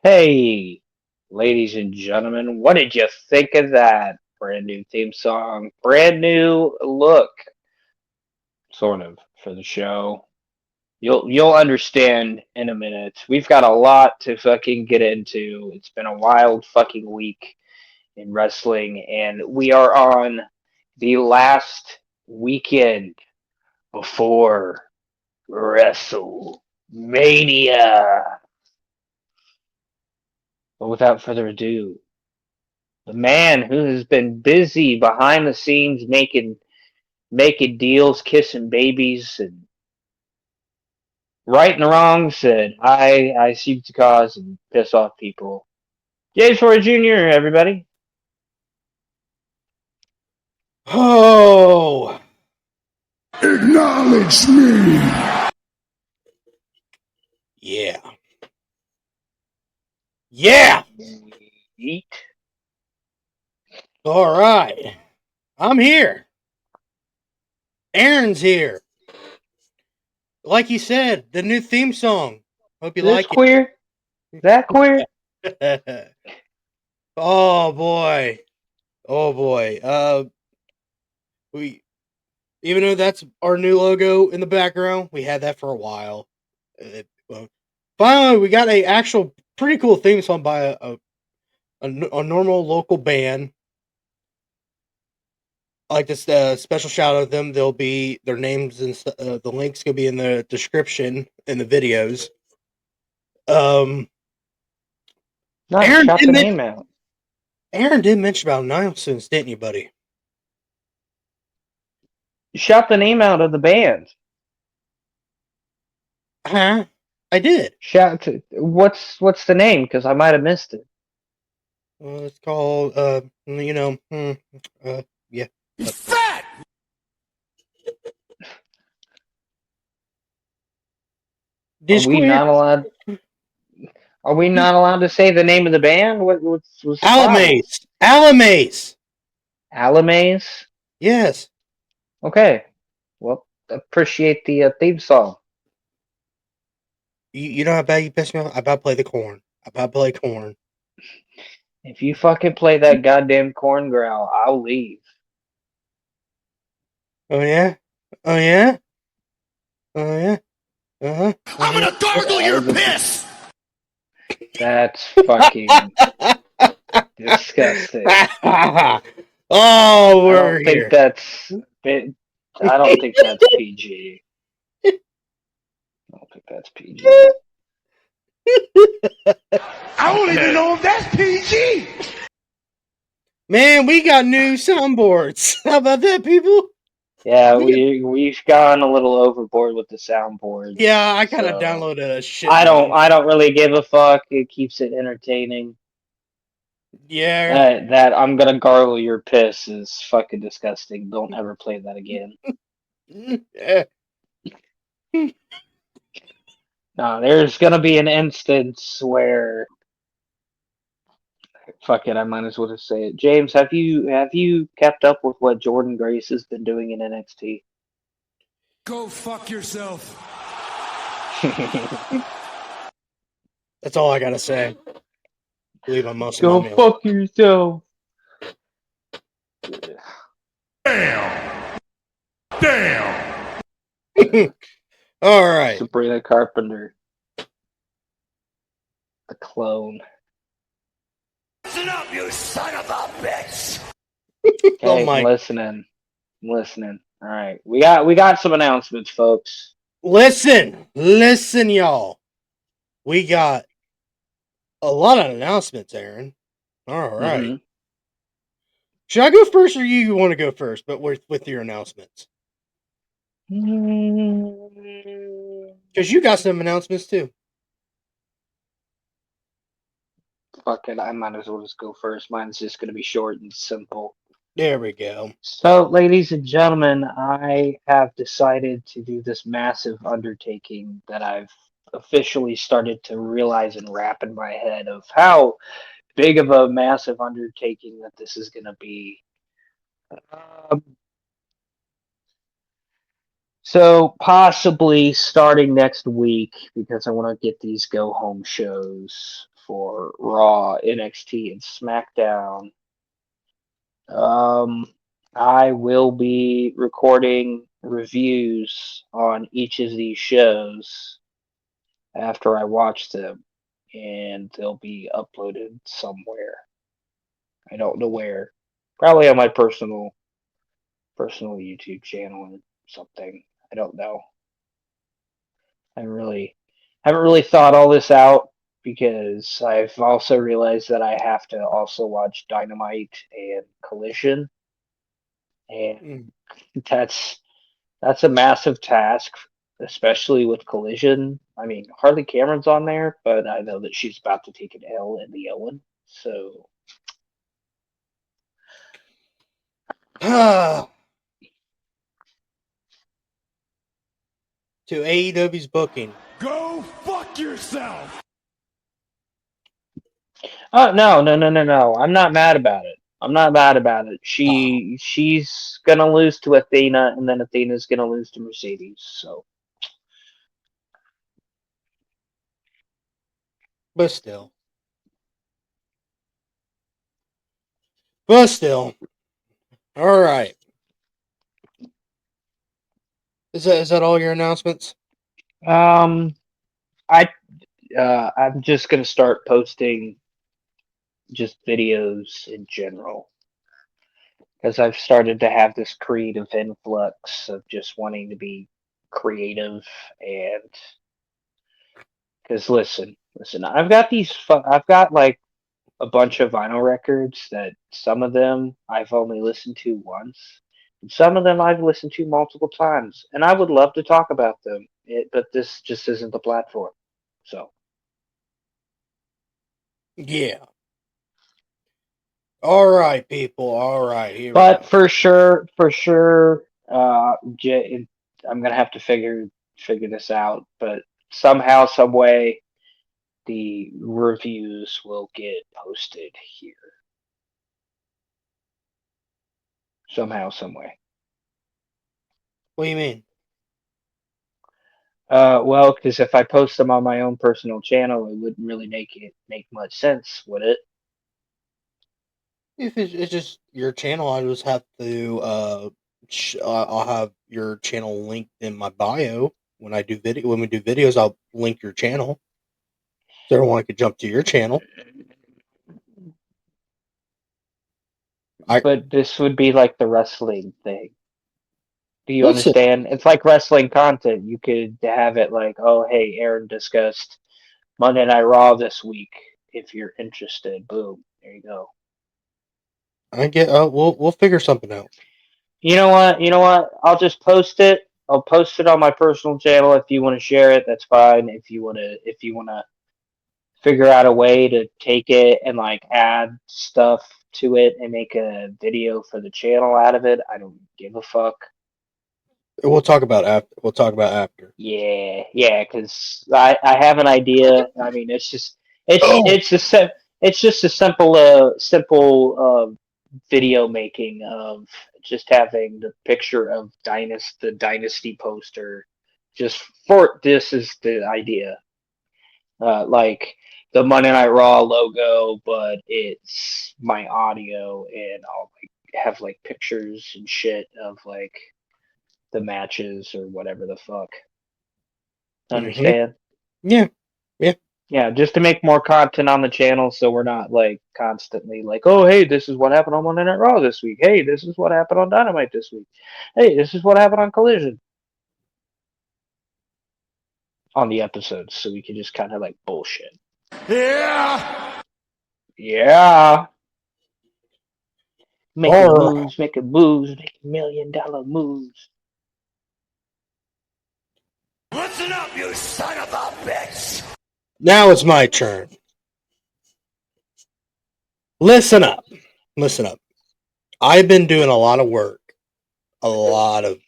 Hey, ladies and gentlemen, what did you think of that brand new theme song? Brand new look, sort of, for the show. You'll understand in a minute. We've got a lot to fucking get into. It's been a wild fucking week in wrestling, and we are on the last weekend before WrestleMania. But without further ado, the man who has been busy behind the scenes making deals, kissing babies, and righting the wrongs that I seem to cause and piss off people. James Ford Jr., everybody. Oh, Acknowledge me. yeah. Yeah. Yeet. All right. I'm here. Aaron's here. Like he said, the new theme song. Hope you Is this like queer? Is that queer? it. Oh boy. Oh boy. We even though that's our new logo in the background, we had that for a while. Well, finally, we got a actual pretty cool theme song by a normal local band. I like this special shout out to them. They'll be their names and the links gonna be in the description in the videos. Nice. Aaron Shout did the mention, name out. Aaron did mention about nonsense, didn't you, buddy? Shout the name out of the band. Huh? I did. Shout to what's the name? Because I might have missed it. It's called yeah. He's fat. Are Disc we not allowed? Are we not allowed to say the name of the band? What's the problem? Alamaze. Alamaze. Alamaze. Yes. Okay. Well, appreciate the theme song. You know how bad you pissed me off? I about to play the corn. I about to play corn. If you fucking play that goddamn corn growl, I'll leave. Oh yeah? Oh yeah? Oh yeah? Uh-huh. I'm gonna gargle your piss. That's fucking disgusting. Oh, I we're don't think here. that's. I don't think that's PG. I don't think that's PG. I don't even know if that's PG. Man, we got new soundboards. How about that, people? Yeah, we've gone a little overboard with the soundboard. Yeah, I kind of So downloaded a shit. I don't really give a fuck. It keeps it entertaining. Yeah. That I'm gonna gargle your piss is fucking disgusting. Don't ever play that again. No, there's gonna be an instance where fuck it, I might as well just say it. James, have you kept up with what Jordan Grace has been doing in NXT? Go fuck yourself. That's all I gotta say. Believe I'm most Go of my meal. fuck yourself. Damn. Damn. All right. Sabrina Carpenter, the clone. Listen up, you son of a bitch. Oh Okay, my. I'm listening. All right, we got some announcements, folks. Listen, y'all. We got a lot of announcements, Aaron. All right. Mm-hmm. Should I go first, or you want to go first? But with your announcements, because you got some announcements too. Fuck it, I might as well just go first. Mine's just going to be short and simple. There we go. So, ladies and gentlemen, I have decided to do this massive undertaking that I've officially started to realize and wrap in my head of how big of a massive undertaking that this is going to be. Um, so, possibly starting next week, because I want to get these go home shows for Raw, NXT, and SmackDown. Um, I will be recording reviews on each of these shows after I watch them, and they'll be uploaded somewhere. I don't know where. Probably on my personal YouTube channel or something. I don't know. I haven't really thought all this out because I've also realized that I have to also watch Dynamite and Collision, and Mm. that's a massive task, especially with Collision. I mean, Harley Cameron's on there, but I know that she's about to take an L in the Owen. So To AEW's booking. Go fuck yourself! oh no. I'm not mad about it. I'm not mad about it. She's gonna lose to Athena, and then Athena's gonna lose to Mercedes. So But still. But still. All right. Is that all your announcements? um, I I'm just gonna start posting just videos in general because I've started to have this creative influx of just wanting to be creative. And because listen, I've got like a bunch of vinyl records that some of them I've only listened to once, and some of them I've listened to multiple times, and I would love to talk about them, but this just isn't the platform. So, Yeah. All right, people. All right. Here we but go. for sure, I'm gonna have to figure this out. But somehow, some way, the reviews will get posted here. Somehow, some way. What do you mean? Well, because if I post them on my own personal channel, it wouldn't really make much sense, would it? If it's just your channel, I just have to. I'll have your channel linked in my bio when I do video. When we do videos, I'll link your channel so everyone could jump to your channel. I But this would be like the wrestling thing. Do you listen. understand? It's like wrestling content. You could have it like, oh, hey, Aaron discussed Monday Night Raw this week. If you're interested, boom, there you go. I get. We'll figure something out. You know what? You know what? I'll just post it. I'll post it on my personal channel. If you want to share it, that's fine. If you wanna figure out a way to take it and like add stuff to it and make a video for the channel out of it, I don't give a fuck. We'll talk about after. We'll talk about after. Yeah, because I have an idea. I mean, Oh, it's just a simple video making of just having the picture of the dynasty poster. Just for this is the idea, like the Monday Night Raw logo, but it's my audio, and I'll like have like pictures and shit of like the matches or whatever the fuck. mm-hmm. Understand? Yeah, yeah. Yeah, just to make more content on the channel so we're not like constantly like, oh, hey, this is what happened on Monday Night Raw this week. Hey, this is what happened on Dynamite this week. Hey, this is what happened on Collision on the episodes, so we can just kind of like bullshit. Yeah! Yeah. Making Or moves, making moves, making $1 million moves. Listen up, you son of a bitch! now it's my turn. Listen up. Listen up. I've been doing a lot of work. A lot of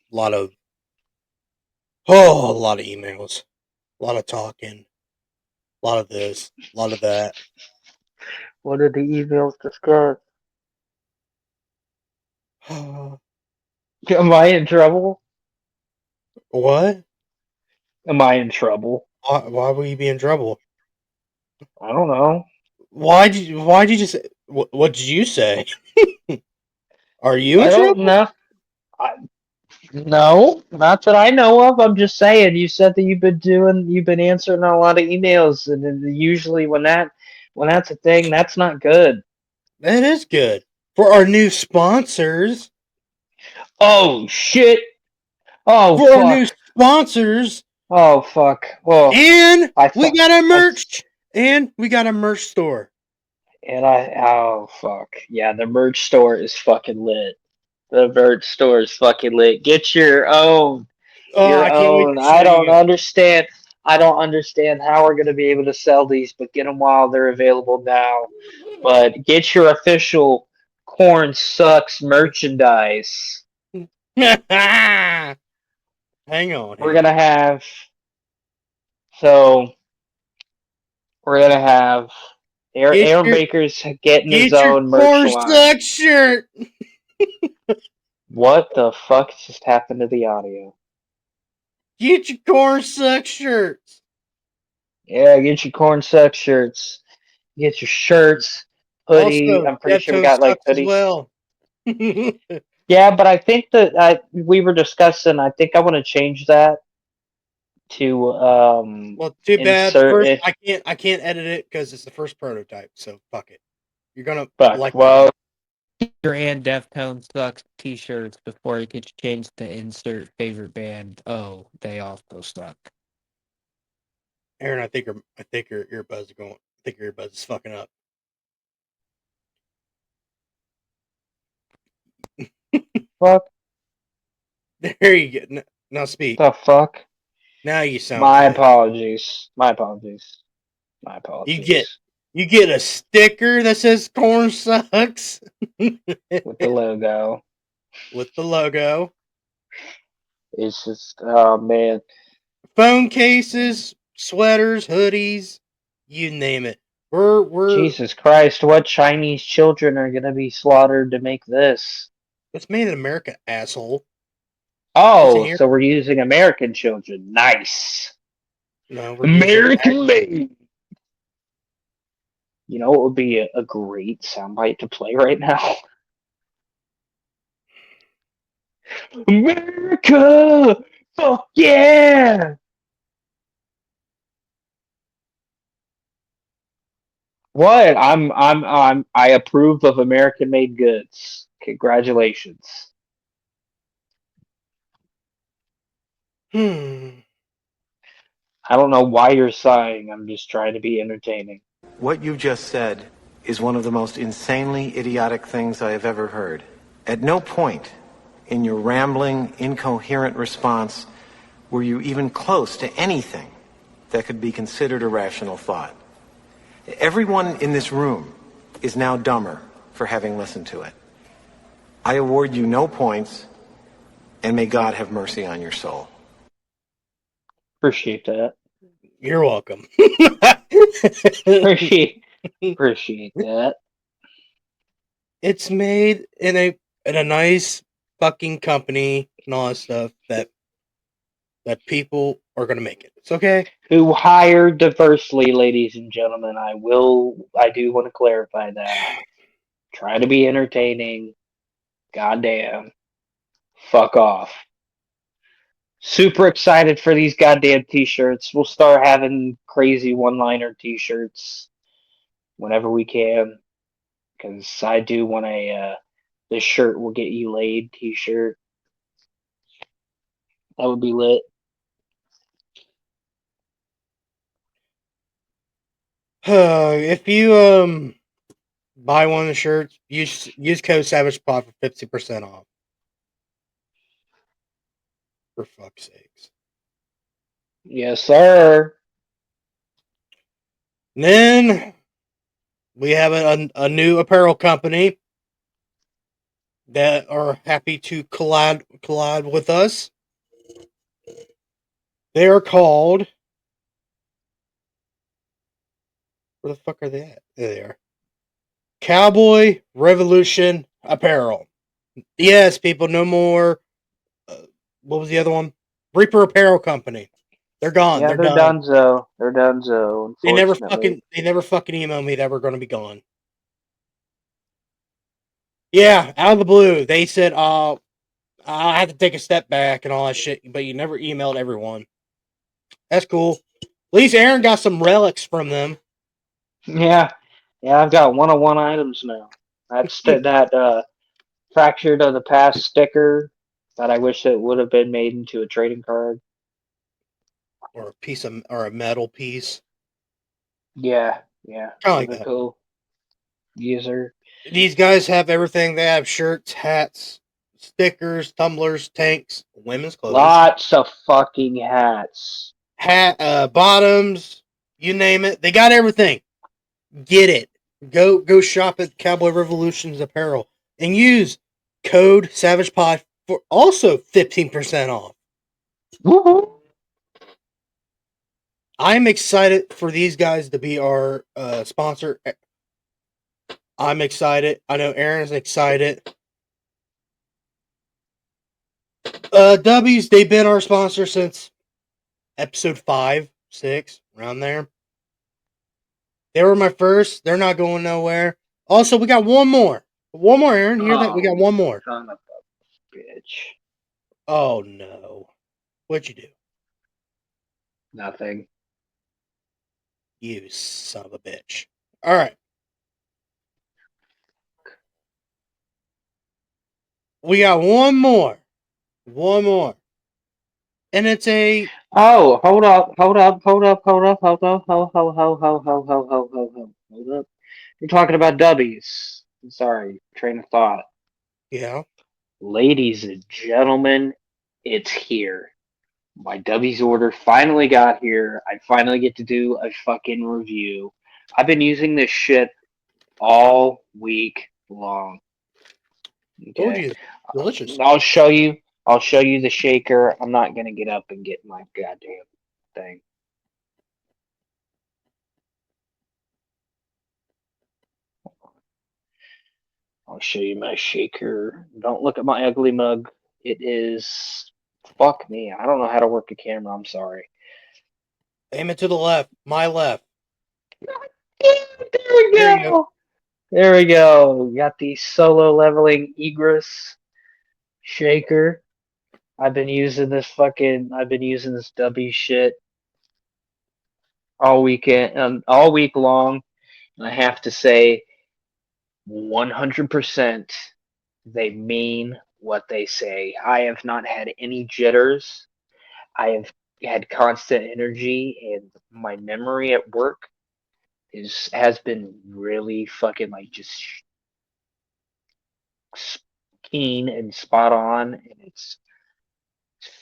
emails. A lot of talking. A lot of this. A lot of that. What did the emails discuss? Am I in trouble? What? Am I in trouble? Why would you be in trouble? I don't know. Why'd you just what did you say? Are you in I don't trouble? know. I, no, not that I know of. I'm just saying. You said that you've been answering a lot of emails, and then usually when that's a thing, that's not good. That is good. For our new sponsors. Oh shit! Oh For our new fuck! sponsors. Oh fuck! Well, And I we thought got a I merch. And we got a merch store. and I oh fuck yeah, the merch store is fucking lit. The merch store is fucking lit. Get your own. Oh, Your I can't wait own. to show I don't you. understand. I don't understand how we're going to be able to sell these, but get them while they're available now. But get your official Corn Sucks merchandise. Hang on. We're going to have. So, we're going to have. Get Aaron your Baker's getting his get your own merch core line. suck shirt. What the fuck just happened to the audio? Get your core suck shirts. Yeah, get your Corn Sucks shirts. Get your shirts, hoodie. Also, I'm pretty sure we Deftone got like sucks as hoodies. well. Yeah, but I think that we were discussing. I think I want to change that to Well, too bad. insert First, it. I can't edit it because it's the first prototype. So fuck it. You're gonna Fuck. like that. Well, And Deftone Sucks t-shirts before it gets changed to insert favorite band. Oh, they also suck. Aaron, I think your earbuds are going. I think your earbuds is fucking up. fuck There you go. Now speak. the fuck. Now you sound My good. apologies. My apologies. My You get apologies. you get a sticker that says "Corn Sucks" With the logo, with the logo. it's just oh man. Phone cases, sweaters, hoodies, you name it. We're Jesus Christ! What Chinese children are gonna be slaughtered to make this? it's made in America, asshole. It's Oh, here. so we're using American children. Nice. No, we're using American made. You know what would be a great soundbite to play right now? America! Fuck yeah! What? I approve of American made goods. Congratulations. Hmm. I don't know why you're sighing. I'm just trying to be entertaining. What you just said is one of the most insanely idiotic things I have ever heard. At no point in your rambling, incoherent response were you even close to anything that could be considered a rational thought. Everyone in this room is now dumber for having listened to it. I award you no points, and may God have mercy on your soul. Appreciate that. You're welcome. Appreciate that. It's made in a nice fucking company and all that stuff that people are gonna make it. It's okay. Who hired diversely, ladies and gentlemen. I do want to clarify that. Try to be entertaining. Goddamn. Fuck off. Super excited for these goddamn t-shirts. We'll start having crazy one-liner t-shirts whenever we can. Because I do want this shirt will get you laid t-shirt. That would be lit. If you Buy one of the shirts. Use code SavagePod for 50% off. For fuck's sakes. Yes, sir. And then we have a new apparel company that are happy to collide with us. They are called. Where the fuck are they at? There they are. Cowboy Revolution Apparel. Yes, people, no more. What was the other one? Reaper Apparel Company. They're gone. Yeah, They're they're done. donezo. They're donezo, They never unfortunately. fucking emailed me that we're going to be gone. Yeah, out of the blue, they said, I have to take a step back and all that shit, but you never emailed everyone. That's cool. At least Aaron got some relics from them. Yeah. Yeah, I've got one-on-one items now. That fractured of the past sticker that I wish it would have been made into a trading card. Or a metal piece. Yeah, yeah. Kind of Would like have been that. cool. User. These guys have everything. They have shirts, hats, stickers, tumblers, tanks, women's clothes, Lots of fucking hats. bottoms, you name it. They got everything. Get it. Go shop at Cowboy Revolution's Apparel and use code SavagePod for also 15% off. Woohoo! I'm excited for these guys to be our sponsor. I'm excited. I know Aaron's excited. W's, they've been our sponsor since episode 5, 6, around there. They were my first. They're not going nowhere. Also, we got one more. One more, Aaron. Hear that? We got one more. Son of a bitch. Oh, no. What'd you do? Nothing. You son of a bitch. All right. We got one more. One more. And it's a. Oh, hold up, hold up, hold up, hold up, hold up, hold, hold, hold, hold, hold, hold, hold, hold up. You're talking about W's. Sorry, train of thought. Yeah. Ladies and gentlemen, it's here. My W's order finally got here. I finally get to do a fucking review. I've been using this shit all week long. Told Okay. you. Delicious. I'll show you. I'll show you the shaker. I'm not gonna get up and get my goddamn thing. I'll show you my shaker. Don't look at my ugly mug. It is. Fuck me. I don't know how to work a camera. I'm sorry. Aim it to the left. My left. There we There you go. go. There we go. Got the solo leveling egress shaker. I've been using this W shit all weekend, all week long. And I have to say, 100%, they mean what they say. I have not had any jitters. I have had constant energy, and my memory at work has been really fucking like just keen and spot on, and it's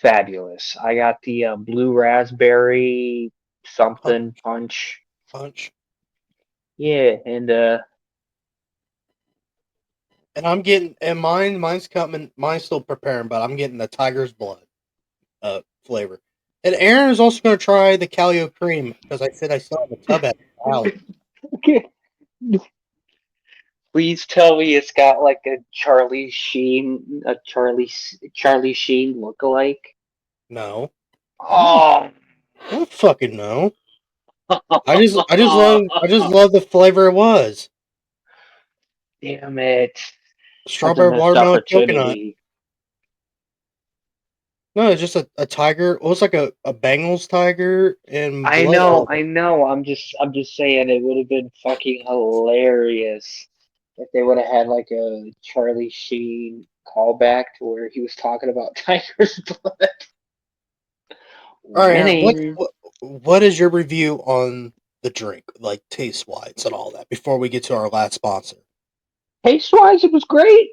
fabulous. I got the blue raspberry something punch. Punch. Yeah, and And I'm getting. And mine's coming. Mine's still preparing, but I'm getting the tiger's blood flavor. And Aaron is also going to try the Calio cream because I said I still have a tub at the house. please tell me it's got like a Charlie Sheen lookalike. No. Oh, I don't fucking know. I just love the flavor it was. damn it! That's a Strawberry missed watermelon coconut. opportunity. No, it's just a tiger. It was like a Bengals tiger and I blood know, elephant. I know. I'm just saying it would have been fucking hilarious if they would have had like a Charlie Sheen callback to where he was talking about Tiger's blood. All right, Aaron, Winning. what is your review on the drink, like taste wise and all that, before we get to our last sponsor? Taste wise, it was great.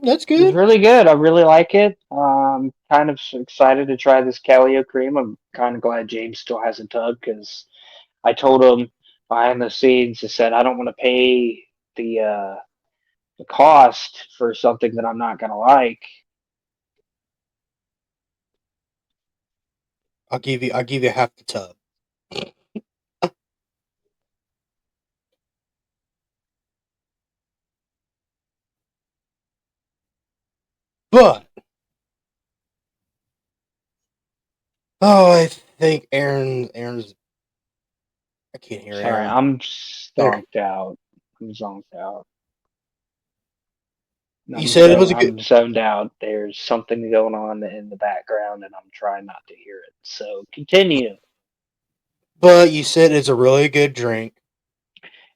That's It was good. really good. I really like it. Kind of excited to try this Calio cream. I'm kind of glad James still has a tub because I told him behind the scenes. I said I don't want to pay the cost for something that I'm not gonna like. I'll give you half the tub. But I think Aaron's I can't hear Sorry, Aaron. I'm There. zonked out. I'm zonked out. You said it was a good, I'm zoned out. There's something going on in the background, and I'm trying not to hear it. So continue. but you said it's a really good drink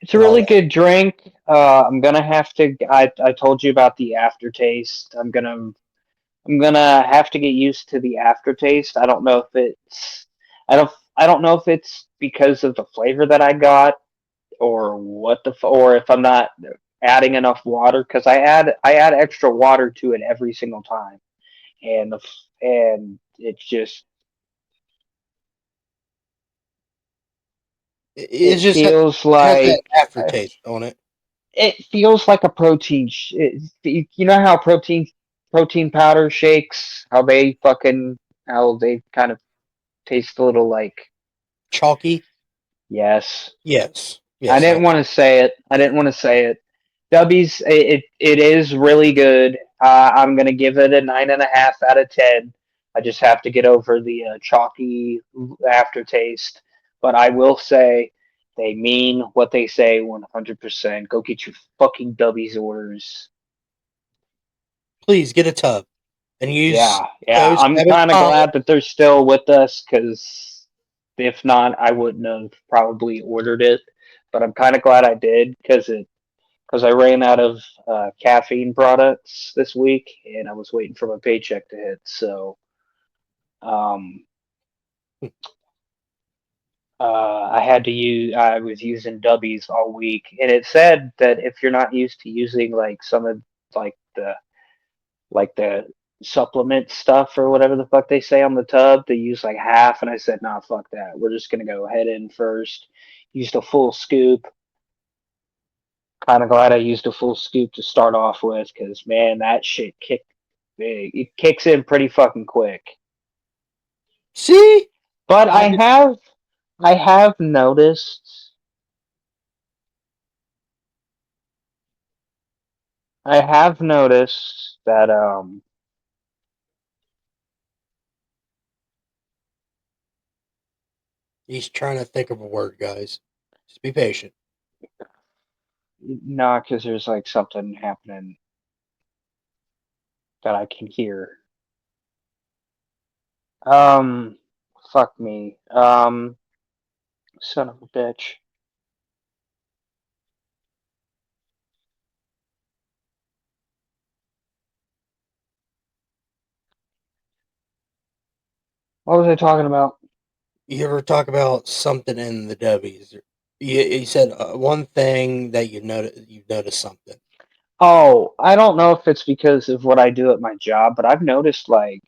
It's a and all really that. good drink. I'm gonna have to. I told you about the aftertaste. I'm gonna have to get used to the aftertaste. I don't know if it's. I don't know if it's because of the flavor that I got or or if I'm not adding enough water because I add extra water to it every single time, and and it's just It it just feels has that like aftertaste on it. it feels like a protein. You know how protein powder shakes how they kind of taste a little like Chalky. yes. Yes. I Yes. didn't want to say it. I didn't want to say it. W's it is really good. I'm gonna give it a 9.5 out of 10. I just have to get over the chalky aftertaste, but I will say they mean what they say 100%. Go get your fucking W's orders. Please get a tub and use Yeah. code I'm kind of 75. glad that they're still with us because if not, I wouldn't have probably ordered it. But I'm kind of glad I did because I ran out of caffeine products this week, and I was waiting for my paycheck to hit. So um, I was using Dubbies all week, and it said that if you're not used to using like some of like the supplement stuff or whatever the fuck they say on the tub, they use like half, and I said, nah, fuck that. We're just gonna go head in first. Used a full scoop. Kind of glad I used a full scoop to start off with, because man, that shit it kicks in pretty fucking quick. See? But I just I have noticed that he's trying to think of a word, guys. Just be patient. not because there's like something happening that I can hear. Um, fuck me. Son of a bitch. What was I talking about? You ever talk about something in the W's? You said one thing that you noticed something. Oh, I don't know if it's because of what I do at my job, but I've noticed like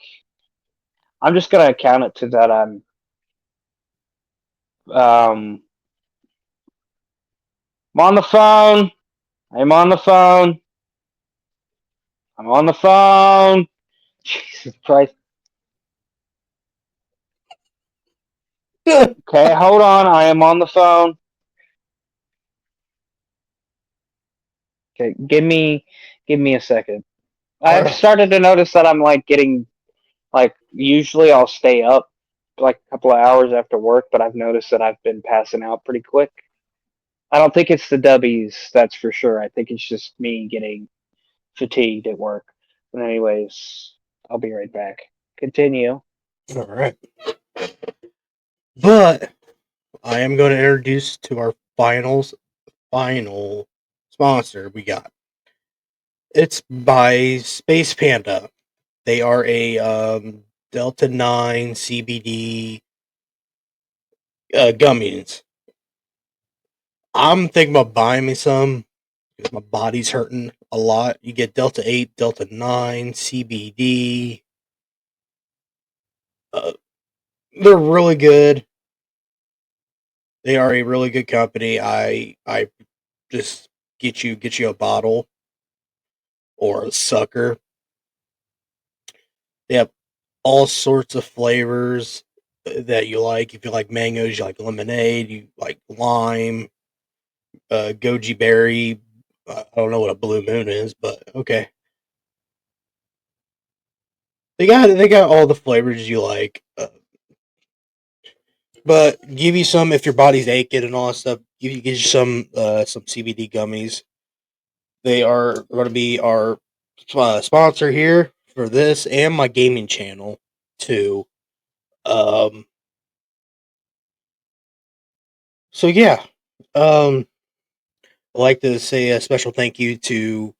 I'm just gonna account it to that um I'm on the phone. I'm on the phone. I'm on the phone. Jesus Christ. Okay, hold on. I am on the phone. Okay, give me a second. All I've right. started to notice that I'm like getting like usually I'll stay up like a couple of hours after work, but I've noticed that I've been passing out pretty quick. I don't think it's the W's, that's for sure. I think it's just me getting fatigued at work. But anyways, I'll be right back. Continue. All right. But I am going to introduce to our final sponsor we got. It's by Space Panda. They are a Delta 9 CBD gummies. I'm thinking about buying me some. because my body's hurting a lot. You get Delta 8, Delta 9, CBD. They're really good. They are a really good company. I just get you a bottle or a sucker. They have all sorts of flavors that you like. If you like mangoes, you like lemonade, you like lime, goji berry. I don't know what a blue moon is, but okay. They got all the flavors you like. But give you some if your body's aching and all that stuff. Give you some CBD gummies. They are going to be our sponsor here for this and my gaming channel too. Um, so yeah, I'd like to say a special thank you to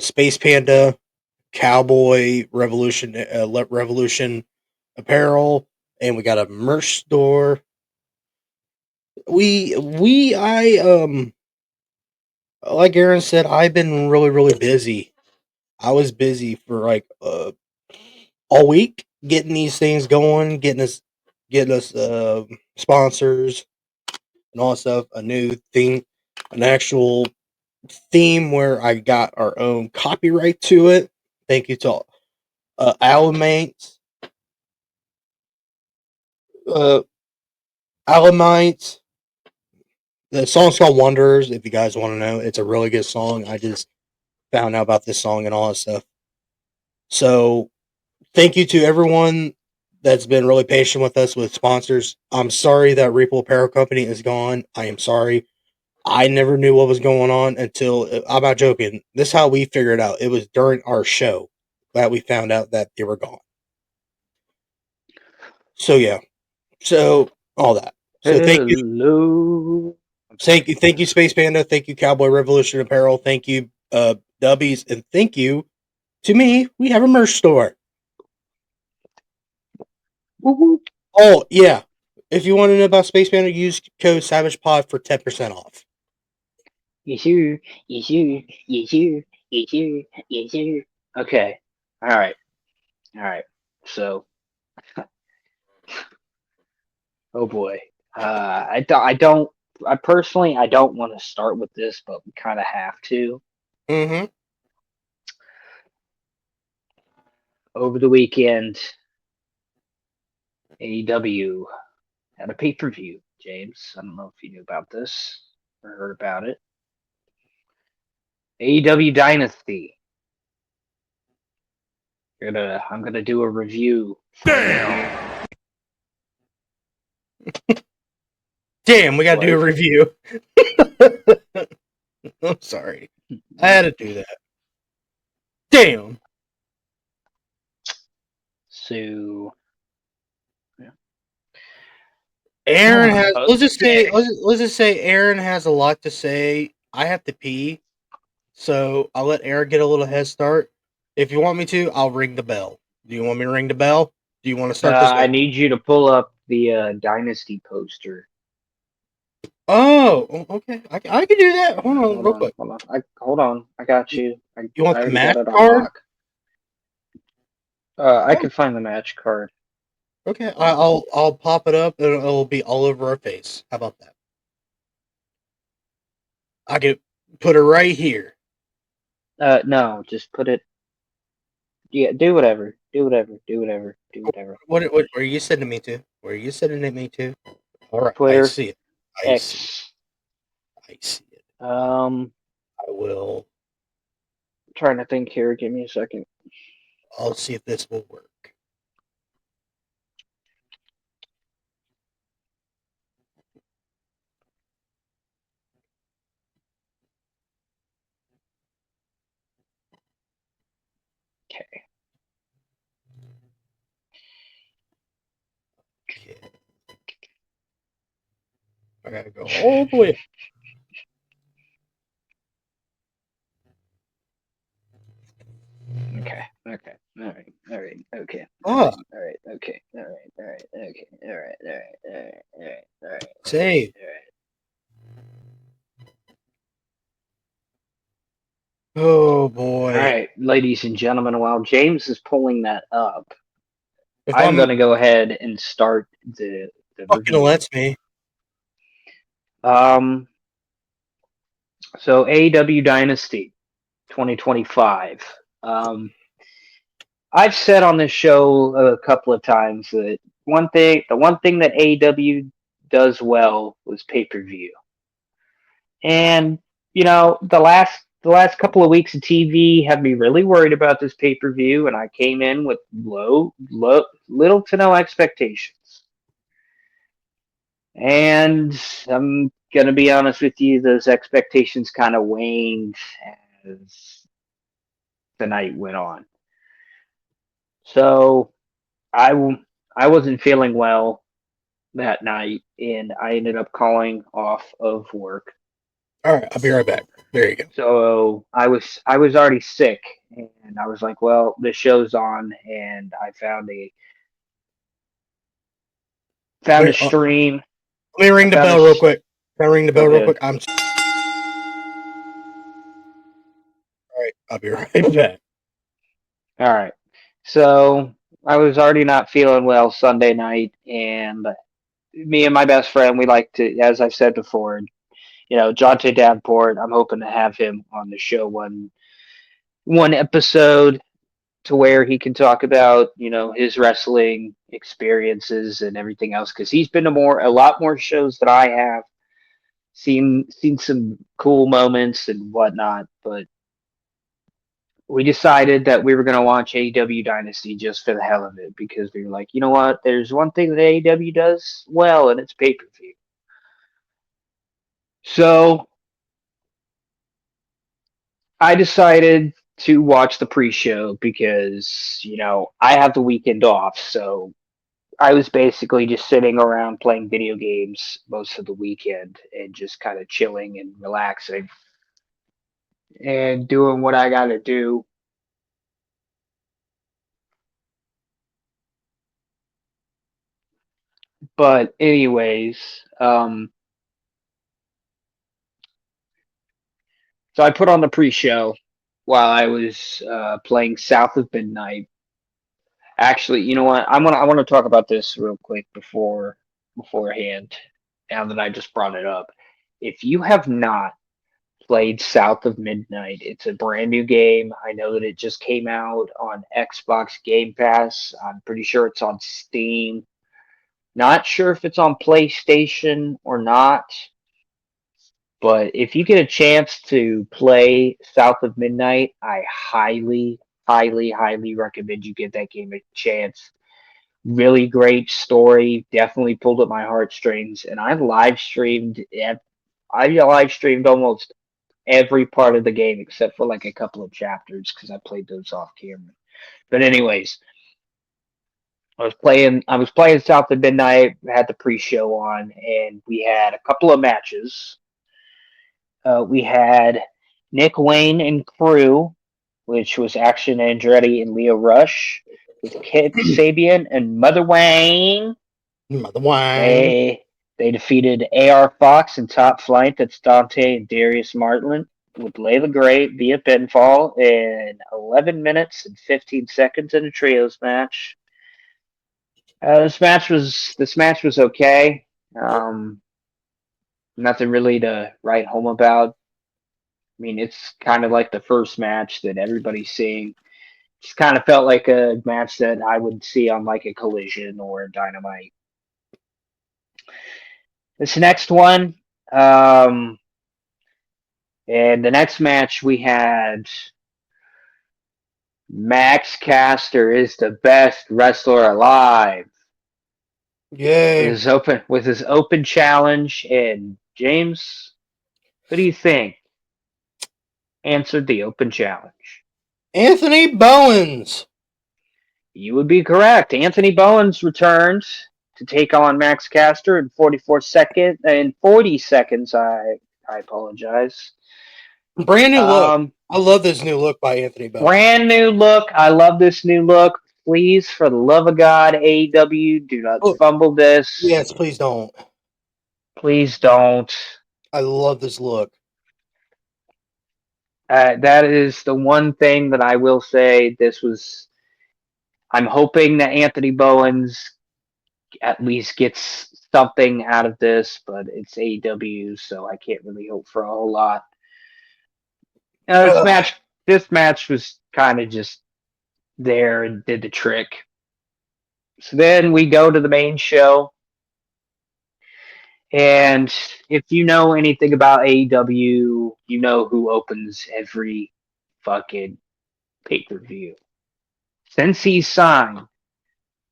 Space Panda, Cowboy Revolution, Revolution Apparel, and we got a merch store. I like Aaron said, I've been really busy. I was busy for like all week getting these things going, getting us sponsors and all that stuff. A new theme, an actual theme where I got our own copyright to it. Thank you to Alamites, uh, Alamites. The song's called Wonders. If you guys want to know, it's a really good song. I just found out about this song and all that stuff. So thank you to everyone that's been really patient with us with sponsors. I'm sorry that Repo Apparel Company is gone. I am sorry. I never knew what was going on until I'm not joking. This is how we figured it out. It was during our show that we found out that they were gone. So yeah. So all that. So Hello. thank you, Space Panda. Thank you, Cowboy Revolution Apparel. Thank you, Dubbies, and thank you to me. We have a merch store. Woo-woo. Oh yeah. If you want to know about Space Panda, use code SavagePod for 10% off. Yes, sir. Yes, sir. Yes, sir. Yes, sir. Yes, sir. Okay. All right. All right. So, oh boy. I personally, I don't want to start with this, but we kind of have to. Mm-hmm. Over the weekend, AEW had a pay-per-view, James. I don't know if you knew about this or heard about it. AEW Dynasty. I'm gonna do a review. Damn! Damn, we gotta do a What? review. I'm sorry. I had to do that. Damn. So, yeah. Aaron has Okay. let's just say Aaron has a lot to say. I have to pee. So I'll let Aaron get a little head start. If you want me to, I'll ring the bell. Do you want me to ring the bell? Do you want to start this I over? need you to pull up the Dynasty poster. Okay. I can do that. Hold on, real quick. Hold on. Hold on. I got You, you. you want I the already match got it on card? lock. I Oh, can find the match card. okay. I'll pop it up and it'll be all over our face. How about that? I can put it right here. No, just put it. Yeah, do whatever. Do whatever. Do whatever. Do whatever. What where are you sending me to? Where are you sending it me to? All right, I Twitter see it. I see. X. I see it. Um, I will. trying to think here. Give me a second. I'll see if this will work. Okay. Okay. I gotta go all the way. Okay. Okay. All right. All right. Okay. All Ah, right. All right. Okay. All right. All right. Okay. All right. All right. All right. All right. All right. All right. save. All right. Oh boy! All right, ladies and gentlemen, while James is pulling that up, If I'm I'm going to go ahead and start the fucking review. lets me. Um, so AEW Dynasty 2025. I've said on this show a couple of times that the one thing that AEW does well was pay per view, and the last couple of weeks of TV had me really worried about this pay per view, and I came in with little to no expectations. And I'm gonna be honest with you, those expectations kind of waned as the night went on. So I w- I wasn't feeling well that night, and I ended up calling off of work. All right, I'll be right back. There you go. So I was already sick, and I was like, well, this show's on, and I found a Wait, stream. let me I ring the found a bell real quick. Can I ring the Go bell real ahead. quick? All right, I'll be right back. All right. So I was already not feeling well Sunday night, and me and my best friend, we like to, as I've said before, Jonte Davenport. I'm hoping to have him on the show one episode to where he can talk about his wrestling experiences and everything else because he's been to a lot more shows than I have. Seen some cool moments and whatnot, but we decided that we were going to watch AEW Dynasty just for the hell of it because we were like, you know what? There's one thing that AEW does well, and it's pay per view. So I decided to watch the pre-show because I have the weekend off, so I was basically just sitting around playing video games most of the weekend and just kind of chilling and relaxing and doing what I got to do. But anyways, so I put on the pre-show while I was playing South of Midnight. Actually, you know what? I want to talk about this real quick beforehand. Now that I just brought it up, if you have not played South of Midnight, it's a brand new game. I know that it just came out on Xbox Game Pass. I'm pretty sure it's on Steam. Not sure if it's on PlayStation or not. But if you get a chance to play South of Midnight, I highly, highly, highly recommend you give that game a chance. Really great story, definitely pulled at my heartstrings, and I live streamed almost every part of the game except for like a couple of chapters because I played those off camera. But anyways, I was playing South of Midnight, had the pre-show on, and we had a couple of matches. We had Nick Wayne and crew, which was Action Andretti and Leo Rush, with Kip Sabian and Mother Wayne. Mother wine. They defeated AR Fox and Top Flight. That's Dante and Darius Martin with Layla Gray via pinfall in 11 minutes and 15 seconds in a trios match. This match was okay. Um, Nothing really to write home about. I mean, it's kind of like the first match that everybody's seeing. Just kind of felt like a match that I would see on like a Collision or a Dynamite. This next one, um, and the next match we had Max Caster is the best wrestler alive Yay. with his open challenge. And James, who do you think answered the open challenge? Anthony Bowens. You would be correct. Anthony Bowens returned to take on Max Caster in 40 seconds. I apologize. Brand new look. Um, I love this new look by Anthony Bowens. Brand new look. I love this new look. Please, for the love of God, AEW, do not Oh, fumble this. yes, please don't. Please don't. I love this look. That is the one thing that I will say. I'm hoping that Anthony Bowens at least gets something out of this, but it's AEW, so I can't really hope for a whole lot. This Ugh. match was kind of just there and did the trick. So then we go to the main show, and if you know anything about AEW, you know who opens every fucking pay per view. Since he's signed,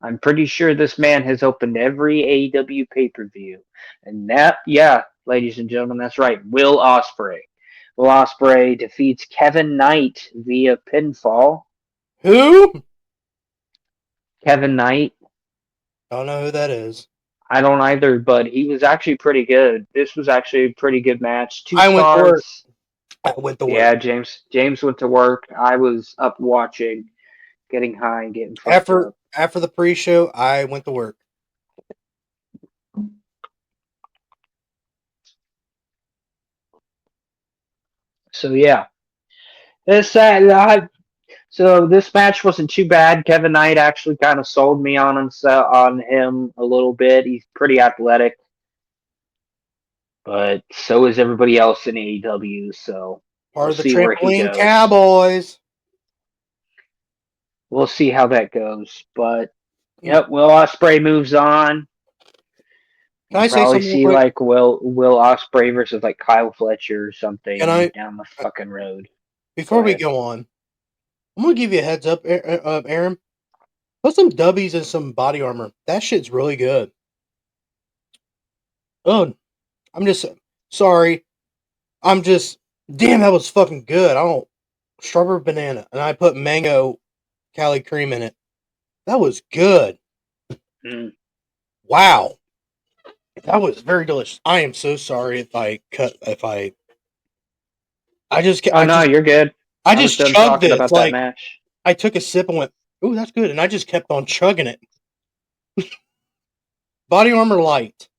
I'm pretty sure this man has opened every AEW pay per view. And that, yeah, ladies and gentlemen, that's right. Will Ospreay. Will Ospreay defeats Kevin Knight via pinfall. Who? Kevin Knight. I don't know who that is. I don't either, but he was actually pretty good. This was actually a pretty good match. 2 I went to work. stars. I went to work. Yeah, James went to work. I was up watching, getting high and getting fucked up. After the pre-show, I went to work. So yeah, so this match wasn't too bad. Kevin Knight actually kind of sold me on him a little bit. He's pretty athletic, but so is everybody else in AEW. So Part we'll of the see where he Trampoline goes. Cowboys. We'll see how that goes. But yep, Will Ospreay moves on. Can I say Probably something real see quick? like Will Ospreay versus like Kyle Fletcher or something Can I- down the fucking road. Before we ahead. go on, I'm gonna give you a heads up, Aaron. Put some dubbies and some body armor. That shit's really good. Oh, I'm just sorry. I'm just damn. That was fucking good. I don't strawberry banana, and I put mango Cali cream in it. That was good. Mm. Wow, that was very delicious. I am so sorry if I cut. Oh no, you're good. I was just done chugged talking it. about Like that match. I took a sip and went, "Ooh, that's good," and I just kept on chugging it. Body armor light.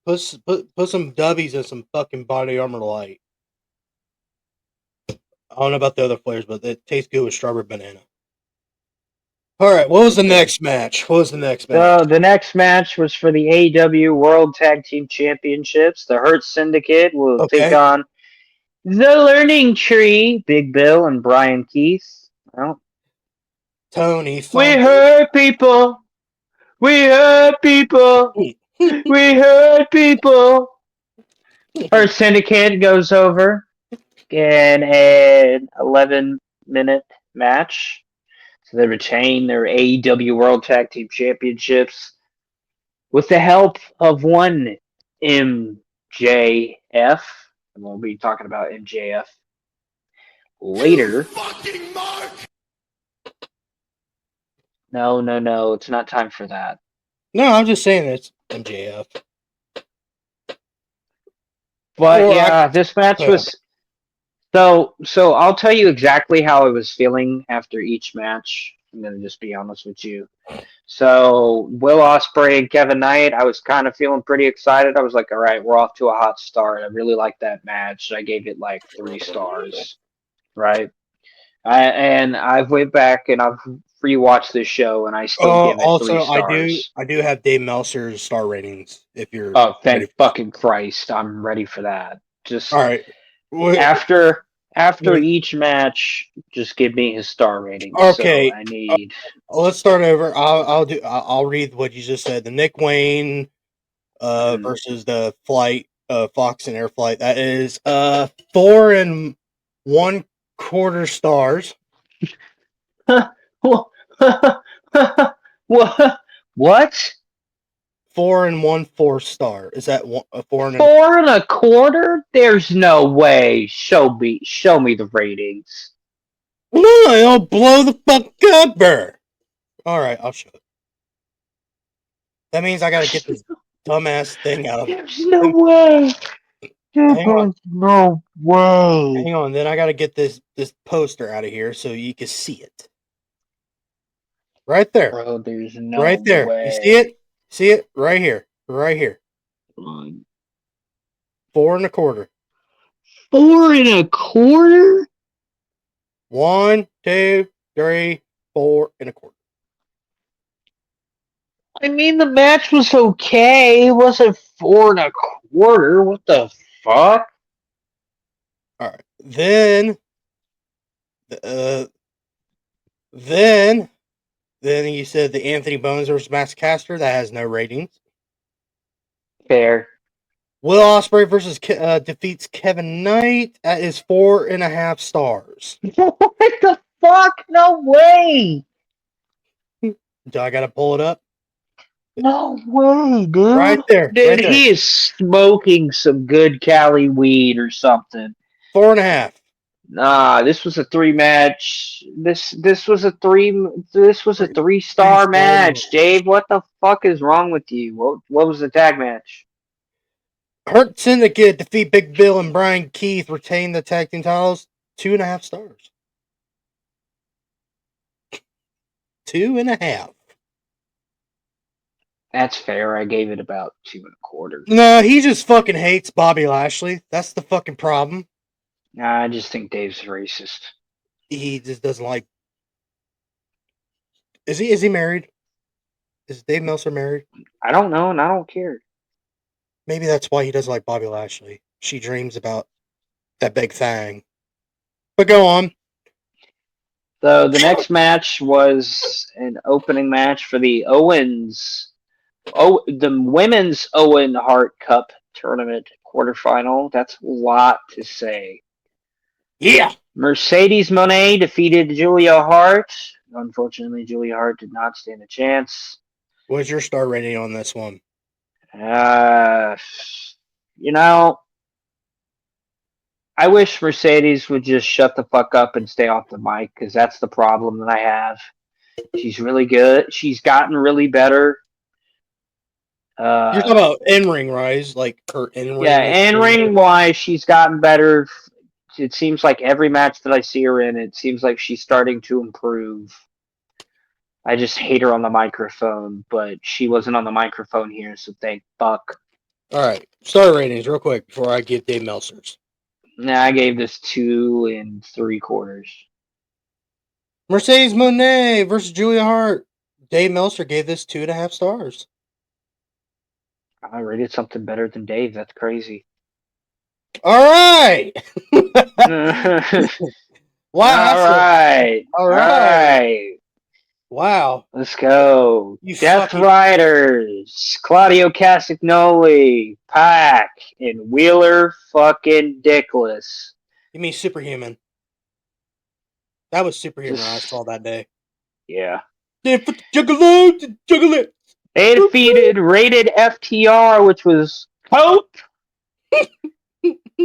Put some dubbies and some fucking body armor light. I don't know about the other flavors, but it tastes good with strawberry banana. All right, what was the next match? So the next match was for the AEW World Tag Team Championships. The Hurt Syndicate will take on the Learning Tree, Big Bill and Brian Keith. Well, Tony. we hurt people. We hurt people. We hurt people. Hurt Syndicate goes over in an 11-minute match. So they retain their AEW World Tag Team Championships with the help of one MJF. And we'll be talking about MJF later. Fucking Mark! No, it's not time for that. No, I'm just saying it's MJF. But yeah, this match was so I'll tell you exactly how I was feeling after each match. I'm gonna just be honest with you. So Will Ospreay and Kevin Knight, I was kind of feeling pretty excited. I was like, all right, we're off to a hot start. I really liked that match. I gave it like 3 stars. Right. And I've went back and I've rewatched this show and I still give it 3 also, stars. I do have Dave Meltzer's star ratings. If you're thank fucking Christ, I'm ready for that. Just all right. After each match, just give me his star rating. Okay. So I need. Let's start over. I'll read what you just said. The Nick Wayne versus the flight Fox and Air Flight. That is 4 1/4 stars. What? 4 1/4 star. Is that 4 4 1/4? There's no way. Show me the ratings. No, I'll blow the fuck up, bro. All right, I'll show it. That means I gotta get this dumbass thing out of. There's no way. There's no way. Hang on, then I gotta get this poster out of here so you can see it. Right there. Bro, there's no right there. way. You see it? See it? Right here. Right here. 4 1/4. 4.25? 1, 2, 3, 4.25. I mean, the match was okay. It wasn't 4.25. What the fuck? All right. Then you said the Anthony Bones versus Max Caster. That has no ratings. Fair. Will Ospreay versus defeats Kevin Knight. That is 4.5 stars. What the fuck? No way. Do I gotta pull it up? No way, dude. Right there. Dude, Right there. he is smoking some good Cali weed or something. 4.5. Nah, this was a 3-match. This was a 3-star match, Dave. What the fuck is wrong with you? What was the tag match? Hurt Syndicate defeat Big Bill and Brian Keith, retain the tag team titles. 2.5 stars. 2.5. That's fair. I gave it about 2.25. No, he just fucking hates Bobby Lashley. That's the fucking problem. Nah, I just think Dave's racist. He just doesn't like. Is he married? Is Dave Meltzer married? I don't know, and I don't care. Maybe that's why he doesn't like Bobby Lashley. She dreams about that big thing. But go on. So the next match was an opening match for the the women's Owen Hart Cup tournament quarterfinal. That's a lot to say. Yeah. Mercedes Moné defeated Julia Hart. Unfortunately, Julia Hart did not stand a chance. What's your star rating on this one? You know, I wish Mercedes would just shut the fuck up and stay off the mic, because that's the problem that I have. She's really good. She's gotten really better. You're talking about in-ring rise, like her in-ring. Yeah, in-ring wise, she's gotten better. It seems like every match that I see her in, it seems like she's starting to improve. I just hate her on the microphone, but she wasn't on the microphone here, so thank fuck. All right, star ratings real quick before I give Dave Meltzer's. Nah, I gave this 2.75. Mercedes Moné versus Julia Hart. Dave Meltzer gave this 2.5 stars. I rated something better than Dave. That's crazy. All right. Wow. All right. Wow. Let's go. You Death fucking- Riders, Claudio Castagnoli, Pac, and Wheeler fucking Dickless. You mean Superhuman? That was Superhuman Just- I saw that day. Yeah. Juggle it. They defeated Rated FTR, which was Hope,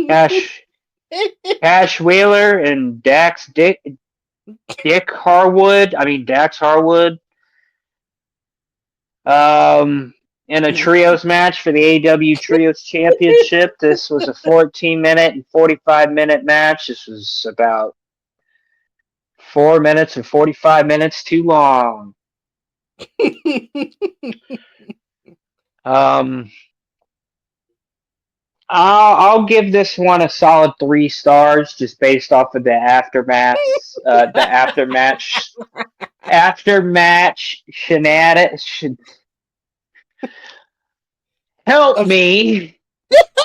Cash Wheeler, and Dax Harwood. In a trios match for the AEW Trios Championship. This was a 14-minute and 45-minute match. This was about 4 minutes and 45 minutes too long. I'll give this one a solid 3 stars, just based off of the aftermath shenanigans. Help me!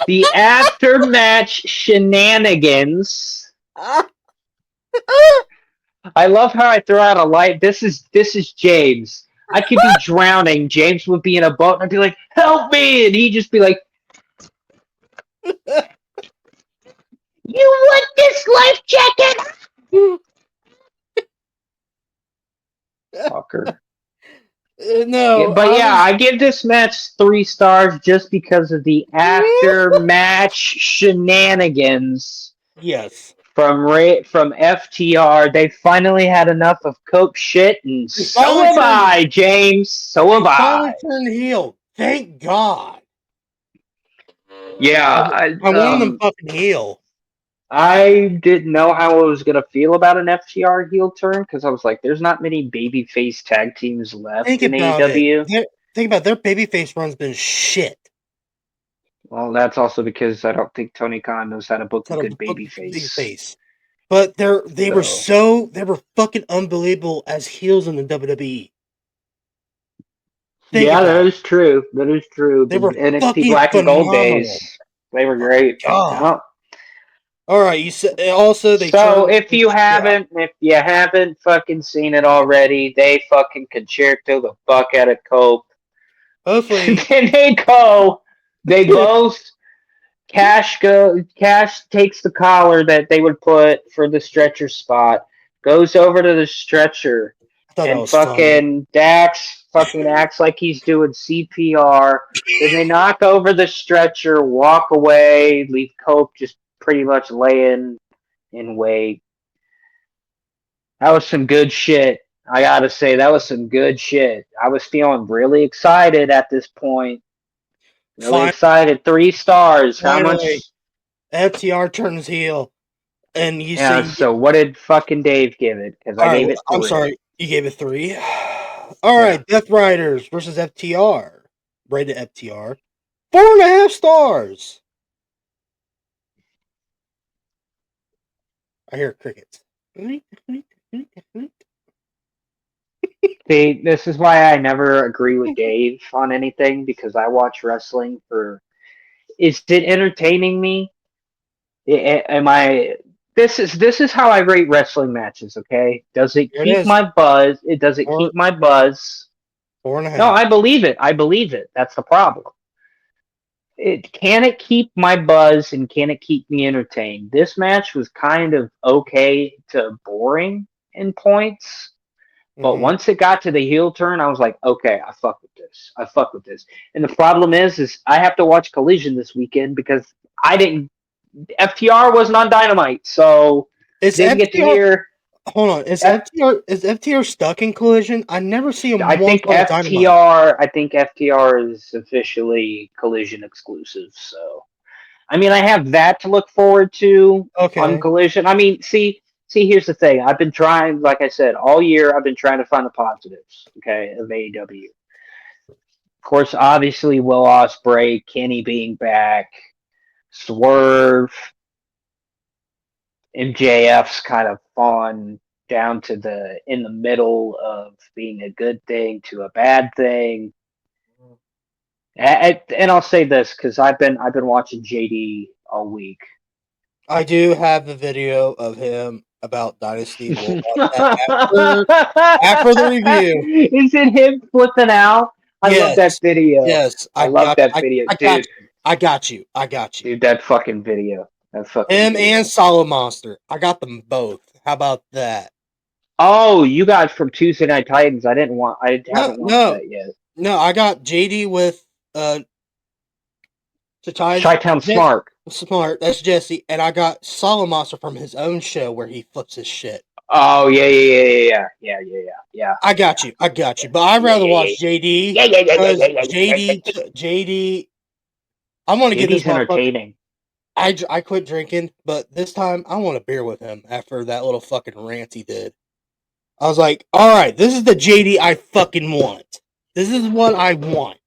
The aftermatch shenanigans. I love how I throw out a light. This is James. I could be drowning. James would be in a boat, and I'd be like, "Help me!" And he'd just be like, "You want this life jacket?" Fucker. No, But I give this match 3 stars just because of the after-match shenanigans. Yes. From FTR. They finally had enough of Coke shit, and so have I, James. So have I. Finally turned heel. Thank God. Yeah, I wanted them fucking heel. I didn't know how I was gonna feel about an FTR heel turn, because I was like, "There's not many babyface tag teams left in AEW." Think about it. Their babyface run's been shit. Well, that's also because I don't think Tony Khan knows how to book a Kind good of baby big face. face. But they were fucking unbelievable as heels in the WWE. Think Yeah, that about it. is true. That is true. They The were NXT fucking Black and Gold phenomenal. days, they were Oh my great. god. Yeah. All right, you said also they So turned. if you haven't fucking seen it already, they fucking concerto the fuck out of Cope. Hopefully, Then they both Cash takes the collar that they would put for the stretcher spot, goes over to the stretcher, I thought that and was funny. fucking Dax fucking acts like he's doing CPR. Then they knock over the stretcher, walk away, leave Cope just pretty much laying in wait. That was some good shit. I gotta say, that was some good shit. I was feeling really excited at this point. Really excited. 3 stars. How Finally, much? FTR turns heel, and you Yeah, say, so what did fucking Dave give it? Because "All I right, gave well, it I'm 3. sorry, you gave it 3." All Yeah. right, Death Riders versus FTR, rated FTR 4.5 stars. I hear crickets. See, this is why I never agree with Dave on anything because I watch wrestling for. Is it entertaining me? Am I? This is how I rate wrestling matches. Okay, does it Here it keep is, my buzz? It does it four keep my buzz? four and a No, half. I believe it. I believe it. That's the problem. It keep my buzz and can it keep me entertained? This match was kind of okay to boring in points. But Mm-hmm. once it got to the heel turn, I was like, okay, I fuck with this. I fuck with this. And the problem is I have to watch Collision this weekend because I didn't. FTR wasn't on Dynamite, so Is didn't get to FTR? hear. Hold on, is FTR stuck in Collision? I never see him I once think on a Dynamite. FTR. I think FTR is officially Collision exclusive. So, I mean, I have that to look forward to on Okay, Collision. I mean, see, here's the thing. I've been trying, like I said, all year. I've been trying to find the positives. Okay, of AEW. Of course, obviously, Will Ospreay, Kenny being back, Swerve, MJF's kind of fallen down to the in the middle of being a good thing to a bad thing. And I'll say this because I've been watching JD all week. I do have the video of him about Dynasty. We'll Is watch that after the review. it him flipping out? I love that Yes, video. yes, I love that video, I got dude. you. I got you. I got you. Dude, that fucking video. That fucking Him video. and Solid Monster. I got them both. How about that? Oh, you got from Tuesday Night Titans. I No, haven't watched no, that yet. no. I got JD with Chi-Town Smart. Smart. That's Jesse, and I got Solid Monster from his own show where he flips his shit. Oh yeah. I got you. I got you. But I'd rather watch JD because JD. I want to get this JD's motherfucker. entertaining. I quit drinking, but this time I want a beer with him after that little fucking rant he did. I was like, all right, this is the JD I fucking want. This is what I want.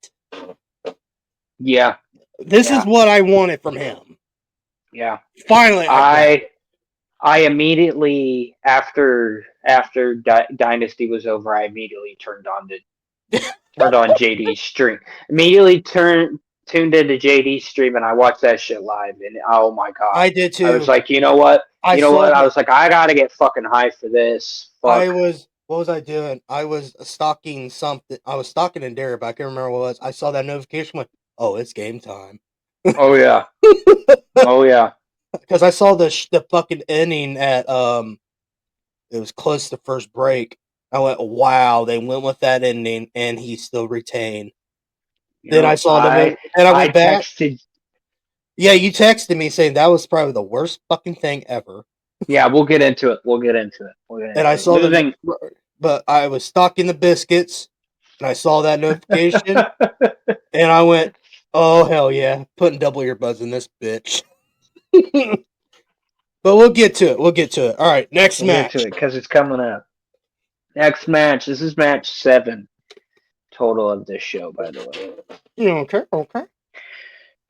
Yeah, This is what I wanted from him. yeah. Finally, I got it. I immediately after Dynasty was over, I immediately turned on JD's stream. Immediately tuned into JD's stream and I watched that shit live and oh my god. I did too. I was like, you know what? I I was like, I gotta get fucking high for this. Fuck. What was I doing? I was stalking something. I was stalking Indira, but I can't remember what it was. I saw that notification. Went, oh, it's game time. Oh yeah. Oh yeah. Because I saw the fucking ending at it was close to first break. I went, wow, they went with that ending, and he still retained. Then I saw then I went back. Texted. Yeah, you texted me saying that was probably the worst fucking thing ever. Yeah, we'll get into it. And I saw the, but I was stalking the biscuits, and I saw that notification, and I went, oh hell yeah, putting double earbuds in this bitch. But we'll get to it. We'll get to it. All right, next match. Get to it because it's coming up. Next match. This is match 7 total of this show, by the way. Okay.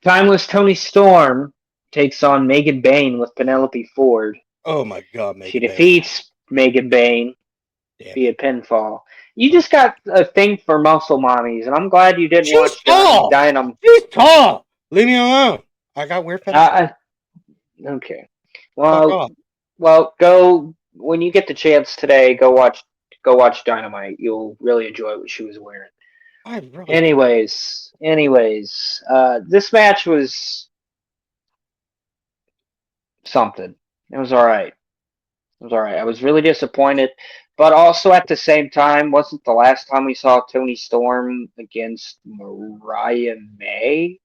Timeless Tony Storm takes on Megan Bain with Penelope Ford. Oh my god, She Megan Bain. defeats Megan Bain Damn via it. pinfall. You just got a thing for muscle mommies, and I'm glad you didn't She's watch tall. Dynam. She's tall. Leave me alone. I got weird fetishes. Okay. Fuck off. Well, go when you get the chance today. Go watch Dynamite. You'll really enjoy what she was wearing. I really. Anyways, this match was something. It was all right. It was all right. I was really disappointed, but also at the same time, wasn't the last time we saw Tony Storm against Mariah May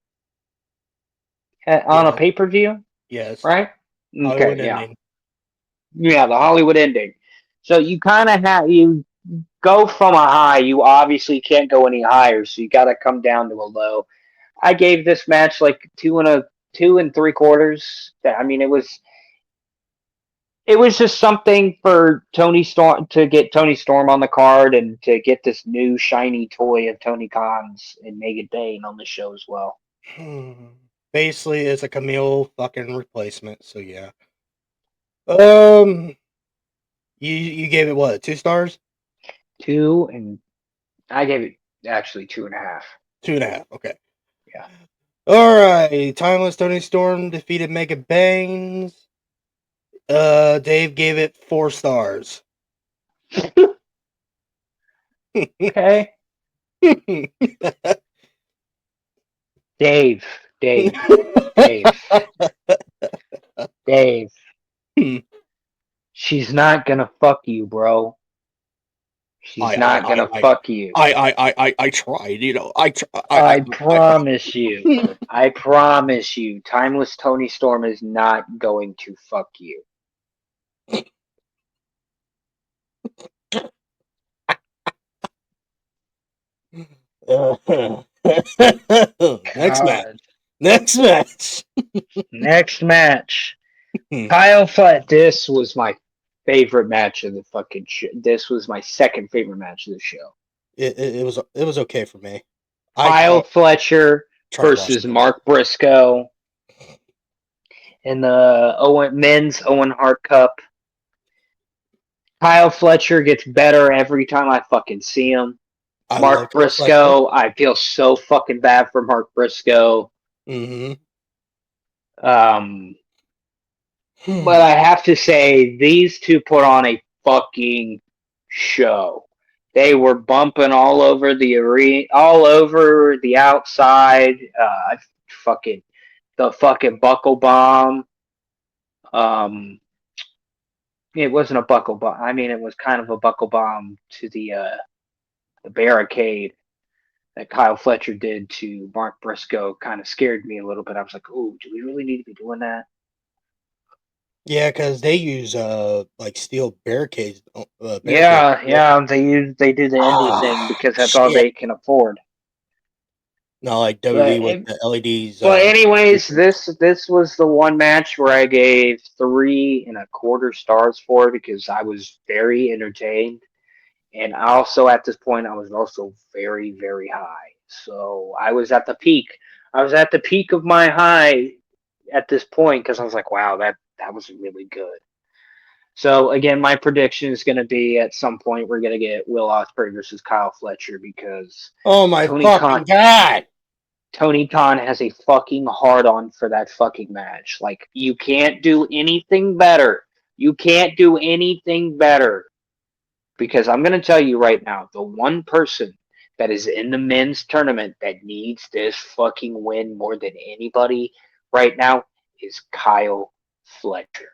on a Yeah. pay-per-view, Yes. right? Hollywood Okay, yeah. ending. Yeah, the Hollywood ending. So you kind of you go from a high. You obviously can't go any higher, so you got to come down to a low. I gave this match like 2 and 3/4. I mean, it was just something for Tony Storm to get Tony Storm on the card and to get this new shiny toy of Tony Khan's and Megan Bain on the show as well. Basically, it's a Camille fucking replacement. So yeah. You gave it what? 2 stars? 2 and I gave it actually 2.5. 2.5. Okay. Yeah. All right. Timeless Tony Storm defeated Mega Bangs. Dave gave it 4 stars. Okay. Dave. She's not gonna fuck you, bro. She's not gonna fuck you. I tried, you know. I promise you. I promise you. Timeless Tony Storm is not going to fuck you. Next match. God. Next match. Next match. Kyle Flat. This was my favorite match of the fucking show. This was my second favorite match of the show. It was okay for me. Kyle Fletcher tried versus watching it. Mark Briscoe in the men's Owen Hart Cup. Kyle Fletcher gets better every time I fucking see him. I love Mark Kyle Fletcher. Briscoe, I feel so fucking bad for Mark Briscoe. Mm-hmm. But I have to say, these two put on a fucking show. They were bumping all over the arena, all over the outside. The fucking buckle bomb. It wasn't a buckle bomb. I mean, it was kind of a buckle bomb to the barricade that Kyle Fletcher did to Mark Briscoe. Kind of scared me a little bit. I was like, "Ooh, do we really need to be doing that?" Yeah, because they use like steel barricades. Yeah. They do the indie thing because that's all Shit. they can afford. Not like WWE with the LEDs. But anyways, this was the one match where I gave 3.25 stars for because I was very entertained, and also at this point I was also very very high. So I was at the peak. I was at the peak of my high at this point because I was like, wow, that was really good. So again, my prediction is going to be at some point we're going to get Will Ospreay versus Kyle Fletcher because oh my fucking god, Tony Khan has a fucking hard on for that fucking match. Like you can't do anything better. You can't do anything better because I'm going to tell you right now, the one person that is in the men's tournament that needs this fucking win more than anybody right now is Kyle Fletcher.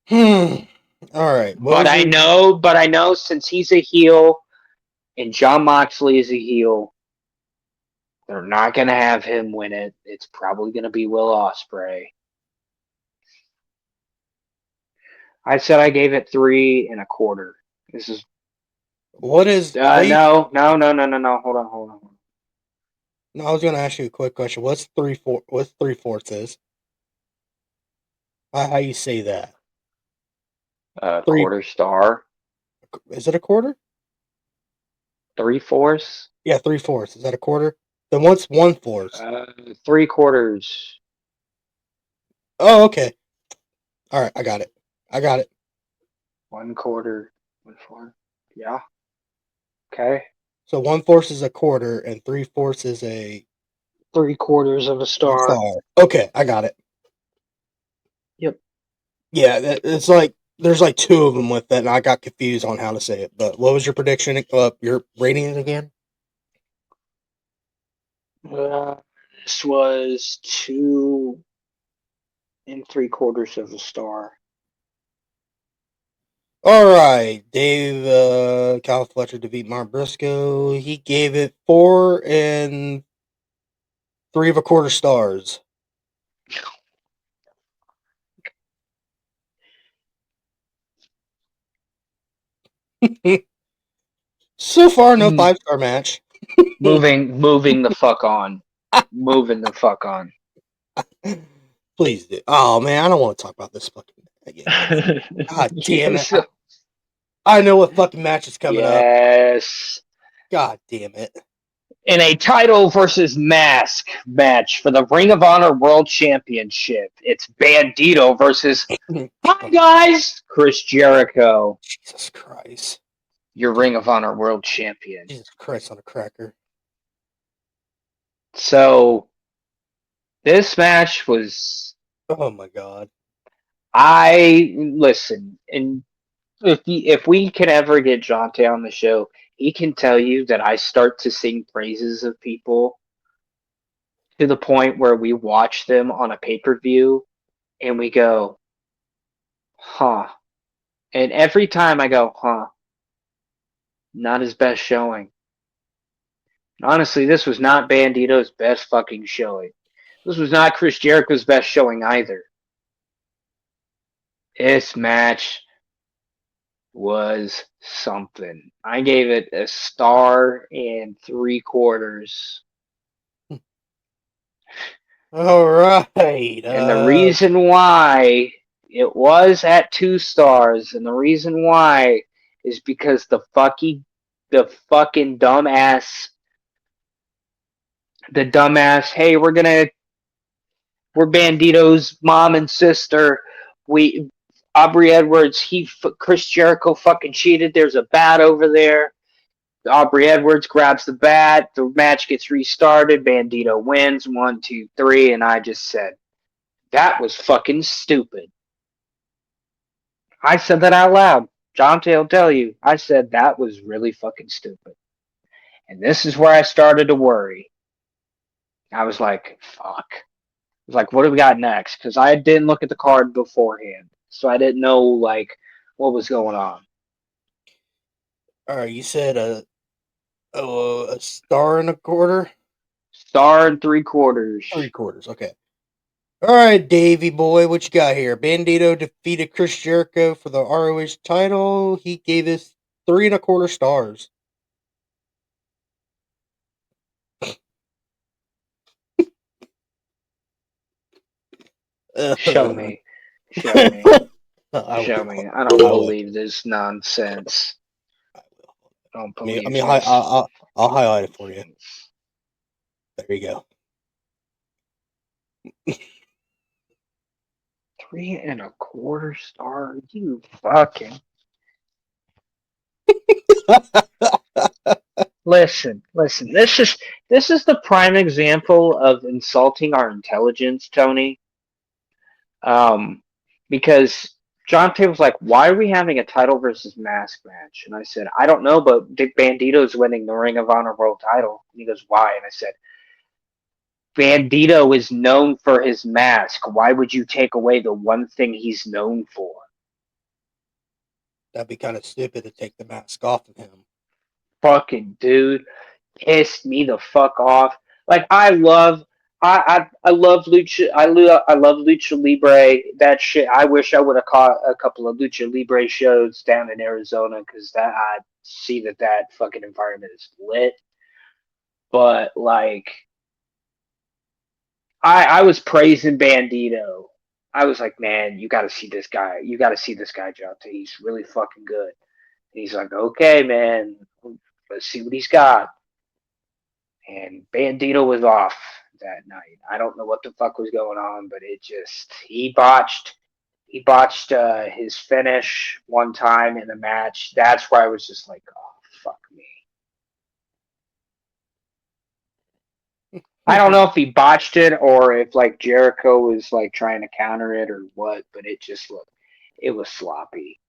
All right. But I know since he's a heel and John Moxley is a heel, they're not going to have him win it. It's probably going to be Will Ospreay. I said I gave it 3.25. This is what is no. Hold on. No, I was going to ask you a quick question. What's 3/4? What's 3/4 is? How you say that? Quarter star. Is it a quarter? 3/4. Yeah, 3/4. Is that a quarter? Then what's 1/4? 3/4. Oh, okay. All right, I got it. 1/4. 1/4. Yeah. Okay. So 1/4 is a quarter, and 3/4 is a 3/4 of a star. star. Okay, I got it. Yep. Yeah, it's like there's like two of them with that, and I got confused on how to say it. But what was your prediction? Your ratings again? This was 2 3/4 of a star. All right, Dave Cal Fletcher defeat Mark Briscoe. He gave it 4 3/4 stars. So far, no 5-star match. Moving the fuck on. Moving the fuck on. Please do. Oh man, I don't want to talk about this fucking again. God damn it! I know what fucking match is coming up. Yes. God damn it! In a title versus mask match for the Ring of Honor World Championship, it's Bandito versus hi guys, Chris Jericho, Jesus Christ! your Ring of Honor World Champion. Jesus Christ on a cracker! So this match was Oh my God! I listen, and if we can ever get Jonte on the show, he can tell you that I start to sing praises of people to the point where we watch them on a pay-per-view and we go, huh. And every time I go, huh, not his best showing. Honestly, this was not Bandito's best fucking showing. This was not Chris Jericho's best showing either. This match was something. I gave it a 1.75 stars. All right. And the reason why it was at 2 stars, and the reason why is because the fucking dumbass, hey, we're Bandito's mom and sister. Aubrey Edwards, Chris Jericho fucking cheated. There's a bat over there. Aubrey Edwards grabs the bat. The match gets restarted. Bandito wins 1, 2, 3, and I just said that was fucking stupid. I said that out loud. Jonte will tell you. I said that was really fucking stupid. And this is where I started to worry. I was like, fuck. I was like, what do we got next? Because I didn't look at the card beforehand. So I didn't know, like, what was going on. All right, you said a 1.25 stars. 1.75 stars. 3/4. Okay. All right, Davey boy, what you got here? Bandito defeated Chris Jericho for the ROH title. He gave us 3.25 stars. Show me. Show me. Show me. I don't believe this nonsense. I don't believe this. I'll highlight it for you. There you go. 3.25 stars. You fucking. Listen. This is the prime example of insulting our intelligence, Tony. Because Jonte was like, "Why are we having a title versus mask match?" And I said, "I don't know, but Dick Bandito's winning the Ring of Honor World Title." And he goes, "Why?" And I said, "Bandito is known for his mask. Why would you take away the one thing he's known for?" That'd be kind of stupid to take the mask off of him. Fucking dude, pissed me the fuck off. Like I love lucha. I love lucha libre. That shit. I wish I would have caught a couple of lucha libre shows down in Arizona because that I see that fucking environment is lit. But like, I was praising Bandito. I was like, man, you got to see this guy. You got to see this guy, Jonte. He's really fucking good. And he's like, okay, man, let's see what he's got. and Bandito was off that night. I don't know what the fuck was going on, but he botched his finish one time in the match. That's where I was just like, oh fuck me. I don't know if he botched it or if like Jericho was like trying to counter it or what, but it was sloppy.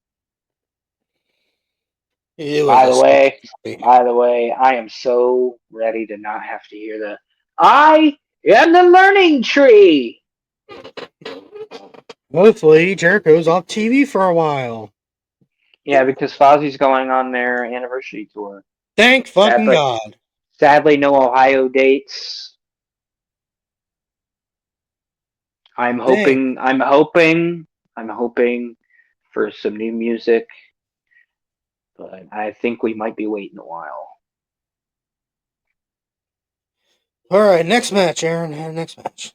It was By a the way, sloppy. by the way, I am so ready to not have to hear the I am the learning tree. Hopefully, Jericho's off TV for a while. Yeah, because Fozzie's going on their anniversary tour. Thank fucking Sadly, God. sadly, no Ohio dates. I'm Thank. hoping. I'm hoping. I'm hoping for some new music, but I think we might be waiting a while. All right, next match, Aaron. Next match.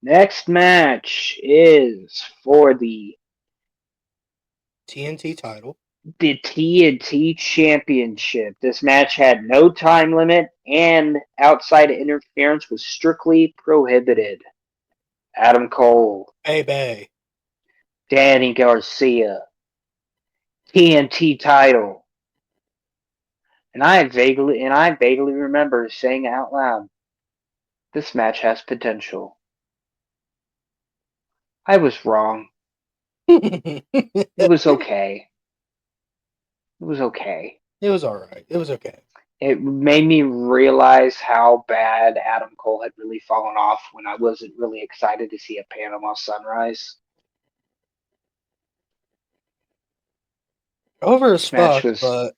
Next match is for TNT title. the TNT Championship. This match had no time limit and outside interference was strictly prohibited. Adam Cole, Baby. Danny Garcia, TNT title. And I vaguely remember saying out loud, this match has potential. I was wrong. It was okay. It was okay. It was alright. It was okay. It made me realize how bad Adam Cole had really fallen off when I wasn't really excited to see a Panama Sunrise. Over as This match fuck, was but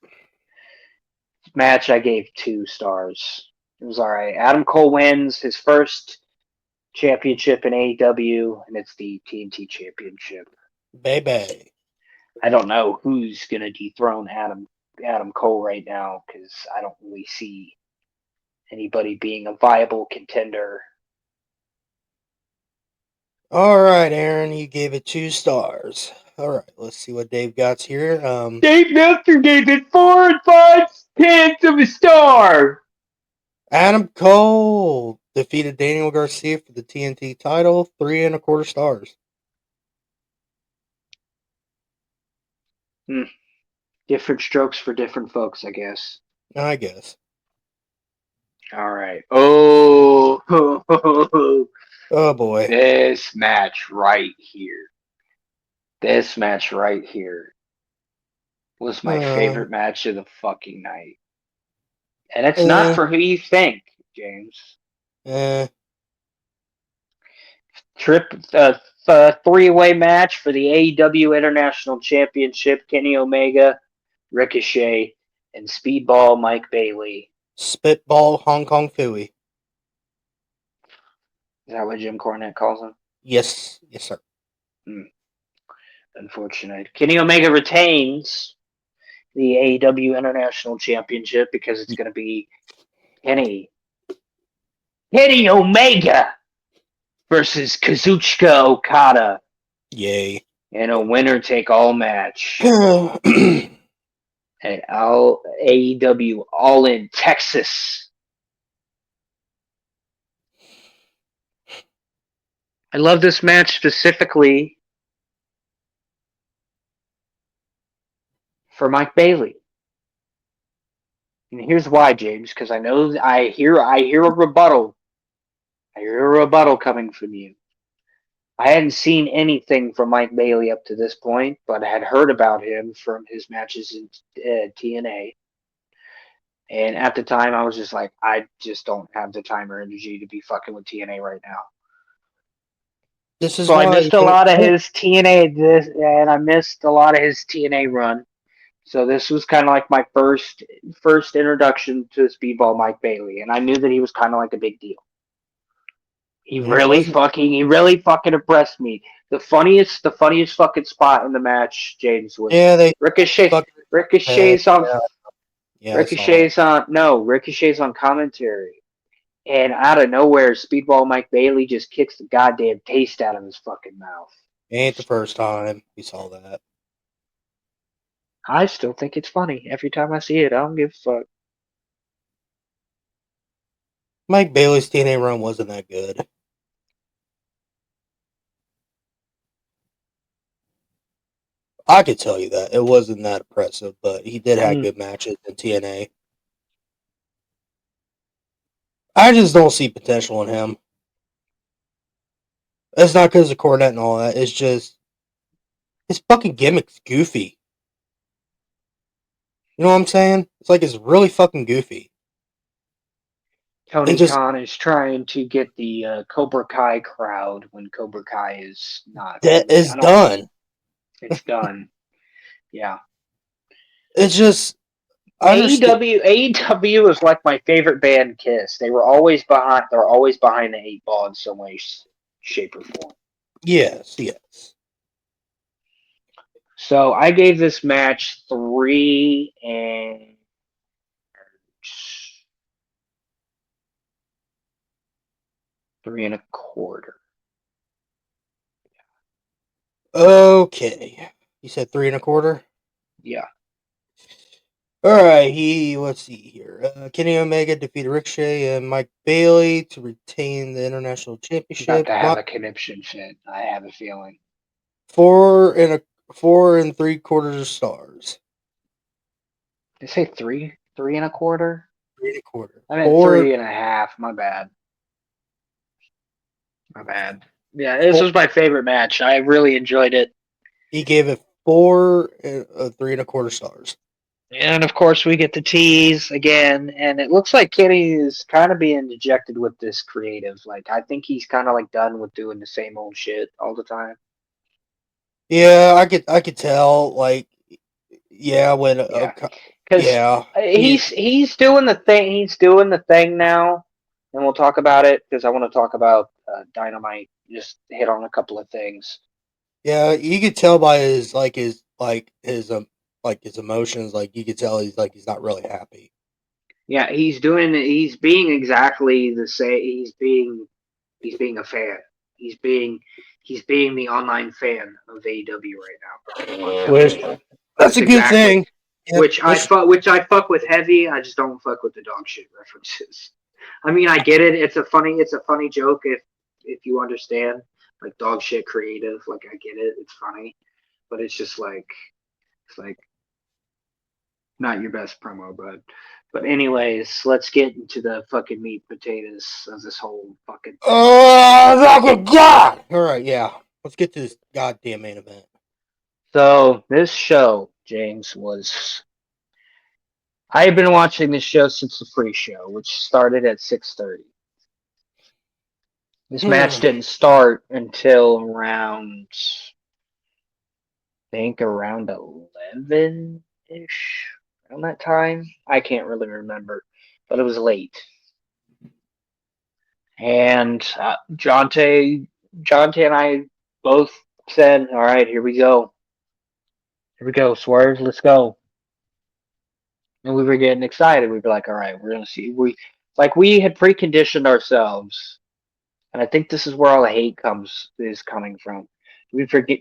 match I gave 2 stars. It was alright. Adam Cole wins his first championship in AEW, and it's the TNT Championship. baby. I don't know who's gonna dethrone Adam Cole right now because I don't really see anybody being a viable contender. Alright, Aaron, you gave it 2 stars. Alright, let's see what Dave got here. Dave Meltzer gave it 4 5/10 of a star. Adam Cole defeated Daniel Garcia for the TNT title, 3.25 stars. Different strokes for different folks, I guess. I guess. All right. Oh, Oh boy. this match right here. This match right here was my favorite match of the fucking night. And it's not for who you think, James. Trip three-way match for the AEW International Championship. Kenny Omega, Ricochet, and Speedball Mike Bailey. Spitball Hong Kong Phooey. Is that what Jim Cornette calls him? Yes. Yes, sir. Unfortunate. Kenny Omega retains the AEW International Championship because it's going to be Kenny Omega versus Kazuchika Okada Yay. in a winner-take-all match at AEW All in Texas. I love this match specifically for Mike Bailey. And here's why, James, because I know I hear a rebuttal. I hear a rebuttal coming from you. I hadn't seen anything from Mike Bailey up to this point, but I had heard about him from his matches in TNA. And at the time, I was just like, I just don't have the time or energy to be fucking with TNA right now. This is So I why missed a lot of his TNA, and I missed a lot of his TNA run. So this was kind of like my first introduction to Speedball Mike Bailey, and I knew that he was kind of like a big deal. He really fucking impressed me. The funniest fucking spot in the match, James, was Ricochet's on commentary, and out of nowhere, Speedball Mike Bailey just kicks the goddamn taste out of his fucking mouth. Ain't the first time we saw that. I still think it's funny every time I see it. I don't give a fuck. Mike Bailey's TNA run wasn't that good. I could tell you that. It wasn't that impressive, but he did have good matches in TNA. I just don't see potential in him. It's not because of Cornette and all that. It's just his fucking gimmick's goofy. You know what I'm saying? It's like it's really fucking goofy. Tony just- Khan is trying to get the Cobra Kai crowd when Cobra Kai is not. That is done. It's done. Yeah. It's just I understand. AEW is like my favorite band, Kiss. They were always behind. They're always behind the eight ball in some way, shape, or form. Yes. So I gave this match 3 3.25. Okay. You said 3.25? Yeah. Alright, let's see here. Kenny Omega defeated Ricochet and Mike Bailey to retain the International About Championship. to have a conniption fit. I have a feeling. 4.75 stars. Did I say 3? 3.25? 3.25. I meant 3.5. My bad. Yeah, this was my favorite match. I really enjoyed it. He gave it 3.25 stars. And of course, we get the tease again, and it looks like Kenny is kind of being dejected with this creative. Like, I think he's kind of like done with doing the same old shit all the time. Yeah, I could tell. Like, yeah, when because he's doing the thing. He's doing the thing now, and we'll talk about it because I want to talk about Dynamite. Just hit on a couple of things. Yeah, you could tell by his emotions. Like you could tell he's not really happy. Yeah, he's being exactly the same. He's being a fan. He's being the online fan of AEW right now. That's a good thing. Yep. Which I fuck with heavy. I just don't fuck with the dog shit references. I mean, I get it. It's a funny joke if you understand, like dog shit creative. Like I get it. It's funny, but it's just like not your best promo, bud. But anyways, let's get into the fucking meat and potatoes of this whole fucking thing. Oh God! All right, yeah. Let's get to this goddamn main event. So this show, James, was. I have been watching this show since the pre-show, which started at 6:30. This match didn't start until around 11-ish, around that time. I can't really remember, but it was late. And Jonte and I both said, "All right, here we go. Here we go, Swerve. Let's go." And we were getting excited. We'd be like, "All right, we're gonna see." We had preconditioned ourselves, and I think this is where all the hate is coming from. We forget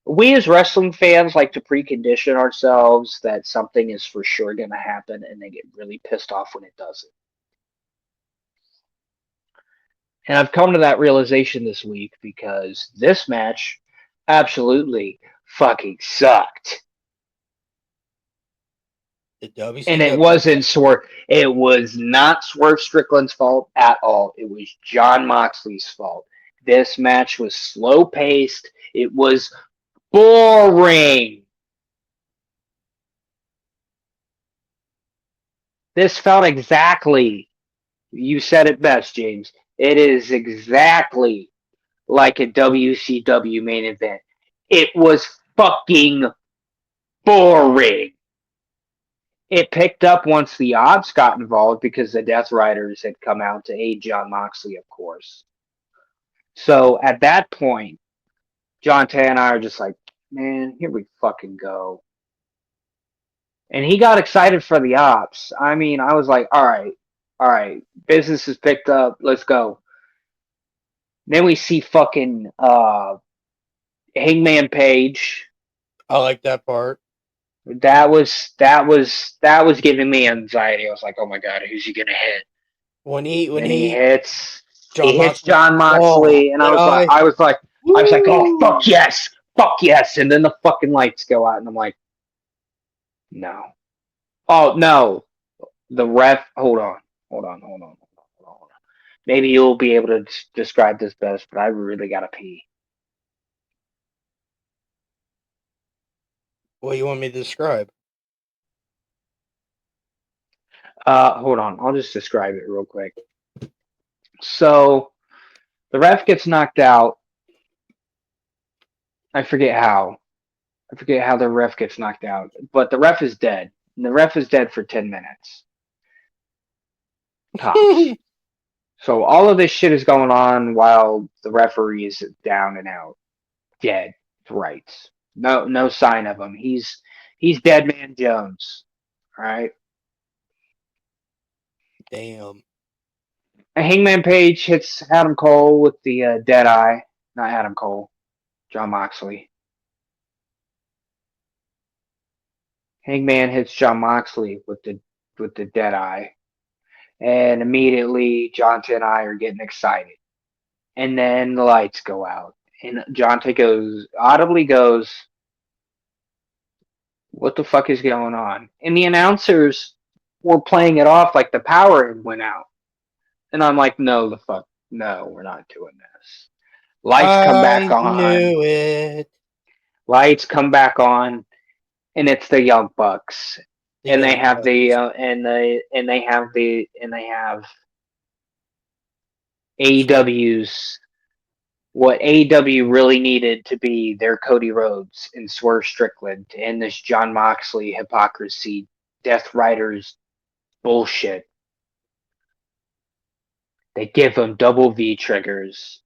we as wrestling fans like to precondition ourselves that something is for sure going to happen, and they get really pissed off when it doesn't. And I've come to that realization this week because this match absolutely fucking sucked. And it wasn't it was not Swerve Strickland's fault at all. It was Jon Moxley's fault. This match was slow paced. It was boring. This felt exactly, you said it best, James. It is exactly like a WCW main event. It was fucking boring. It picked up once the odds got involved because the Death Riders had come out to aid Jon Moxley, of course. So at that point, John Tay and I are just like, man, here we fucking go. And he got excited for the ops. I mean, I was like, all right, business is picked up, let's go. Then we see fucking Hangman Page. I like that part. That was giving me anxiety. I was like, oh my god, who's he gonna hit? when he hits John Moxley. John Moxley, and I was like, oh Woo! fuck yes, and then the fucking lights go out, and I'm like, no, oh no, the ref. Hold on. Maybe you'll be able to describe this best, but I really gotta pee. What do you want me to describe? Hold on, I'll just describe it real quick. So the ref gets knocked out. I forget how. The ref gets knocked out, but the ref is dead. And the ref is dead for 10 minutes. Tops. So all of this shit is going on while the referee is down and out. Dead. Right. No sign of him. He's Dead Man Jones. Alright. Damn. Hangman Page hits Adam Cole with the dead eye. Not Adam Cole. John Moxley. Hangman hits John Moxley with the dead eye. And immediately Jonte and I are getting excited. And then the lights go out. And Jonte audibly goes, what the fuck is going on? And the announcers were playing it off like the power had went out. And I'm like, no, we're not doing this. Lights come back I on. knew it. Lights come back on, and it's the Young Bucks. And they have AEW's what AEW really needed to be their Cody Rhodes and Swerve Strickland to end this John Moxley hypocrisy, Death Riders bullshit. They give him double V triggers.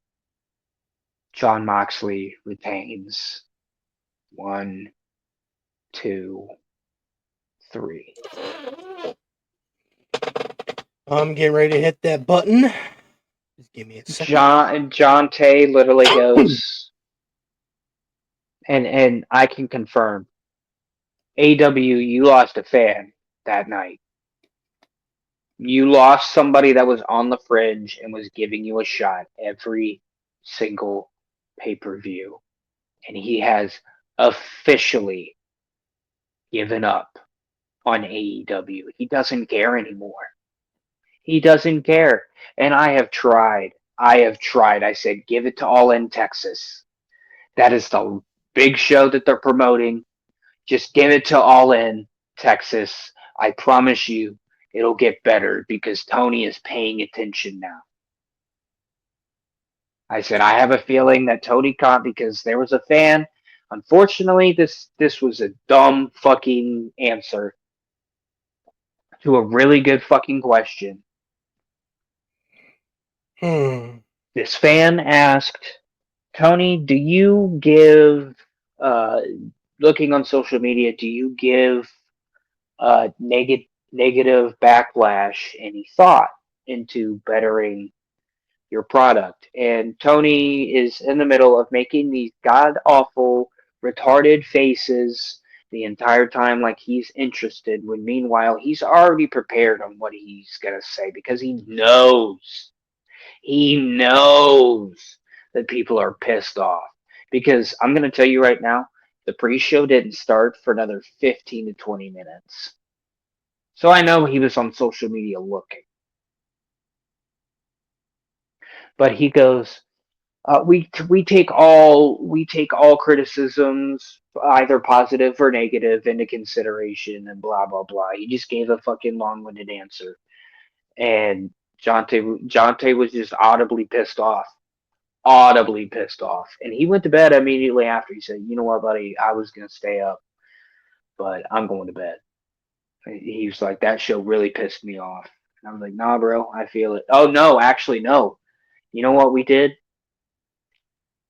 John Moxley retains. 1, 2, 3. I'm getting ready to hit that button. Just give me a second. John Tay literally goes, and I can confirm, AW, you lost a fan that night. You lost somebody that was on the fringe and was giving you a shot every single pay-per-view. And he has officially given up on AEW. He doesn't care anymore. He doesn't care. And I have tried. I said, give it to All In Texas. That is the big show that they're promoting. Just give it to All In Texas. I promise you it'll get better because Tony is paying attention now. I said, I have a feeling that Tony caught because there was a fan. Unfortunately, this was a dumb fucking answer to a really good fucking question. This fan asked, Tony, do you give, looking on social media, do you give negative backlash any thought into bettering your product? And Tony is in the middle of making these god awful, retarded faces the entire time like he's interested, when meanwhile he's already prepared on what he's going to say because he knows that people are pissed off. Because I'm going to tell you right now, the pre-show didn't start for another 15 to 20 minutes. So I know he was on social media looking. But he goes, we take all criticisms, either positive or negative, into consideration, and blah blah blah. He just gave a fucking long-winded answer, and Jonte was just audibly pissed off, and he went to bed immediately after. He said, "You know what, buddy? I was gonna stay up, but I'm going to bed." He was like, "That show really pissed me off." And I was like, "Nah, bro, I feel it." Oh no, actually no. You know what we did?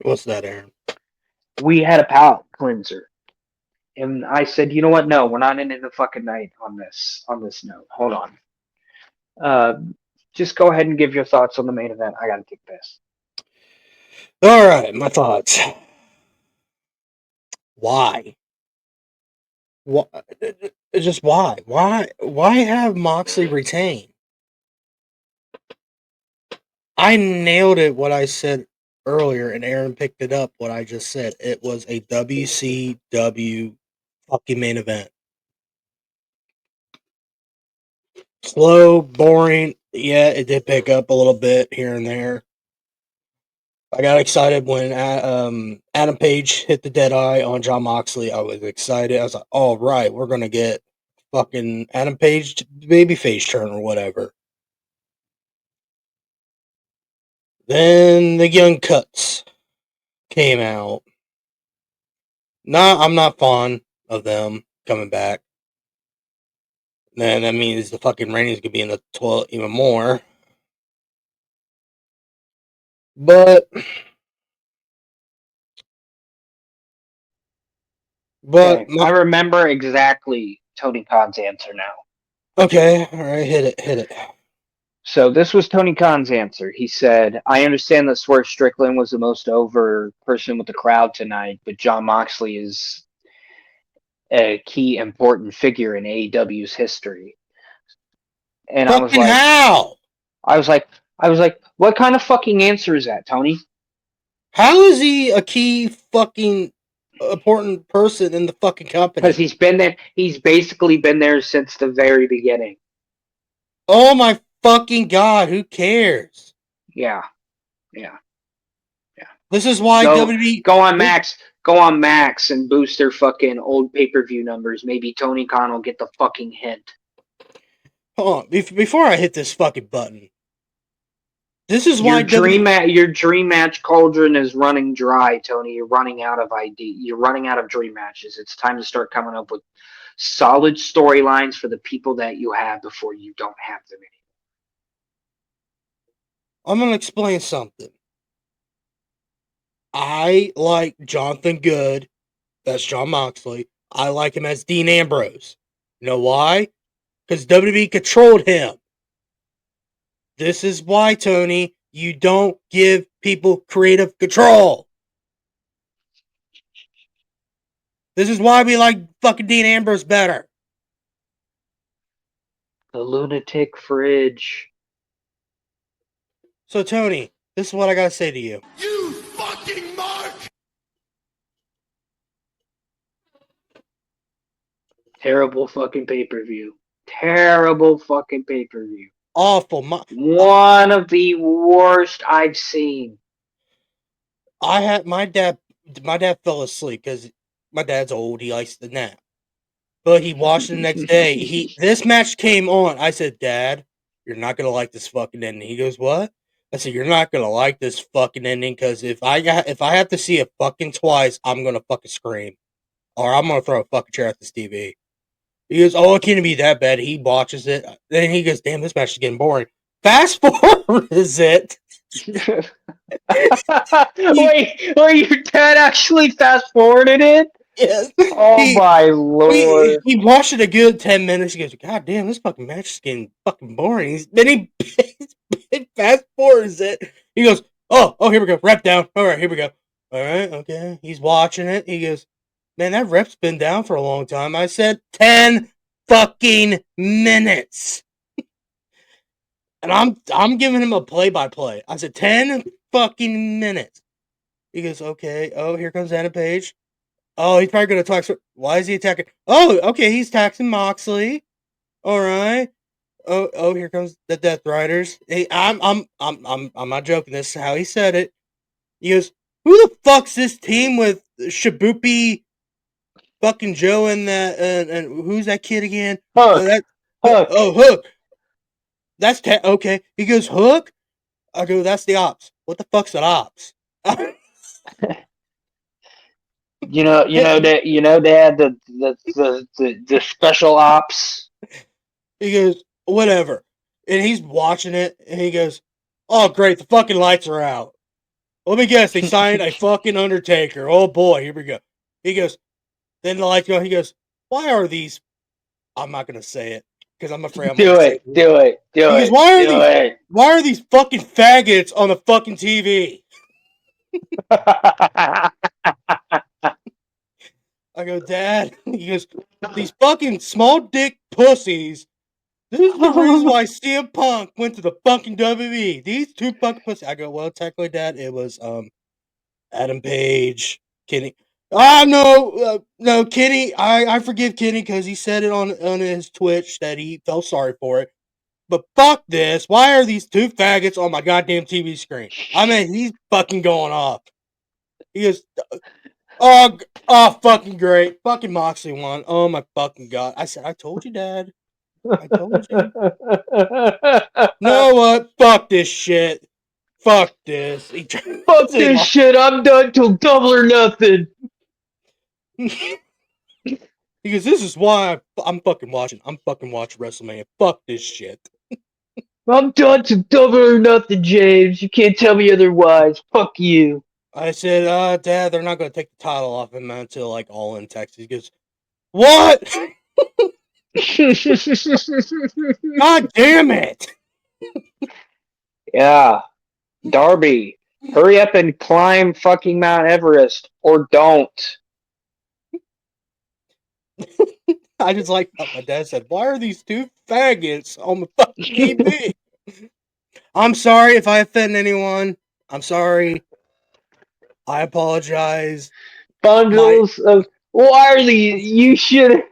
What's that, Aaron? We had a palate cleanser. And I said, you know what? No, we're not ending the fucking night on this note. Hold on. Just go ahead and give your thoughts on the main event. I gotta take this. All right, my thoughts. Why? Just why? Why have Moxley retain? I nailed it. What I said earlier, and Aaron picked it up. What I just said. It was a WCW fucking main event. Slow, boring. Yeah, it did pick up a little bit here and there. I got excited when Adam Page hit the dead eye on John Moxley. I was excited. I was like, all right, we're going to get fucking Adam Page babyface turn or whatever. Then the Young Cuts came out. I'm not fond of them coming back. Then that means the fucking ratings could be in the toilet even more. But Okay, I remember exactly Tony Khan's answer now. okay, all right, hit it. So this was Tony Khan's answer. He said, "I understand that Swerve Strickland was the most over person with the crowd tonight, but John Moxley is a key important figure in AEW's history." And Fucking how? I was like, what kind of fucking answer is that, Tony? How is he a key fucking important person in the fucking company? Because he's been there. He's basically been there since the very beginning. Oh my fucking god! Who cares? Yeah. This is why WWE go on Max and boost their fucking old pay-per-view numbers. Maybe Tony Khan will get the fucking hint. Hold on, before I hit this fucking button. This is Your why your dream match cauldron is running dry, Tony. You're running out of You're running out of dream matches. It's time to start coming up with solid storylines for the people that you have before you don't have them anymore. I'm gonna explain something. I like Jonathan Good. That's John Moxley. I like him as Dean Ambrose. You know why? Because WWE controlled him. This is why, Tony, you don't give people creative control. This is why we like fucking Dean Ambrose better. The lunatic fridge. So, Tony, this is what I gotta say to you. You fucking mark! Terrible fucking pay-per-view. Terrible fucking pay-per-view. Awful. One of the worst I've seen. I had my dad fell asleep because my dad's old. He likes to nap. But he watched it the next day. This match came on. I said, Dad, you're not gonna like this fucking ending. He goes, what? I said, you're not gonna like this fucking ending because if I have to see it fucking twice, I'm gonna fucking scream, or I'm gonna throw a fucking chair at this TV. He goes, oh, it can't be that bad. He watches it. Then he goes, damn, this match is getting boring. Fast forward is it? Wait, your dad actually fast forwarded it? Yes. Oh my lord. He watched it a good 10 minutes. He goes, God damn, this fucking match is getting fucking boring. Then he fast forwards it. He goes, oh, here we go. Rep down. All right, here we go. All right, okay. He's watching it. He goes, man, that rep's been down for a long time. I said 10 fucking minutes. And I'm giving him a play-by-play. I said 10 fucking minutes. He goes, okay. Oh, here comes Adam Page. Oh, he's probably going to talk. Why is he attacking? Oh, okay. He's taxing Moxley. All right. Oh, here comes the Death Riders. Hey, I'm not joking. This is how he said it. He goes, "Who the fuck's this team with Shibupi, fucking Joe, and that and who's that kid again? Hook. Hook. That's okay." He goes, "Hook." I go, "That's the Ops. What the fuck's an Ops?" They had the special ops. He goes, whatever. And he's watching it, and he goes, oh, great, the fucking lights are out. Let me guess, they signed a fucking Undertaker. Oh, boy, here we go. He goes, then the lights go, he goes, why are these, I'm not going to say it, because I'm afraid I'm going to say it. Do it. He goes, why are these fucking faggots on the fucking TV? I go, Dad. He goes, these fucking small dick pussies This is the reason why CM Punk went to the fucking WWE. These two fucking pussies. I go, well, technically, Dad, it was Adam Page, Kenny. No, Kenny. I forgive Kenny because he said it on his Twitch that he felt sorry for it. But fuck this. Why are these two faggots on my goddamn TV screen? I mean, he's fucking going off. He is. Fucking great. Fucking Moxley won. Oh my fucking god. I said, I told you, Dad. I told you. Know what? Fuck this shit. Fuck this. Fuck this shit. I'm done till Double or Nothing. Because this is why I'm fucking watching. I'm fucking watching WrestleMania. Fuck this shit. I'm done till Double or Nothing, James. You can't tell me otherwise. Fuck you. I said, Dad, they're not going to take the title off him until like All in Texas. He goes, what? God damn it. Yeah. Darby, hurry up and climb fucking Mount Everest. Or don't. I just like how my dad said, why are these two faggots on the fucking TV? I'm sorry if I offend anyone. I'm sorry. I apologize. Bundles of... Why are these... You should...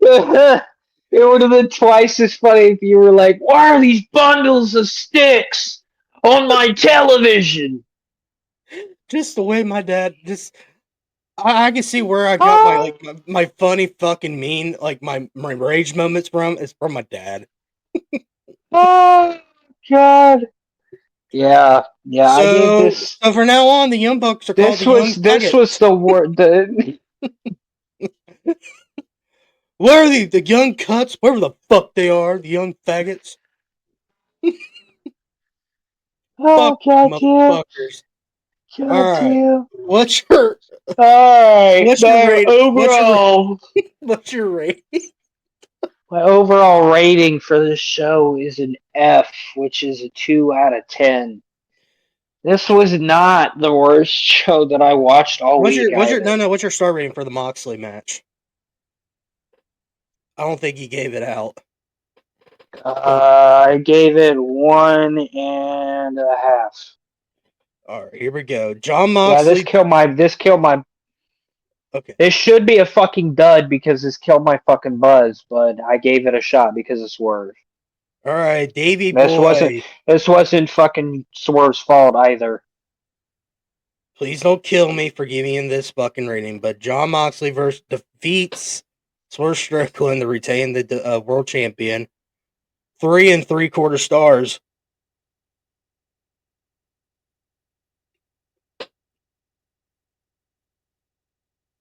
It would have been twice as funny if you were like, why are these bundles of sticks on my television? Just the way my dad just... I can see where I got my funny fucking mean, like my rage moments from. It's from my dad. Oh, God. Yeah, I gave this... So for now on, the Young Bucks are called the Young This Faggots. was the word... What are these? The Young Cuts? Whatever the fuck they are. The Young Faggots. Oh, Fuck God, motherfuckers. Alright. What's your... Alright, What's your rating? overall... What's your rating? My overall rating for this show is an F, which is a 2 out of 10. This was not the worst show that I watched all week. What's your star rating for the Moxley match? I don't think he gave it out. I gave it 1.5. Alright, here we go. John Moxley. Yeah, this killed my... Okay. This should be a fucking dud because this killed my fucking buzz, but I gave it a shot because of Swerve. Alright, Davey This Boy. wasn't fucking Swerve's fault either. Please don't kill me for giving him this fucking rating, but John Moxley defeats Swerve Strickland to retain the world champion. 3 3/4 stars.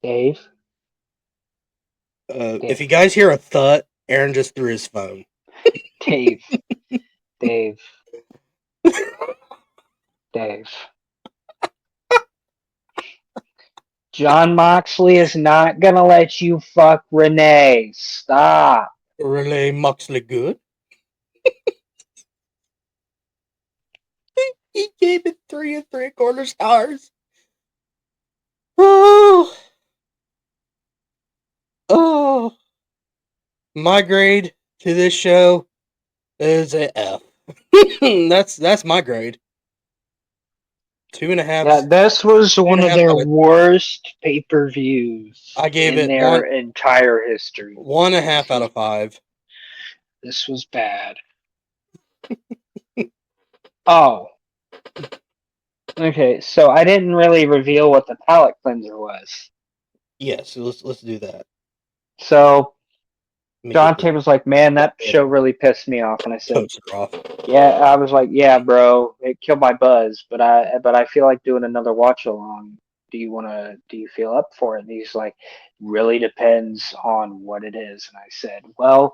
Dave? If you guys hear a thud, Aaron just threw his phone. Dave. John Moxley is not gonna let you fuck Renee. Stop. Renee Moxley good. He gave it 3 3/4 stars. Oh. My grade to this show is a F. That's my grade. 2.5. Yeah, this was one of their worst pay-per-views I gave it their entire history. 1.5 out of 5. This was bad. Oh. Okay, so I didn't really reveal what the palate cleanser was. Yes, let's do that. So Dante was like, "Man, that show really pissed me off," and I said, "Yeah." I was like, "Yeah, bro, it killed my buzz, but I feel like doing another watch along. Do you feel up for it?" And he's like, "Really depends on what it is." And I said, "Well,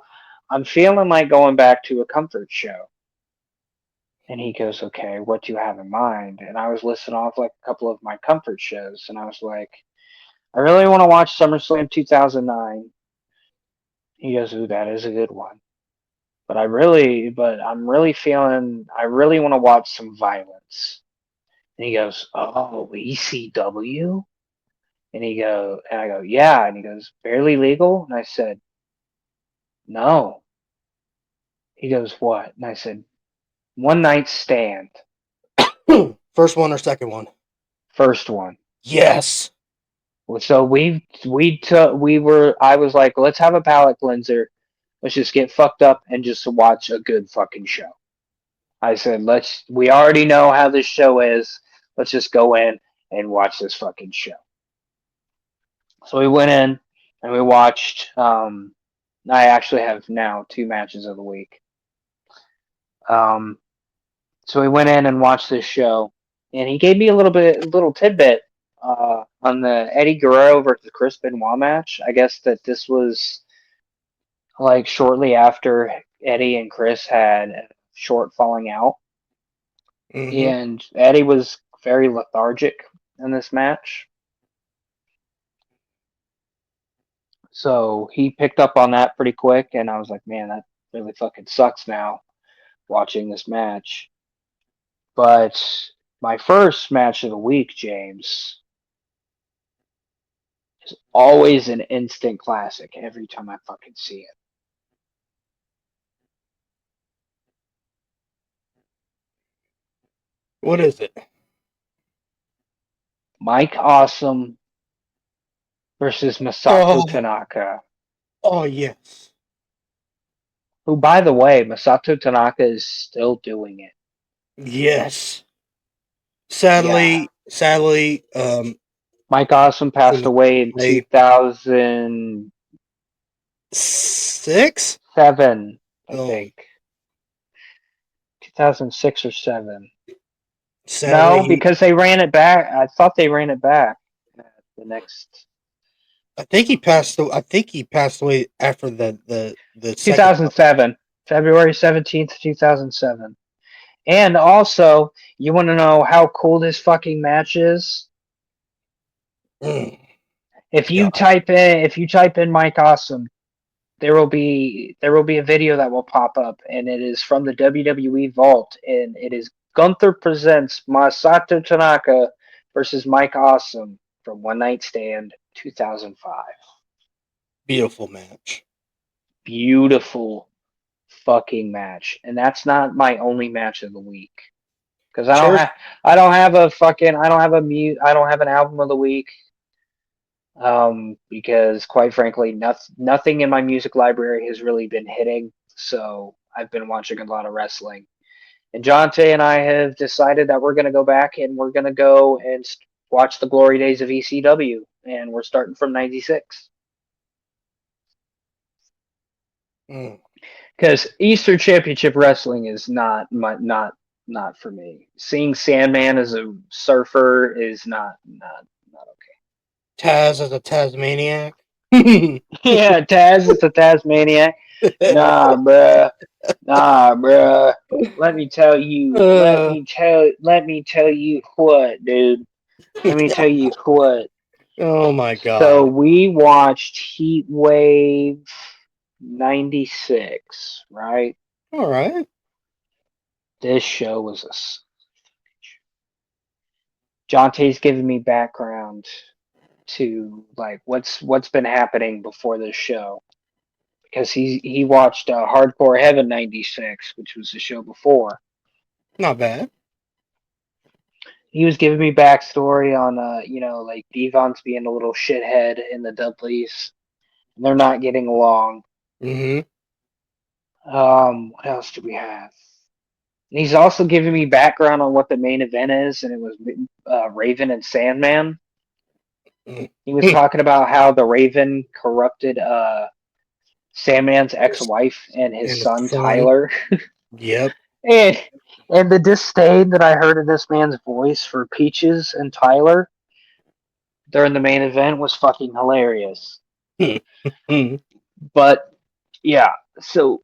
I'm feeling like going back to a comfort show." And he goes, "Okay, what do you have in mind?" And I was listing off like a couple of my comfort shows, and I was like, "I really want to watch SummerSlam 2009." He goes, "Ooh, that is a good one. But I'm really feeling, I really want to watch some violence." And he goes, "Oh, ECW?" And I go, "Yeah." And he goes, "Barely Legal?" And I said, "No." He goes, what? And I said, One Night Stand. First one or second one? First one. Yes. So I was like, let's have a palate cleanser. Let's just get fucked up and just watch a good fucking show. I said, we already know how this show is. Let's just go in and watch this fucking show. So we went in and we watched, I actually have now 2 matches of the week. So we went in and watched this show, and he gave me a little tidbit on the Eddie Guerrero versus Chris Benoit match. I guess that this was like shortly after Eddie and Chris had a short falling out, and Eddie was very lethargic in this match. So he picked up on that pretty quick, and I was like, man, that really fucking sucks now watching this match. But my first match of the week, James, is always an instant classic every time I fucking see it. What is it? Mike Awesome versus Masato Tanaka. Oh, yes. Who, by the way, Masato Tanaka is still doing it. Yes. Sadly, Mike Awesome passed away in 2007, 6? I think. 2006 or 7. Sadly, No, because they ran it back. I thought they ran it back. The next. I think he passed away after the 2007, February 17th, 2007. And also, you want to know how cool this fucking match is? If you type in Mike Awesome, there will be a video that will pop up, and it is from the WWE Vault, and it is Gunther presents Masato Tanaka versus Mike Awesome from One Night Stand 2005. Beautiful match. Beautiful fucking match, and that's not my only match of the week because I don't have an album of the week. Because quite frankly, nothing in my music library has really been hitting. So I've been watching a lot of wrestling. And Jonte and I have decided that we're going to go back and we're going to go and watch the glory days of ECW. And we're starting from 96. Because Eastern Championship Wrestling is not for me. Seeing Sandman as a surfer is not okay. Taz as a Tasmaniac. Yeah, Taz is a Tasmaniac. Nah, bruh. Let me tell you what, dude. Let me tell you what. Oh my god. So we watched Heat Wave 96, right? All right. This show was Jonte's giving me background to like what's been happening before this show. Because he watched Hardcore Heaven 96, which was the show before. Not bad. He was giving me backstory on, like Devon's being a little shithead in the Dudleys. And they're not getting along. Mm-hmm. What else do we have? And he's also giving me background on what the main event is, and it was Raven and Sandman. He was talking about how the Raven corrupted Sandman's ex-wife and his son Tyler. Yep. And the disdain that I heard in this man's voice for Peaches and Tyler during the main event was fucking hilarious. But yeah, so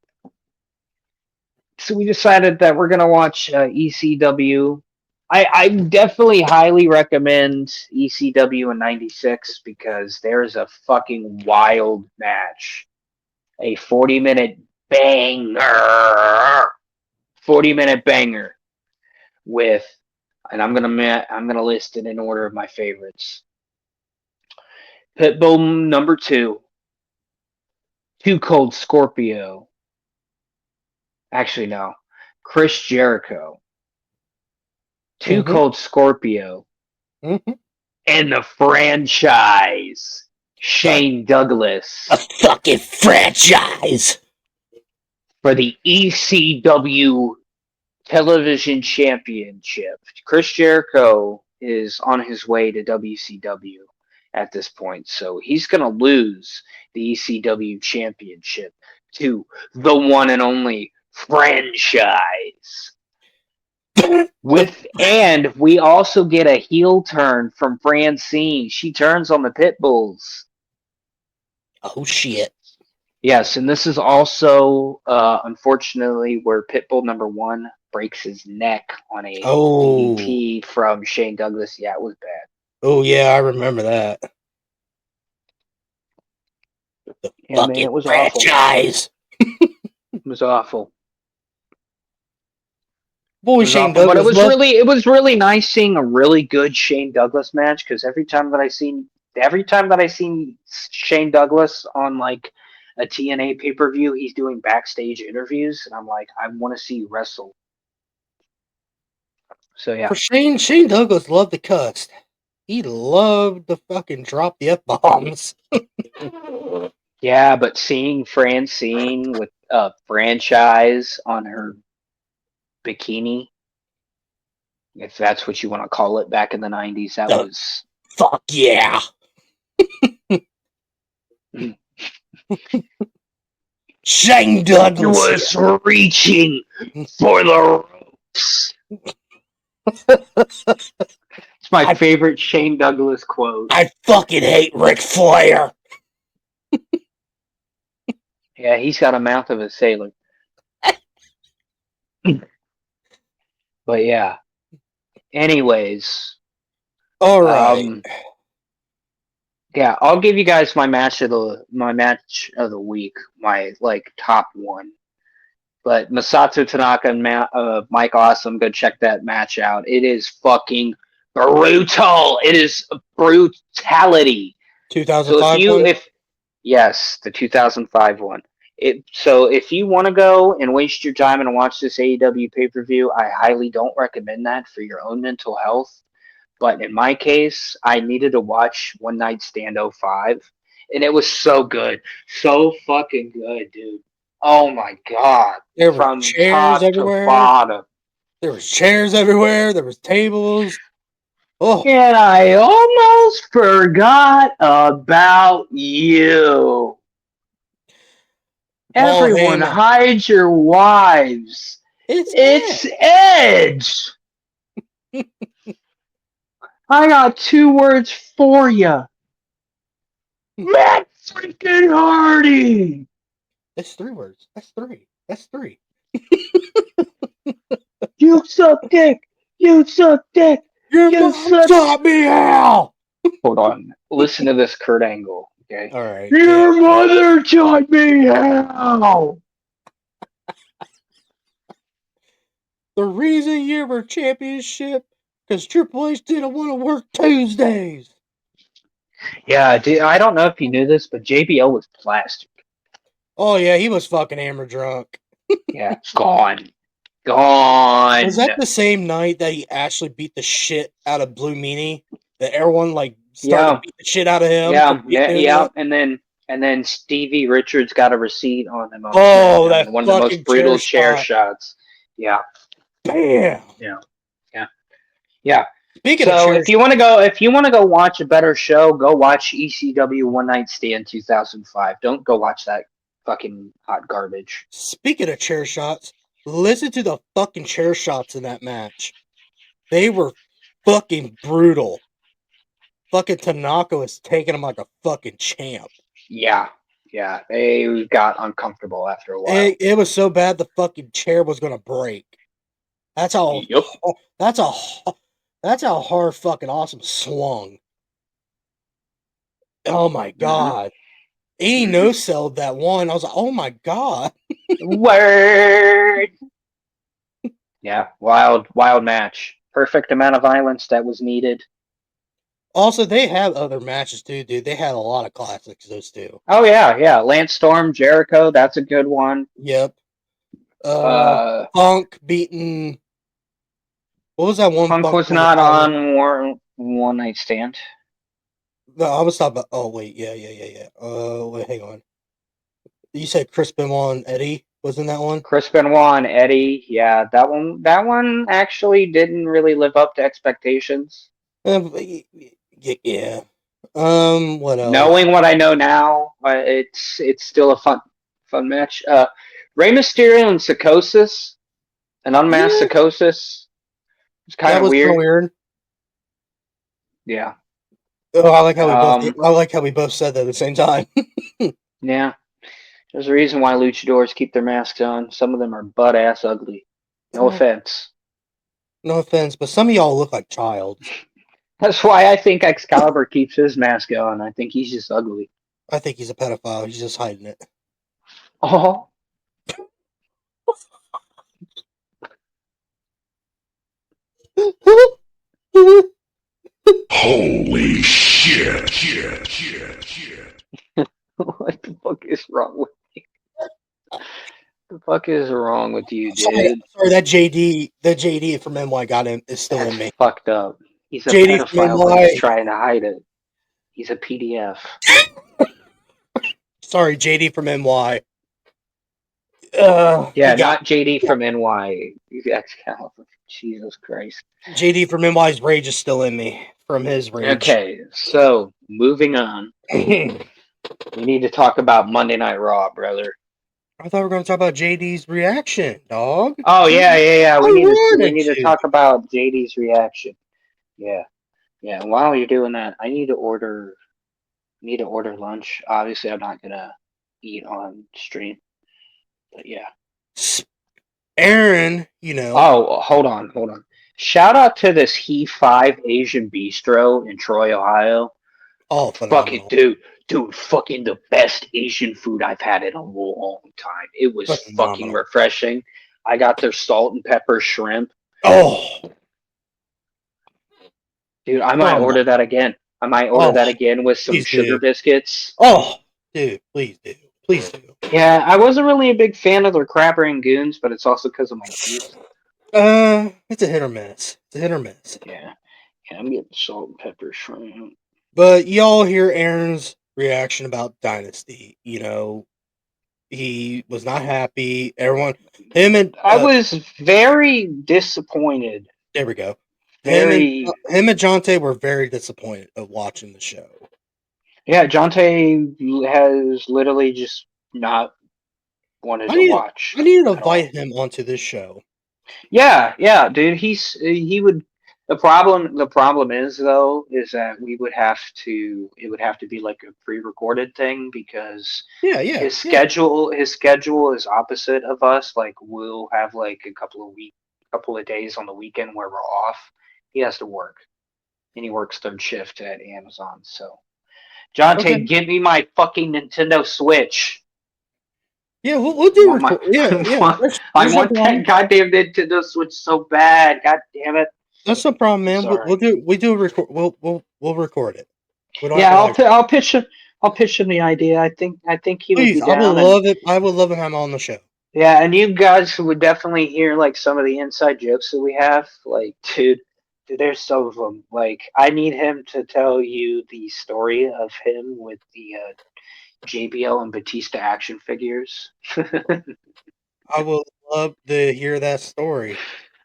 we decided that we're gonna watch ECW. I definitely highly recommend ECW in '96 because there's a fucking wild match, a 40-minute banger, 40-minute banger with, and I'm gonna list it in order of my favorites. Pitbull number 2, Too Cold Scorpio, Actually, no. Chris Jericho, Too Mm-hmm. Cold Scorpio, Mm-hmm. and the franchise, Shane Douglas, A fucking franchise. for the ECW Television Championship. Chris Jericho is on his way to WCW at this point, so he's going to lose the ECW Championship to the one and only franchise. And we also get a heel turn from Francine. She turns on the Pitbulls. Oh shit. Yes, and this is also unfortunately where Pitbull number one breaks his neck on a Oh. DDT from Shane Douglas. Yeah, it was bad. Oh yeah, I remember that. The Yeah, man, fucking it was awful. franchise. It was awful. Boy, It was Shane awful, but Douglas. it was really nice seeing a really good Shane Douglas match because every time that I seen Shane Douglas on like a TNA pay per view, he's doing backstage interviews, and I'm like, I want to see you wrestle. So yeah, For Shane Douglas loved to cuss. He loved to fucking drop the F-bombs. yeah, but seeing Francine with a franchise on her bikini, if that's what you want to call it, back in the '90s, that Oh, was fuck yeah. Shane He Douglas. was reaching for the ropes. It's my favorite Shane Douglas quote. I fucking hate Ric Flair. Yeah, he's got a mouth of a sailor. But yeah. Anyways, All right. yeah, I'll give you guys my match of the week, my like top one. But Masato Tanaka and Mike Awesome, go check that match out. It is fucking brutal. It is brutality. So 2005 one? yes, the 2005 one. So if you want to go and waste your time and watch this AEW pay per view, I highly don't recommend that for your own mental health. But in my case, I needed to watch One Night Stand '05, and it was so good, so fucking good, dude. Oh my god, There were from chairs top to everywhere. bottom. There was chairs everywhere. There was tables. Oh, And I almost forgot about you. Paul Everyone Heyman. hide your wives. It's It's Edge. I got two words for you. Matt freaking Hardy. That's three words. That's three. That's three. You suck dick. You suck dick. Your You mom suck. taught me how. Hold on. Listen to this Kurt Angle. Okay. All right. Your mother taught me how. The reason you were championship because Triple H didn't want to work Tuesdays. Yeah, dude, I don't know if you knew this, but JBL was plastic. Oh yeah, he was fucking hammer drunk. Yeah, gone. Gone. Was that the same night that he actually beat the shit out of Blue Meanie? That everyone like started to beat the shit out of him. Yeah. And then Stevie Richards got a receipt on him. Oh, that one of the most fucking brutal chair chair shots. Yeah. Bam. Yeah. Speaking of So chair, if you want to go watch a better show, go watch ECW One Night Stand 2005. Don't go watch that fucking hot garbage. speaking of chair shots, listen to the fucking chair shots in that match. They were fucking brutal. Fucking Tanaka was taking him like a fucking champ. Yeah. They got uncomfortable after a while. It was so bad the fucking chair was gonna break. That's how. Yep. That's how hard fucking awesome swung. Oh my god. He no sold that one. I was like, oh my god. Word. Yeah, wild match. Perfect amount of violence that was needed. Also, they have other matches too, dude. They had a lot of classics, those two. Oh yeah. Lance Storm, Jericho, that's a good one. Yep. Punk beating. What was that one? Punk was on not the title? on One Night Stand. No, I was talking about. Oh wait, yeah. Wait, hang on. You said Chris Benoit and Eddie was in that one. Chris Benoit and Eddie, yeah, that one. That one actually didn't really live up to expectations. Yeah. What else? Knowing what I know now, it's still a fun match. Rey Mysterio and Psychosis, an unmasked Yeah, Psychosis. It's kind that of was kind of weird. weird. Yeah. Oh, I like how we both. Um. I like how we both said that at the same time. Yeah. There's a reason why luchadors keep their masks on. Some of them are butt ass ugly. No Oh, offense. no offense, but some of y'all look like childs. That's why I think Excalibur keeps his mask on. I think he's just ugly. I think he's a pedophile. He's just hiding it. Oh. Holy shit. What the fuck is wrong with you? The fuck is wrong with you, Sorry, dude? that JD from NY got him is still That's in me. fucked up. He's a JD from pedophile, but he's NY. trying to hide it. He's a PDF. Sorry, JD from NY. Yeah, not JD from NY. Excalibur. Jesus Christ. JD from NY's rage is still in me from his rage. Okay, so moving on. We need to talk about Monday Night Raw, brother. I thought we were going to talk about JD's reaction, dog. Oh yeah. We wanted need to to. talk about JD's reaction. Yeah. And while you're doing that, I need to order lunch. Obviously, I'm not gonna eat on stream, but yeah. Aaron, Oh, hold on. Shout out to this He5 Asian Bistro in Troy, Ohio. Oh, Fucking phenomenal. dude, fucking the best Asian food I've had in a long time. It was fucking Phenomenal. refreshing. I got their salt and pepper shrimp. Oh, Dude, I might order that again. With some please sugar do. biscuits. Oh, dude, please do. Please do. Yeah, I wasn't really a big fan of their crab rangoons, but it's also because of my teeth. It's a hit or miss. Yeah, I'm getting salt and pepper shrimp. But y'all hear Aaron's reaction about Dynasty. He was not happy. I was very disappointed. There we go. Very. Him and Jonte were very disappointed of watching the show. Yeah, Jonte has literally just not wanted to watch. I need to invite him onto this show. Yeah, dude. He would. The problem is though is that it would have to be like a pre-recorded thing because his schedule is opposite of us. Like we'll have like a couple of days on the weekend where we're off. He has to work, and he works third shift at Amazon. So, Jonte, give me my fucking Nintendo Switch. Yeah, we'll do record. I want that goddamn Nintendo Switch so bad. God damn it. That's no problem, man. We'll record it. I'll pitch him the idea. I think he would be down. I would love to have him on the show. Yeah, and you guys would definitely hear like some of the inside jokes that we have. Like, dude, there's some of them. Like, I need him to tell you the story of him with the JBL and Batista action figures. I would love to hear that story.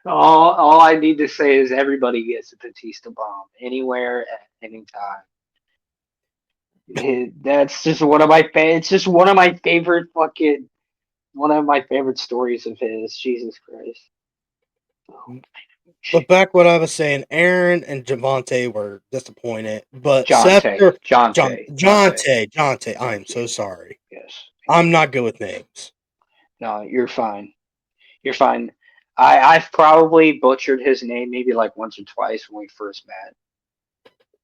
All I need to say is everybody gets a Batista bomb anywhere at any time. That's just one of my it's just one of my favorite stories of his. Jesus Christ. Oh, but back what I was saying, Aaron and Javante were disappointed, but Jonte. I am so sorry. Yes. I'm not good with names. No, you're fine. I've probably butchered his name maybe like once or twice when we first met.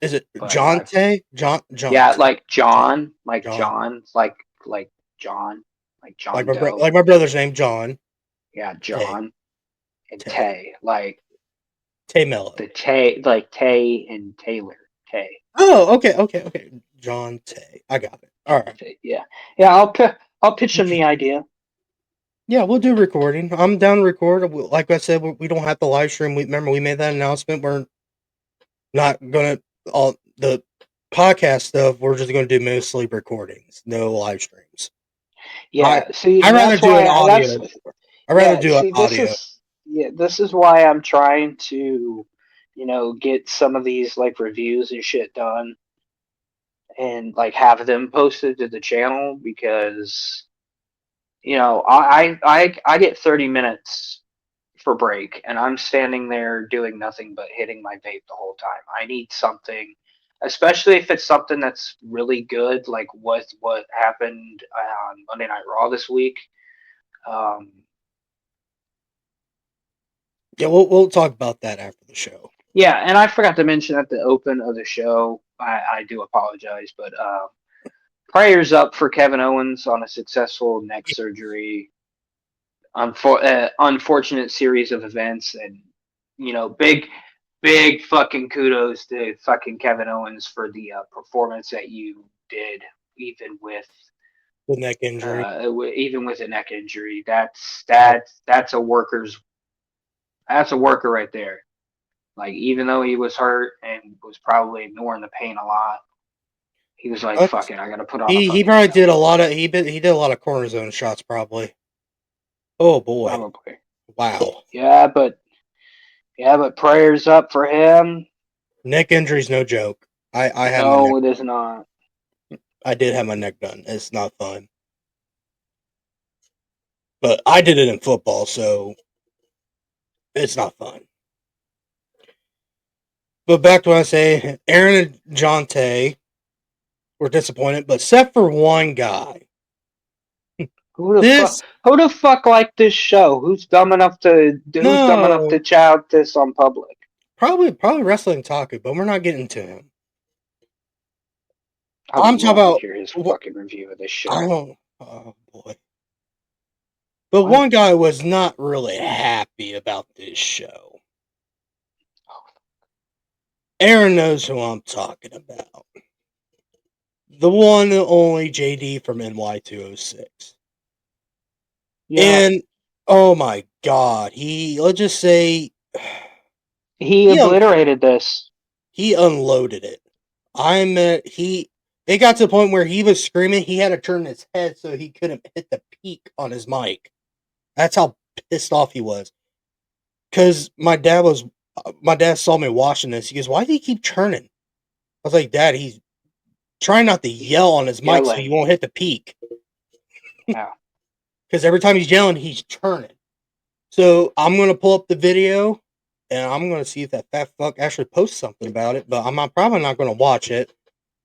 Is it Jonte? John? Yeah, like John, like John, like John, like John Doe. Like my brother's name, John. Yeah, John. And Tay, like Tay Mello. The Tay, like Tay and Taylor. Tay. Oh, okay. John Tay. I got it. All right. Yeah. I'll pitch him the idea. Yeah, we'll do recording. I'm down to record. Like I said, we don't have to live stream. Remember, we made that announcement. We're not gonna all the podcast stuff. We're just gonna do mostly recordings, no live streams. I Yeah, see, I rather that's do an why audio. I rather yeah, do an see, audio. this is why I'm trying to, get some of these like reviews and shit done and like have them posted to the channel because I get 30 minutes for break and I'm standing there doing nothing but hitting my vape the whole time. I need something, especially if it's something that's really good, like what happened on Monday Night Raw this week. Um, Yeah, we'll talk about that after the show. yeah, and I forgot to mention at the open of the show. I do apologize, but prayers up for Kevin Owens on a successful neck surgery. Unfortunate series of events, and big fucking kudos to fucking Kevin Owens for the performance that you did, even with The neck injury. even with a neck injury. That's Yeah. that's a worker right there. Like, even though he was hurt and was probably ignoring the pain a lot, he was like, "Fuck it, I gotta put on a He fucking probably show." did a lot of he did a lot of cortisone shots probably. Oh boy. Probably, Wow. yeah, but prayers up for him. Neck injury's no joke. I had my neck. No, it is not. I did have my neck done. It's not fun. But I did it in football, so it's not fun. But back to what I say, Aaron and Jonte were disappointed, but except for one guy. This Who the fuck liked this show? Who's dumb enough to no, shout this on public? probably wrestling Taku, but we're not getting to him. I would I'm talking love to about hear his what fucking review of this I show. don't. Oh boy. But What? one guy was not really happy about this show. Aaron knows who I'm talking about. The one and only JD from NY206. Yeah, And oh my god, let's just say he obliterated this. he unloaded it. It got to the point where he was screaming, he had to turn his head so he couldn't hit the peak on his mic. That's how pissed off he was. Cause my dad saw me watching this. He goes, "Why do he keep churning?" I was like, "Dad, he's trying not to yell on his mic so he Yelling. won't hit the peak." Yeah. Because every time he's yelling, he's churning. So I'm gonna pull up the video and I'm gonna see if that fat fuck actually posts something about it. But probably not gonna watch it.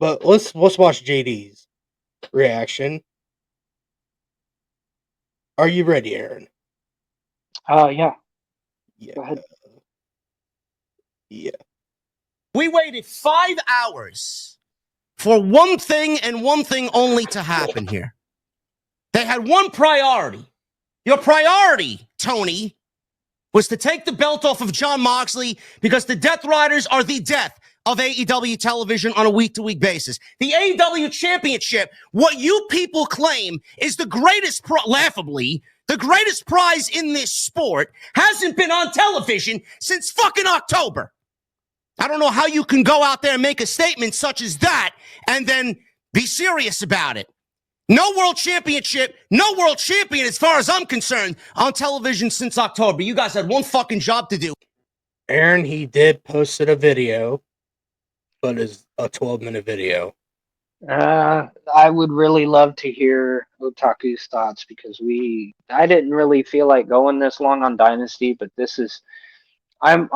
But let's watch JD's reaction. Are you ready, Aaron? Yeah. Yeah. Go ahead. Yeah. We waited 5 hours for one thing and one thing only to happen here. They had one priority. Your priority, Tony, was to take the belt off of Jon Moxley because the Death Riders are the death of AEW television on a week-to-week basis. The AEW Championship, what you people claim is the greatest, laughably, the greatest prize in this sport, hasn't been on television since fucking October. I don't know how you can go out there and make a statement such as that and then be serious about it. No world championship, no world champion as far as I'm concerned on television since October. You guys had one fucking job to do. Aaron, he did posted a video, but it's a 12-minute video. I would really love to hear Otaku's thoughts because I didn't really feel like going this long on Dynasty, but I'm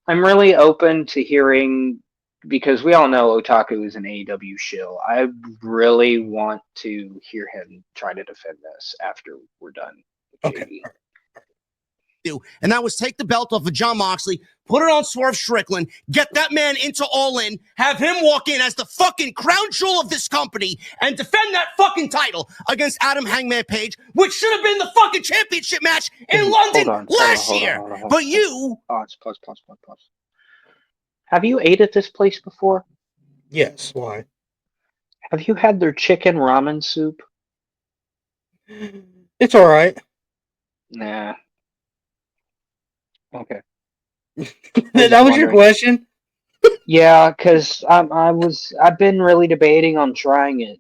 really open to hearing because we all know Otaku is an AEW shill. I really want to hear him try to defend this after we're done with Okay. JD. And that was take the belt off of Jon Moxley, put it on Swerve Strickland, get that man into All In, have him walk in as the fucking crown jewel of this company and defend that fucking title against Adam Hangman Page, which should have been the fucking championship match in London last year. But you... Pause. Have you ate at this place before? Yes, why? Have you had their chicken ramen soup? It's alright. Nah. Okay. That was your question? Yeah, because I've been really debating on trying it.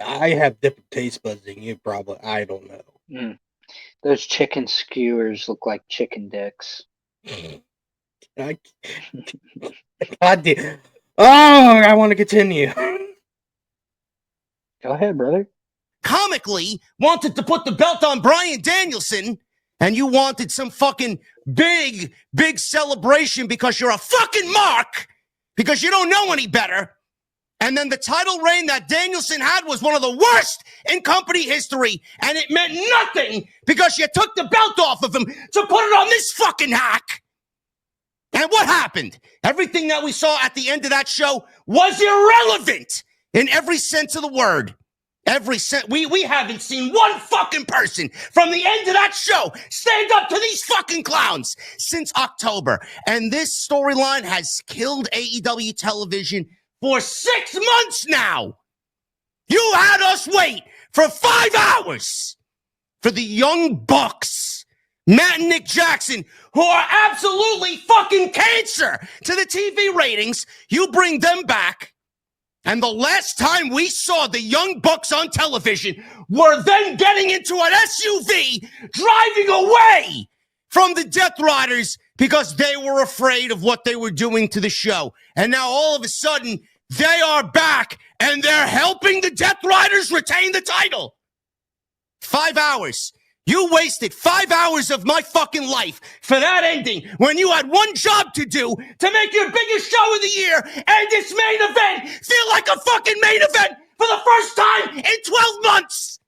I have different taste buds than you, probably. I don't know. Mm. Those chicken skewers look like chicken dicks. I, God damn. Oh, I want to continue. Go ahead, brother. Comically wanted to put the belt on Bryan Danielson, and you wanted some fucking big celebration because you're a fucking mark, because you don't know any better. And then the title reign that Danielson had was one of the worst in company history, and it meant nothing because you took the belt off of him to put it on this fucking hack. And what happened? Everything that we saw at the end of that show was irrelevant in every sense of the word. We haven't seen one fucking person from the end of that show stand up to these fucking clowns since October. And this storyline has killed AEW television for 6 months now. You had us wait for 5 hours for the Young Bucks, Matt and Nick Jackson, who are absolutely fucking cancer to the TV ratings. You bring them back. And the last time we saw the Young Bucks on television were then getting into an SUV driving away from the Death Riders because they were afraid of what they were doing to the show. And now all of a sudden, they are back and they're helping the Death Riders retain the title. 5 hours. You wasted 5 hours of my fucking life for that ending when you had one job to do to make your biggest show of the year and this main event feel like a fucking main event for the first time in 12 months.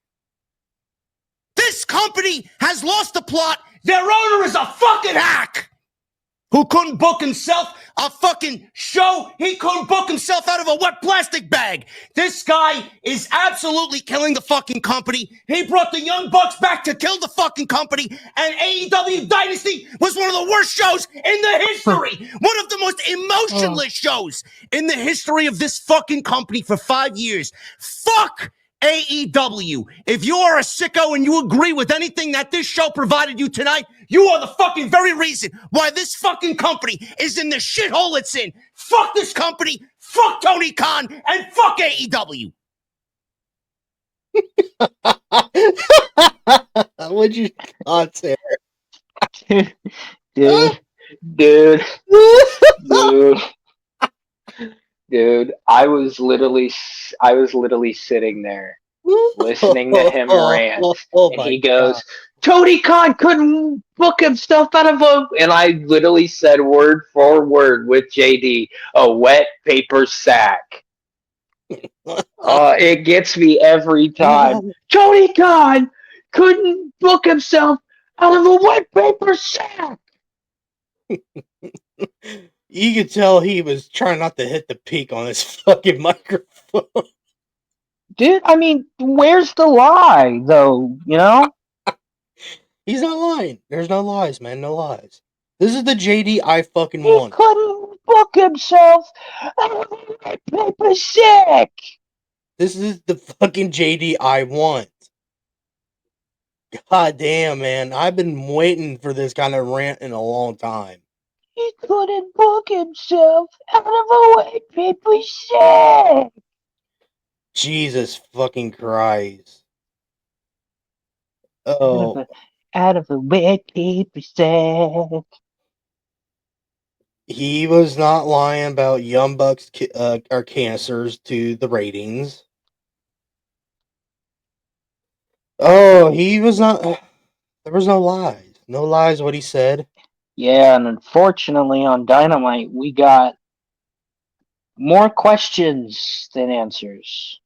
This company has lost the plot. Their owner is a fucking hack who couldn't book himself a fucking show. He couldn't book himself out of a wet plastic bag. This guy is absolutely killing the fucking company. He brought the Young Bucks back to kill the fucking company. And AEW Dynasty was one of the worst shows in the history. One of the most emotionless shows in the history of this fucking company for 5 years. Fuck AEW. If you are a sicko and you agree with anything that this show provided you tonight, you are the fucking very reason why this fucking company is in the shithole it's in. Fuck this company, fuck Tony Khan, and fuck AEW. What'd you say? Dude, I was literally sitting there listening to him rant, and he goes, Tony Khan couldn't book himself out of a, and I literally said word for word with JD, a wet paper sack. It gets me every time. Tony Khan couldn't book himself out of a wet paper sack. You could tell he was trying not to hit the peak on his fucking microphone. Dude, I mean, where's the lie, though, you know? He's not lying. There's no lies, man. No lies. This is the JD I fucking He want. couldn't book himself out of a wet paper sack. This is the fucking JD I want. God damn, man. I've been waiting for this kind of rant in a long time. He couldn't book himself out of a wet paper sack. Jesus fucking Christ. Oh. Out of a wet paper sack. He was not lying about Young Bucks are cancers to the ratings. Oh, he was not. There was no lies. No lies what he said. Yeah, and unfortunately on Dynamite, we got more questions than answers.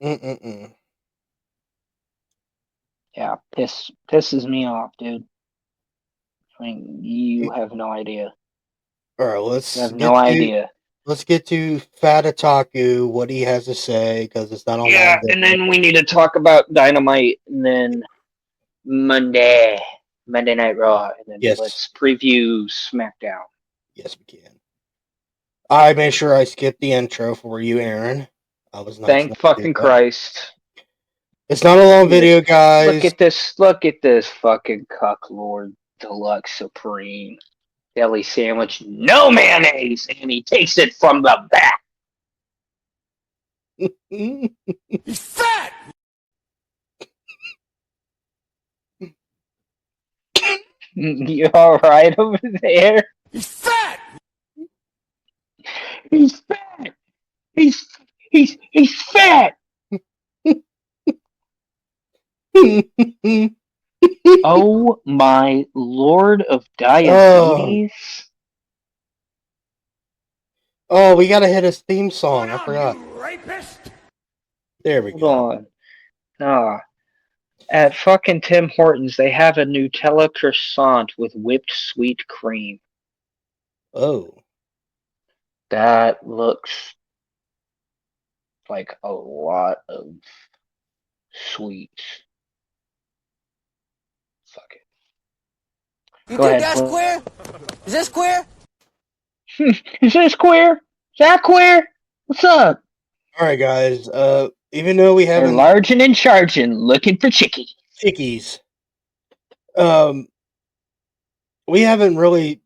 Mm-mm-mm. Yeah, pisses me off, dude. I mean, you have no idea. All right, let's You have no idea. Let's get to Fat Otaku, what he has to say, because it's not on. Yeah, and then we need to talk about Dynamite, and then Monday Night Raw, and then Yes. let's preview SmackDown. Yes, we can. I made sure I skipped the intro for you, Aaron. I was not. Thank fucking Christ. It's not a long video, guys. Look at this. Look at this fucking cuck lord deluxe supreme deli sandwich. No mayonnaise, and he takes it from the back. He's fat! You all right over there? He's fat! He's fat. He's fat. Oh my lord of diabetes! Oh, we gotta hit his theme song. I Down, forgot. you rapist! There we Hold go. on. At fucking Tim Hortons, they have a Nutella croissant with whipped sweet cream. Oh. That looks like a lot of sweets. Fuck it. You Go think ahead, that's Flo. queer? Is this queer? Is this queer? Is that queer? What's up? All right, guys. Even though we They're haven't larging and charging, looking for chickies. chickies, we haven't really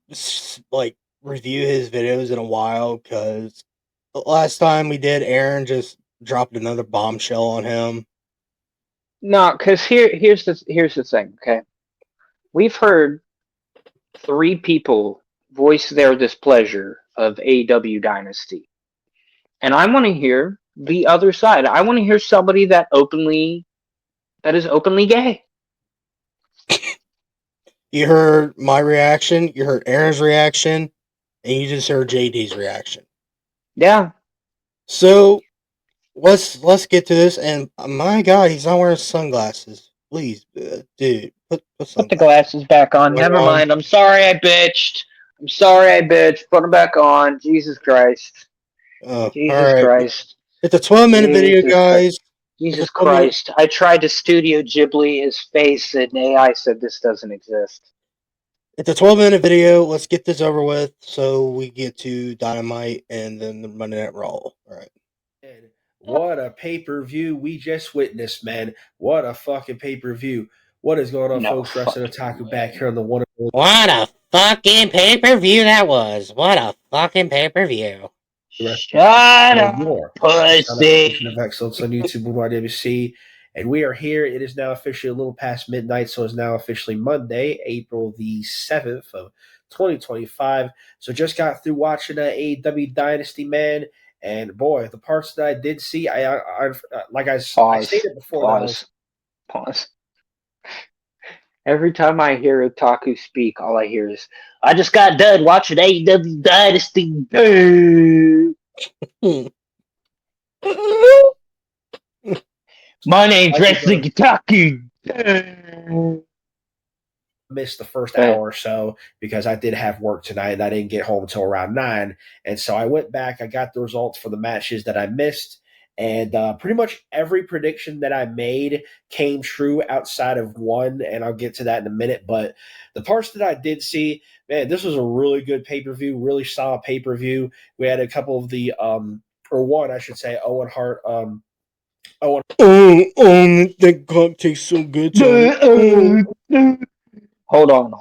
like reviewed his videos in a while because the last time we did, Aaron just dropped another bombshell on him. No, because here's the thing. Okay, we've heard 3 people voice their displeasure of AEW Dynasty, and I want to hear the other side. I want to hear somebody that is openly gay. You heard my reaction, you heard Aaron's reaction, and you just heard JD's reaction. Yeah. So let's get to this. And my God, he's not wearing sunglasses. Please, dude, put Put the sunglasses. glasses back on. Put Never on. mind. I'm sorry I bitched. Put them back on. Jesus Christ. All Jesus right. Christ. It's a 12-minute video, Jesus guys. Jesus It's a 12-minute Christ. I tried to Studio Ghibli his face and AI said this doesn't exist. It's a 12-minute video. Let's get this over with so we get to Dynamite and then the Monday Night Raw. All right. What a pay-per-view we just witnessed, man. What a fucking pay-per-view. What is going on, No folks? Wrestling fucking Otaku way. back here on the one. What a fucking pay-per-view that was. What a fucking pay-per-view. Shut up, pussy. Of Excellence on YouTube and YWC. And we are here. It is now officially a little past midnight, so it's now officially Monday, April the 7th of 2025. So just got through watching AEW Dynasty, man. And boy, the parts that I did see, I stated before, Pause. Every time I hear Otaku speak, all I hear is, I just got done watching AEW Dynasty. My name's Wrestling Otaku. Missed the first hour or so because I did have work tonight and I didn't get home until around 9. And so I went back, I got the results for the matches that I missed. And pretty much every prediction that I made came true outside of one, and I'll get to that in a minute. But the parts that I did see, man, this was a really good pay-per-view, really solid pay-per-view. We had a couple of the, or one, I should say, Owen Hart. That cock tastes so good. Hold on.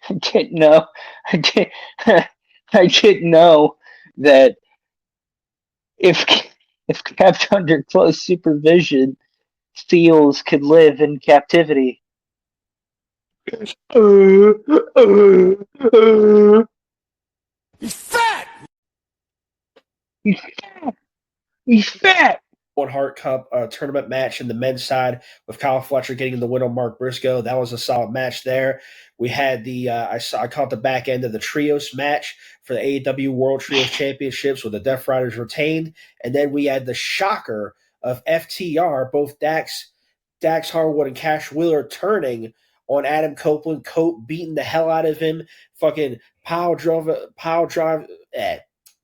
I didn't know. I didn't know that if kept under close supervision, seals could live in captivity. He's fat! He's fat! One Hart Cup tournament match in the men's side with Kyle Fletcher getting the win on Mark Briscoe. That was a solid match there. We had the I caught the back end of the trios match for the AEW World Trios Championships with the Death Riders retained, and then we had the shocker of FTR, both Dax Harwood and Cash Wheeler turning on Adam Copeland. Cope beating the hell out of him, fucking pile drive.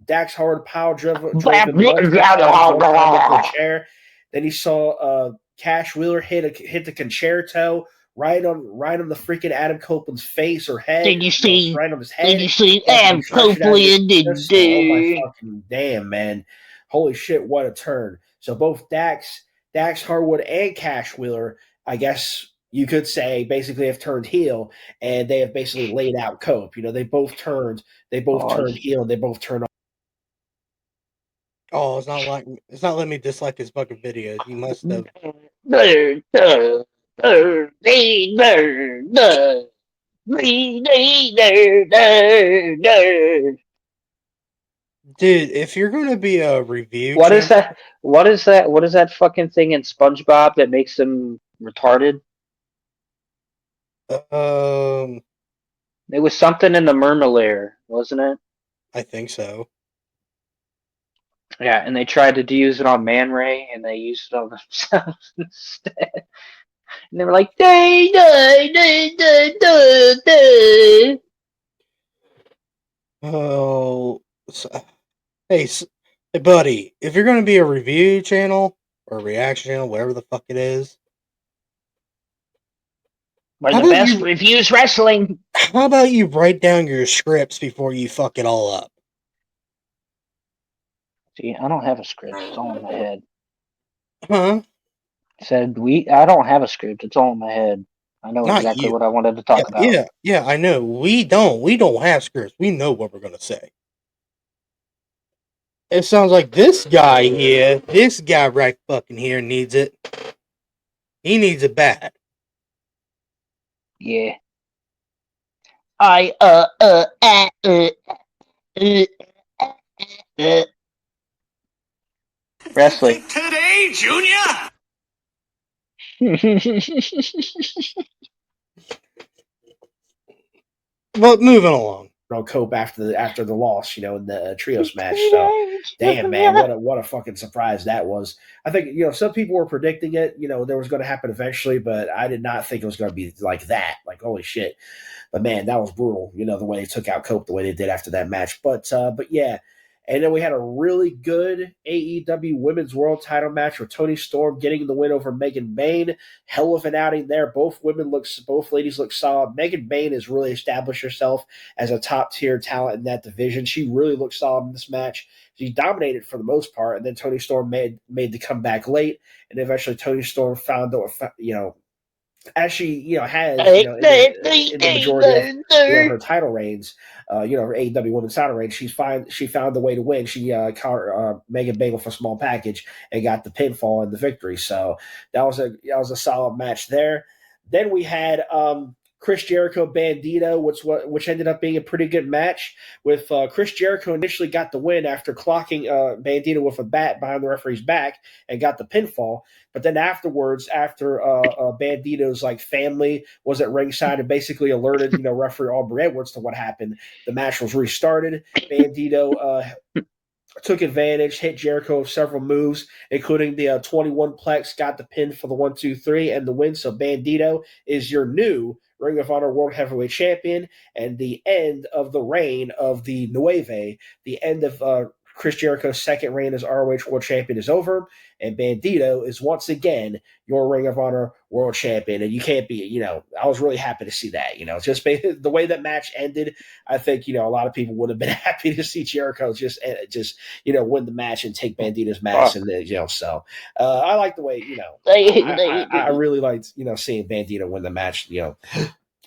Dax Howard drove him the chair. Then he saw Cash Wheeler hit the concerto right on the freaking Adam Copeland's face or head. Did you see? Right on his head. Did you see Adam Copeland? Oh my fucking damn, man! Holy shit! What a turn! So both Dax Harwood, and Cash Wheeler, I guess you could say, basically have turned heel, and they have basically laid out Cope. They both turned heel, and they both turned. Oh, it's not letting me dislike his fucking videos. You must have. Dude, if you're gonna be a review What is channel, that? What is that fucking thing in SpongeBob that makes them retarded? um, It was something in the Mermalair, wasn't it? I think so. Yeah, and they tried to use it on Man Ray, and they used it on themselves instead. And they were like, day, day, day, day, day, day. Oh, hey, hey, buddy, if you're gonna be a review channel or a reaction channel, whatever the fuck it is, We're how the about best you? reviews wrestling. How about you write down your scripts before you fuck it all up? See, I don't have a script. It's all in my head. Huh? I don't have a script. It's all in my head. I know Not exactly you. what I wanted to Yeah, talk about. yeah. I know. We don't have scripts. We know what we're gonna say. It sounds like this guy right fucking here needs it. He needs it bad. Yeah. I wrestling. Today, Junior! But moving along. Cope after the loss, in the trios match. So, damn man, what a fucking surprise that was. I think some people were predicting it. There was going to happen eventually, but I did not think it was going to be like that. Like holy shit! But man, that was brutal. The way they took out Cope, the way they did after that match. But yeah. And then we had a really good AEW Women's World Title match with Toni Storm getting the win over Megan Bayne. Hell of an outing there. Both ladies look solid. Megan Bayne has really established herself as a top tier talent in that division. She really looked solid in this match. She dominated for the most part, and then Toni Storm made the comeback late, and eventually Toni Storm found as she has in the majority of her title reigns, her AEW Women's Title reign, she found the way to win. She caught Megan Bayne with a small package and got the pinfall and the victory. So that was a solid match there. Then we had Chris Jericho Bandito, which ended up being a pretty good match. With Chris Jericho initially got the win after clocking Bandito with a bat behind the referee's back and got the pinfall. But then afterwards, after Bandito's family was at ringside and basically alerted referee Aubrey Edwards to what happened, the match was restarted. Bandito took advantage, hit Jericho with several moves, including the 21 plex, got the pin for the 1-2-3 and the win. So Bandito is your new Ring of Honor World Heavyweight Champion, and the end of the reign of the Nueve, the end of Chris Jericho's second reign as ROH World Champion is over, and Bandito is once again your Ring of Honor World Champion. And you can't be, I was really happy to see that. Just the way that match ended, I think, a lot of people would have been happy to see Jericho just win the match and take Bandito's match. And so I like the way, I really liked, seeing Bandito win the match,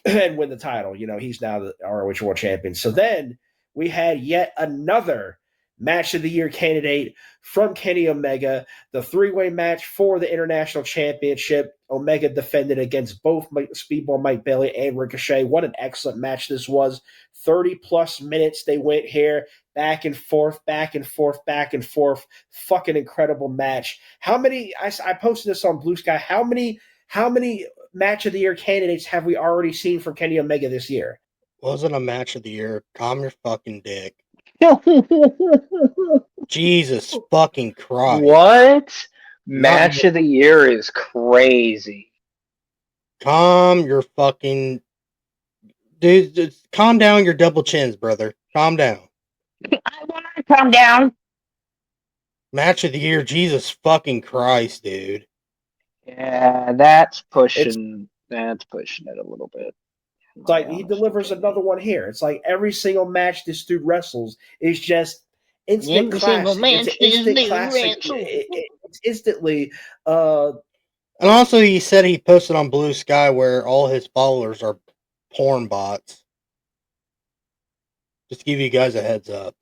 and win the title. He's now the ROH World Champion. So then we had yet another Match of the Year candidate from Kenny Omega, the three-way match for the International Championship. Omega defended against both Speedball Mike Bailey and Ricochet. What an excellent match this was. 30-plus minutes they went here, back and forth, back and forth, back and forth. Fucking incredible match. How many, I posted this on Blue Sky, how many Match of the Year candidates have we already seen from Kenny Omega this year? Wasn't a Match of the Year. Calm your fucking dick. Jesus fucking Christ. What? Match of the Year is crazy. Calm your fucking... Dude, calm down your double chins, brother. Calm down. I want to calm down. Match of the Year, Jesus fucking Christ, dude. Yeah, that's pushing it a little bit. It's like he delivers another one here. It's like every single match this dude wrestles is just instant classic. It's an instant classic. it's instantly. And also, he said he posted on Blue Sky where all his followers are porn bots. Just to give you guys a heads up.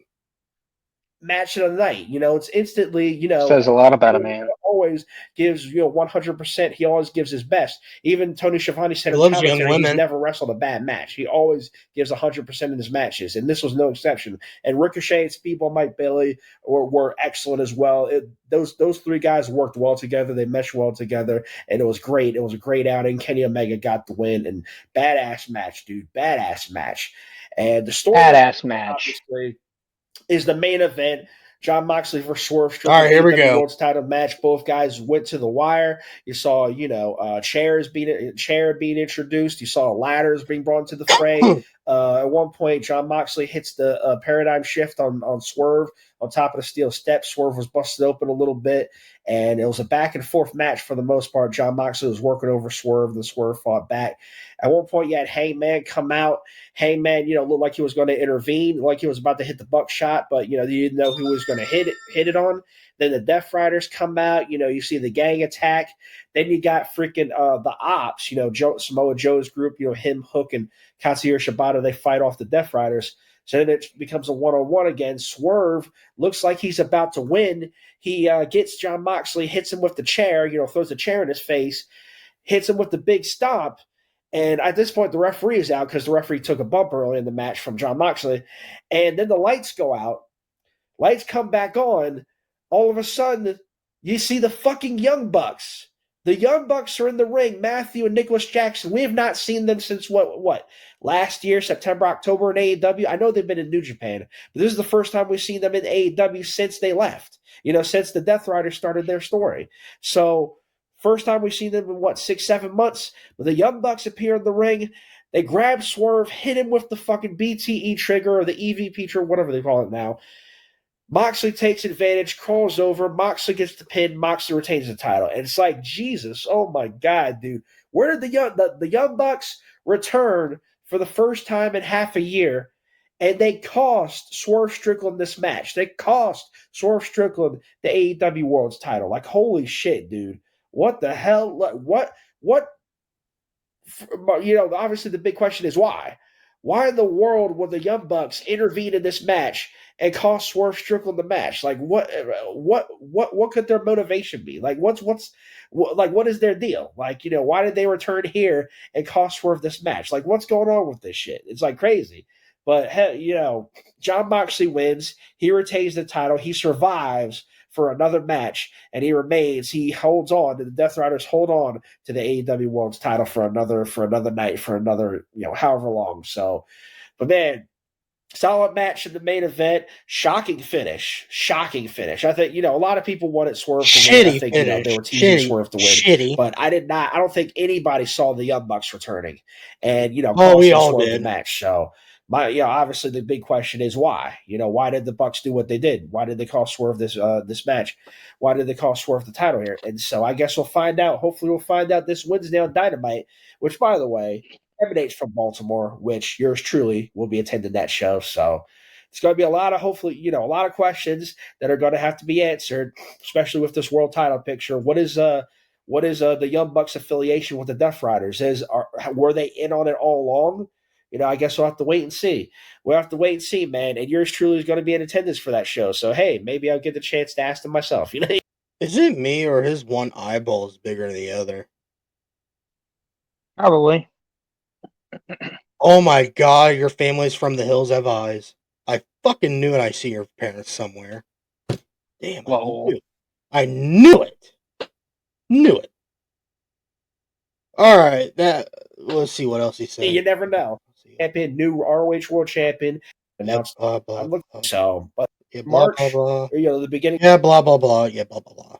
Match of the night. It's instantly, Says a lot about a man. always gives 100%. He always gives his best. Even Tony Schiavone said He in loves young commentary, he's women. never wrestled a bad match. He always gives 100% in his matches, and this was no exception. And Ricochet and Speedball Mike Bailey were excellent as well. Those three guys worked well together. They meshed well together, and it was great. It was a great outing. Kenny Omega got the win, and badass match, dude. Badass match. And the story, Badass match, obviously, is the main event. John Moxley versus Swerve Strickland. All right, here we go. World's title match. Both guys went to the wire. You saw, chairs being introduced. You saw ladders being brought into the fray. At one point, John Moxley hits the paradigm shift on Swerve on top of the steel steps. Swerve was busted open a little bit, and it was a back and forth match for the most part. John Moxley was working over Swerve. The Swerve fought back. At one point, you had Hangman come out. Hangman, looked like he was going to intervene, like he was about to hit the buckshot, but you didn't know who was going to hit it on. Then the Death Riders come out. You see the gang attack. Then you got freaking the Ops. Samoa Joe's group. Him, Hook, and Katsuhiro Shibata. They fight off the Death Riders. So then it becomes a one-on-one again. Swerve looks like he's about to win. He gets John Moxley, hits him with the chair. Throws the chair in his face, hits him with the big stomp. And at this point, the referee is out because the referee took a bump early in the match from John Moxley. And then the lights go out. Lights come back on. All of a sudden, you see the fucking Young Bucks. The Young Bucks are in the ring. Matthew and Nicholas Jackson. We have not seen them since what? Last year, September, October in AEW. I know they've been in New Japan, but this is the first time we've seen them in AEW since they left. Since the Death Riders started their story. So first time we've seen them in 6-7 months. But the Young Bucks appear in the ring. They grab Swerve, hit him with the fucking BTE trigger or the EVP trigger, whatever they call it now. Moxley takes advantage, crawls over. Moxley gets the pin. Moxley retains the title. And it's like, Jesus, oh my God, dude. Where did the Young Bucks return for the first time in half a year? And they cost Swerve Strickland this match. They cost Swerve Strickland the AEW World's title. Like, holy shit, dude. What the hell? What? Obviously the big question is why? Why in the world would the Young Bucks intervene in this match and cost Swerve Strickland the match? Like, what could their motivation be? Like, what is their deal? Like, why did they return here and cost Swerve this match? Like, what's going on with this shit? It's like crazy. But John Moxley wins. He retains the title. He survives for another match, and he remains. He holds on. The Death Riders hold on to the AEW World's title for another night, for another however long. So, but man, solid match in the main event. Shocking finish. I think a lot of people wanted Swerve to win. I think they were teasing Swerve to win, but I did not. I don't think anybody saw the Young Bucks returning, and we all Swerve did the match. So. Obviously the big question is why? Why did the Bucks do what they did? Why did they call Swerve this match? Why did they call Swerve the title here? And so I guess we'll find out. Hopefully we'll find out this Wednesday on Dynamite, which, by the way, emanates from Baltimore, which yours truly will be attending that show. So it's going to be a lot of questions that are going to have to be answered, especially with this world title picture. What is the Young Bucks affiliation with the Death Riders? Were they in on it all along? I guess we'll have to wait and see. We'll have to wait and see, man. And yours truly is going to be in attendance for that show. So, hey, maybe I'll get the chance to ask them myself. Is it me or his one eyeball is bigger than the other? probably. Oh my God, your family's from the hills have eyes. I fucking knew it. I see your parents somewhere. Damn, I knew it. Knew it. All right, let's see what else he said. You never know. Champion, new ROH World Champion announced. Blah, blah, blah. So, but blah, March, blah, blah. Or, the beginning. Yeah, blah blah blah. Yeah, blah blah blah.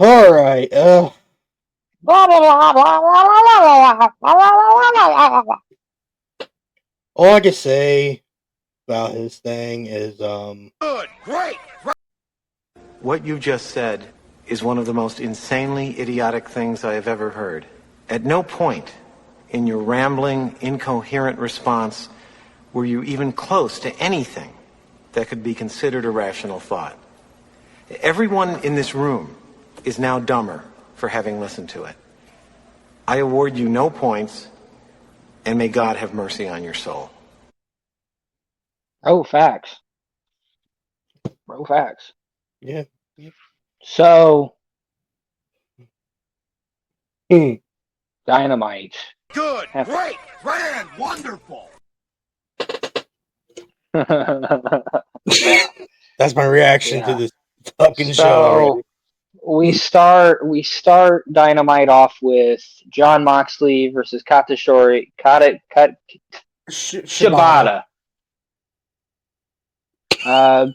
All right. Blah blah blah blah blah blah blah. All I can say about his thing is Good, great. What you just said is one of the most insanely idiotic things I have ever heard. At no point in your rambling, incoherent response were you even close to anything that could be considered a rational thought. Everyone in this room is now dumber for having listened to it. I award you no points, and may God have mercy on your soul. Oh, facts. Bro, facts. Yeah. So, Hmm. Dynamite. Good, Have- great, grand, wonderful. That's my reaction to Yeah. this fucking show already. We start Dynamite off with John Moxley versus Shibata. Shibata. Uh,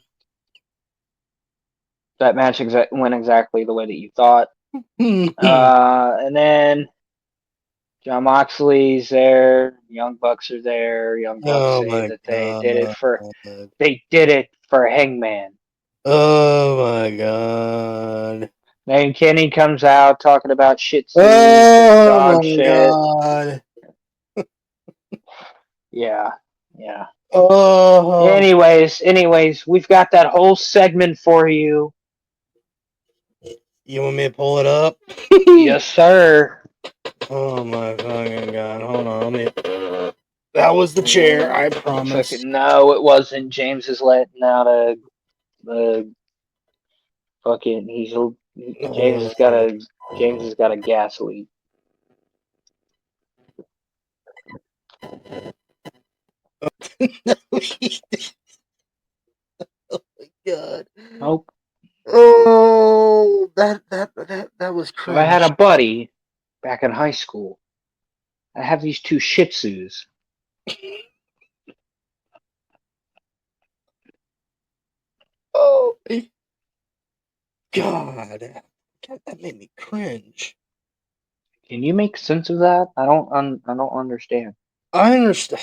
that match went exactly the way that you thought. And then John Moxley's there. Young Bucks are there. Young Bucks Oh say my that god. they did it for Hangman. Oh my god. Then Kenny comes out talking about shit suits and Oh dog my shit. god. Yeah. Oh. Anyways, we've got that whole segment for you. You want me to pull it up? Yes, sir. Oh my fucking god. Hold on. That was the chair, I promise. Fucking no, it wasn't. James is letting out a fucking. James has got a gas leak. Oh my god. Nope. Oh, that was So I had cringe. a buddy back in high school. I have these two Shih Tzus. Oh my god. God, that made me cringe. Can you make sense of that? I don't understand. I understand.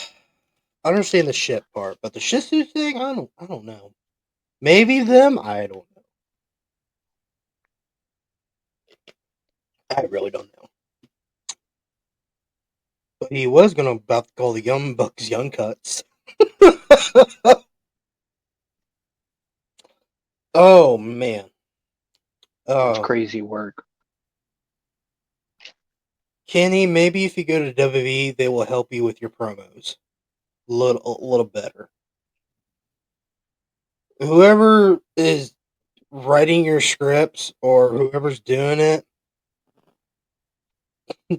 I understand the shit part, but the Shih Tzu thing, I don't know. Maybe them, I don't know. I really don't know. But he was about to call the Young Bucks Young Cuts. Oh man. That's crazy work. Kenny, maybe if you go to WWE, they will help you with your promos a little better. Whoever is writing your scripts or whoever's doing it,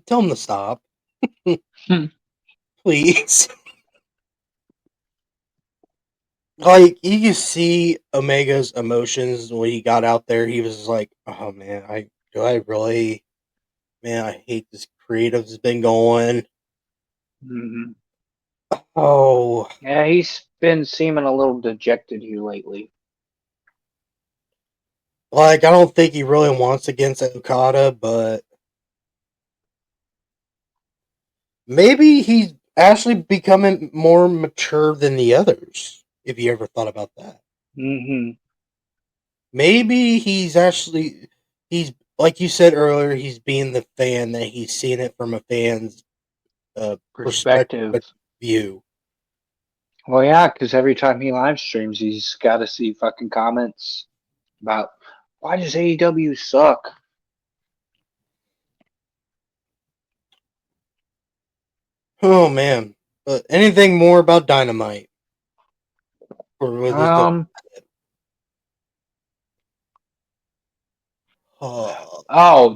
tell them to stop. Please. Like, you can see Omega's emotions when he got out there. He was like, oh man, I hate this creative has been going. Mm-hmm. Oh. Yeah, he's been seeming a little dejected here lately. Like, I don't think he really wants against Okada, but maybe he's actually becoming more mature than the others, if you ever thought about that. Mm-hmm. Maybe he's like you said earlier, he's being the fan, that he's seeing it from a fan's perspective view. Well, yeah, because every time he live streams, he's got to see fucking comments about why does AEW suck? Oh man. Anything more about Dynamite? Or was this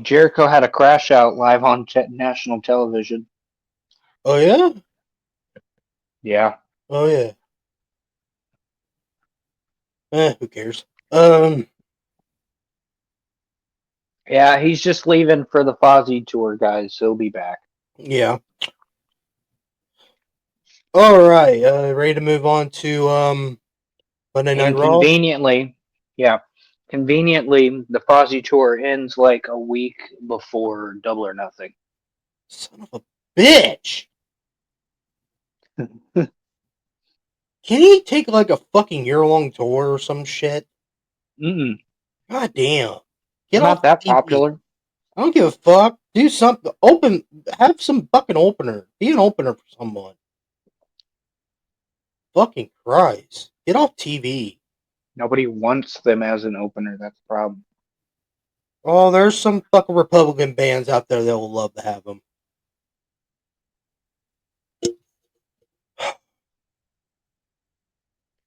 Jericho had a crash out live on national television. Oh yeah? Yeah. Oh yeah. Who cares? Yeah, he's just leaving for the Fozzy tour, guys. So he'll be back. Yeah. All right. Ready to move on to Monday Night Raw? Conveniently, the Fozzy tour ends like a week before Double or Nothing. Son of a bitch! Can he take like a fucking year-long tour or some shit? Mm-mm. God damn. Get not that TV. Popular. I don't give a fuck. Do something. Have some fucking opener. Be an opener for someone. Fucking Christ. Get off TV. Nobody wants them as an opener. That's the problem. Oh, there's some fucking Republican bands out there that will love to have them.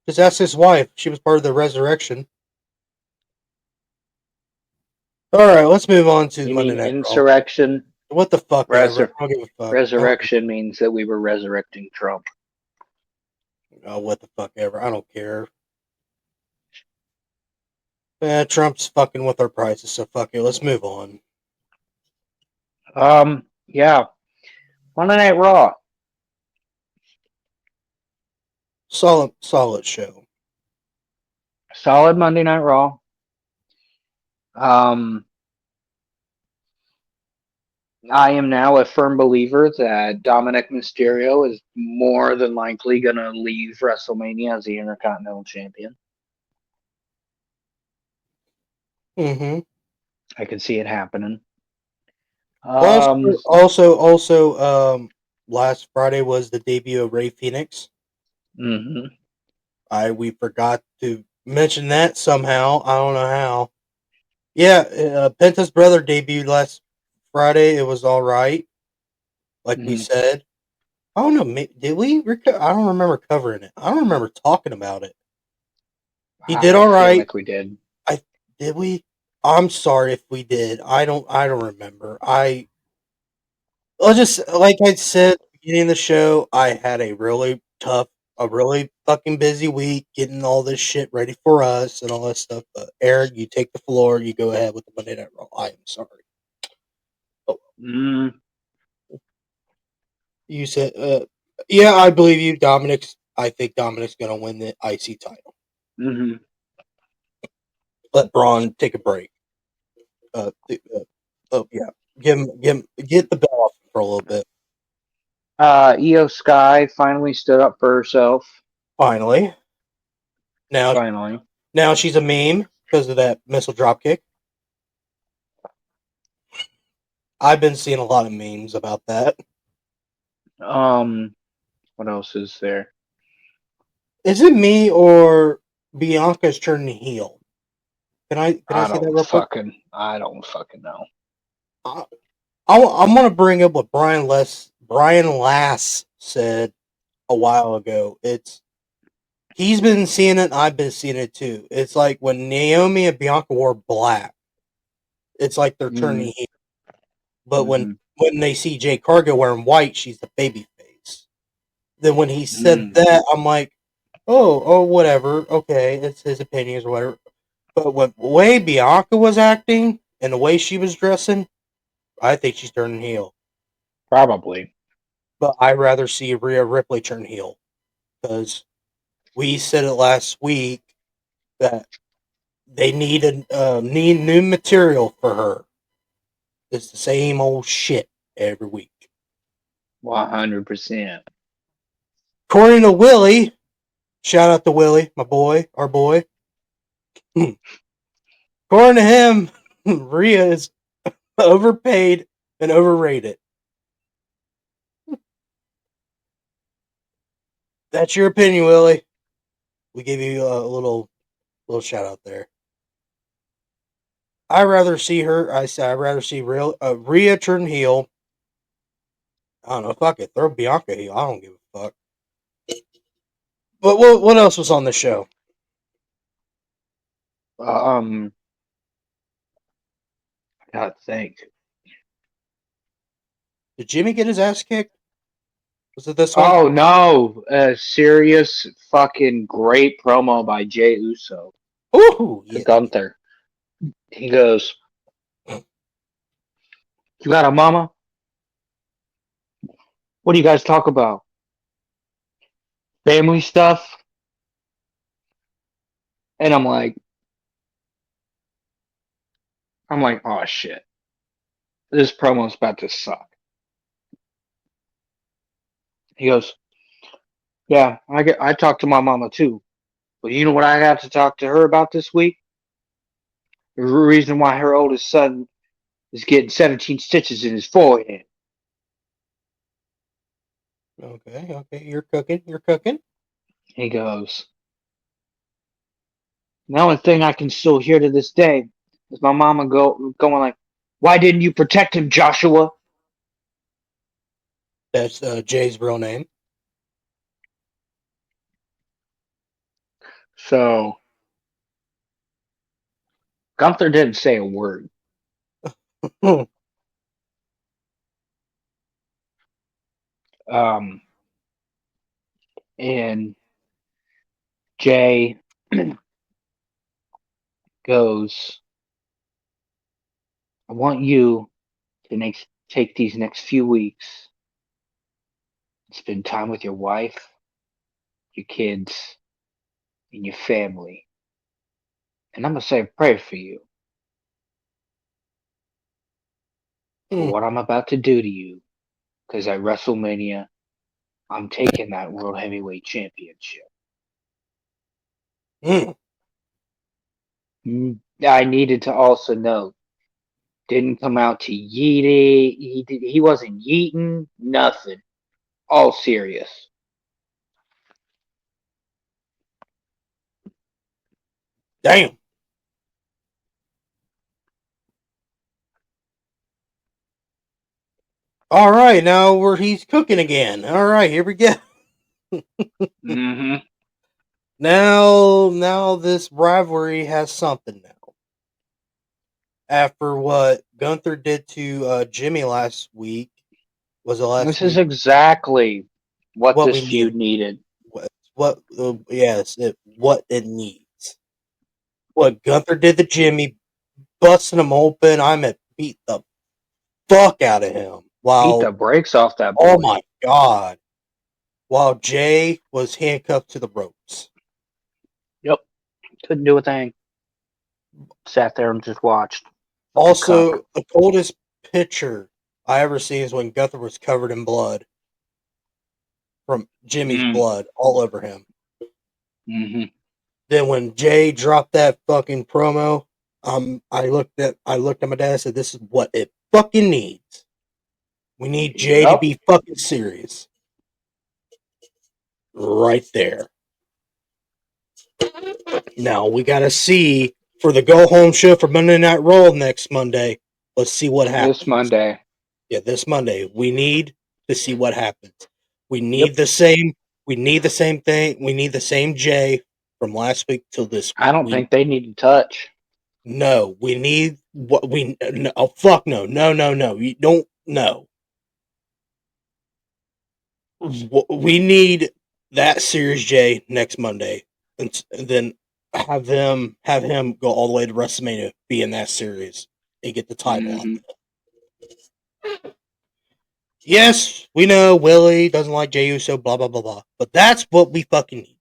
Just ask his wife. She was part of the resurrection. All right, let's move on to You Monday mean Night Raw. insurrection? What the fuck ever. Resur- I don't give a fuck. Resurrection means that we were resurrecting Trump. Oh, what the fuck ever. I don't care. Trump's fucking with our prices, so fuck it. Let's move on. Yeah. Monday Night Raw. Solid show. Solid Monday Night Raw. I am now a firm believer that Dominic Mysterio is more than likely going to leave WrestleMania as the Intercontinental Champion. Mm-hmm. I can see it happening. Also, last Friday was the debut of Rey Fenix. Mm-hmm. We forgot to mention that somehow. I don't know how. Yeah, Penta's brother debuted last Friday. It was all right, like we Mm-hmm. said. I don't know. Did we? I don't remember covering it. I don't remember talking about it. He did all I feel right. like we did. Did we? I'm sorry if we did. I don't remember. I'll just like I said at the beginning of the show, I had a really fucking busy week getting all this shit ready for us and all that stuff. But Eric, you take the floor. You go ahead with the Monday Night Raw. I am sorry. Oh, you said, yeah, I believe you, Dominic. I think Dominic's gonna win the IC title. Mm-hmm. Let Braun take a break. Oh yeah, get the bell off him for a little bit. Io Sky finally stood up for herself. Finally, now she's a meme because of that missile dropkick. I've been seeing a lot of memes about that. What else is there? Is it me or Bianca's turning heel? Can I say that real quick? I don't fucking know. I'm gonna bring up what Brian Lass said a while ago. He's been seeing it. I've been seeing it too. It's like when Naomi and Bianca wore black. It's like they're turning heel. But when they see Jay Cargill wearing white, she's the baby face. Then when he said that, I'm like, oh, whatever. Okay, it's his opinions or whatever. But when the way Bianca was acting and the way she was dressing, I think she's turning heel. Probably. But I'd rather see Rhea Ripley turn heel because we said it last week that they need need new material for her. It's the same old shit every week. 100%. According to Willie, shout out to Willie, my boy, our boy. According to him, Rhea is overpaid and overrated. That's your opinion, Willie. We give you a little shout out there. I'd rather see her. I'd rather see Rhea turn heel. I don't know. Fuck it. Throw Bianca heel. I don't give a fuck. But what else was on the show? I gotta think. Did Jimmy get his ass kicked? Was it this one? Oh no! A serious fucking great promo by Jay Uso Ooh, to yeah. Gunther. He goes, "You got a mama? What do you guys talk about? Family stuff?" And I'm like, oh shit, this promo's about to suck. He goes, "Yeah, I talked to my mama too, but you know what I got to talk to her about this week? The reason why her oldest son is getting 17 stitches in his forehead." Okay. You're cooking. He goes, The only thing I can still hear to this day is my mama going like, "Why didn't you protect him, Joshua?" That's Jay's real name. So Gunther didn't say a word. Um, and Jay goes, "I want you to take these next few weeks and spend time with your wife, your kids, and your family. And I'm gonna say a prayer for you for what I'm about to do to you, because at WrestleMania, I'm taking that World Heavyweight Championship." Mm. I needed to also note, didn't come out to yeet it. He wasn't yeeting nothing. All serious. Damn. All right, now where he's cooking again. All right, here we go. Mm-hmm. Now this rivalry has something now. After what Gunther did to Jimmy last week, was it last This is week? exactly what What this we feud need, needed. what it needs. What Gunther did to Jimmy, busting him open. I'm at beat the fuck out of him. Beat the While brakes off that oh boy. my god, while Jay was handcuffed to the ropes. Yep. Couldn't do a thing. Sat there and just watched. Fucking cuck. Also, the coldest picture I ever seen is when Gunther was covered in blood from Jimmy's blood all over him. Mm-hmm. Then when Jay dropped that fucking promo, I looked at my dad and said, "This is what it fucking needs. We need Jay to Yep. be fucking serious." Right there. Now we gotta see for the go home show for Monday Night Raw next Monday. Let's see what happens. This Monday. Yeah, this Monday. We need to see what happens. We need Yep. the same. We need the same thing. We need the same Jay from last week till this week. I don't think they need to touch. No, we need what we. No, oh fuck no, no. You don't no. We need that Series J next Monday, and then have him go all the way to WrestleMania, be in that series, and get the title off. Mm-hmm. Yes, we know Willie doesn't like Jey Uso, blah blah blah blah, but that's what we fucking need.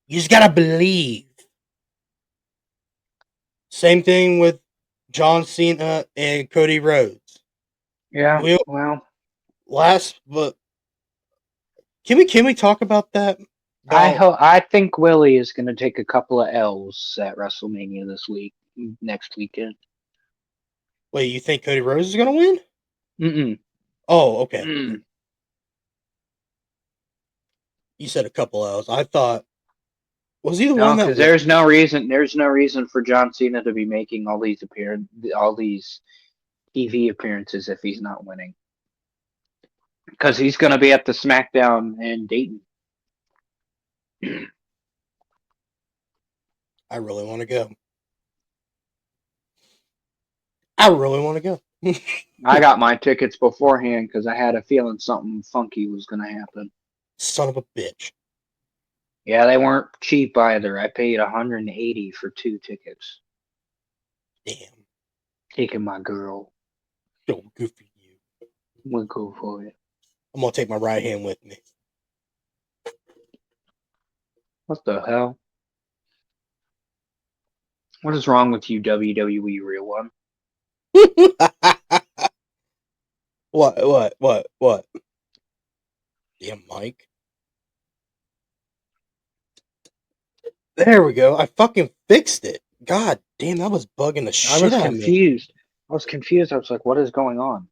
You just gotta believe. Same thing with John Cena and Cody Rhodes. Yeah. We Well, but can we talk about that? About I think Willie is going to take a couple of L's at WrestleMania next weekend. wait, you think Cody Rhodes is gonna win? Mm-mm. Oh, okay. Mm. You said a couple L's. I thought was he the No, one that because won? there's no reason. There's no reason for John Cena to be making all these TV appearances if he's not winning. Because he's going to be at the SmackDown in Dayton. I really want to go. I really want to go. I got my tickets beforehand because I had a feeling something funky was going to happen. Son of a bitch. Yeah, they weren't cheap either. I paid $180 for 2 tickets. Damn. Taking my girl. So good for you. We'll go for it. I'm gonna take my right hand with me. What the hell? What is wrong with you, WWE Real One? What? Damn, Mike. There we go. I fucking fixed it. God damn, that was bugging the shit I was out of me. confused. I was like, what is going on?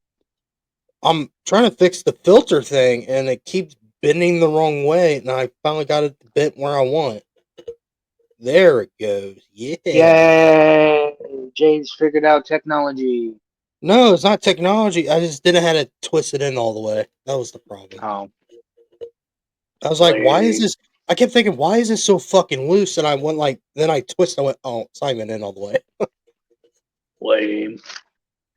I'm trying to fix the filter thing, and it keeps bending the wrong way, and I finally got it bent where I want. There it goes. Yeah. Yay! James figured out technology. No, it's not technology. I just didn't have to twist it in all the way. That was the problem. Oh, I was like, why is lame. this? I kept thinking, why is this so fucking loose? And I went like, then I twist. I went, oh, it's not even in all the way. Lame.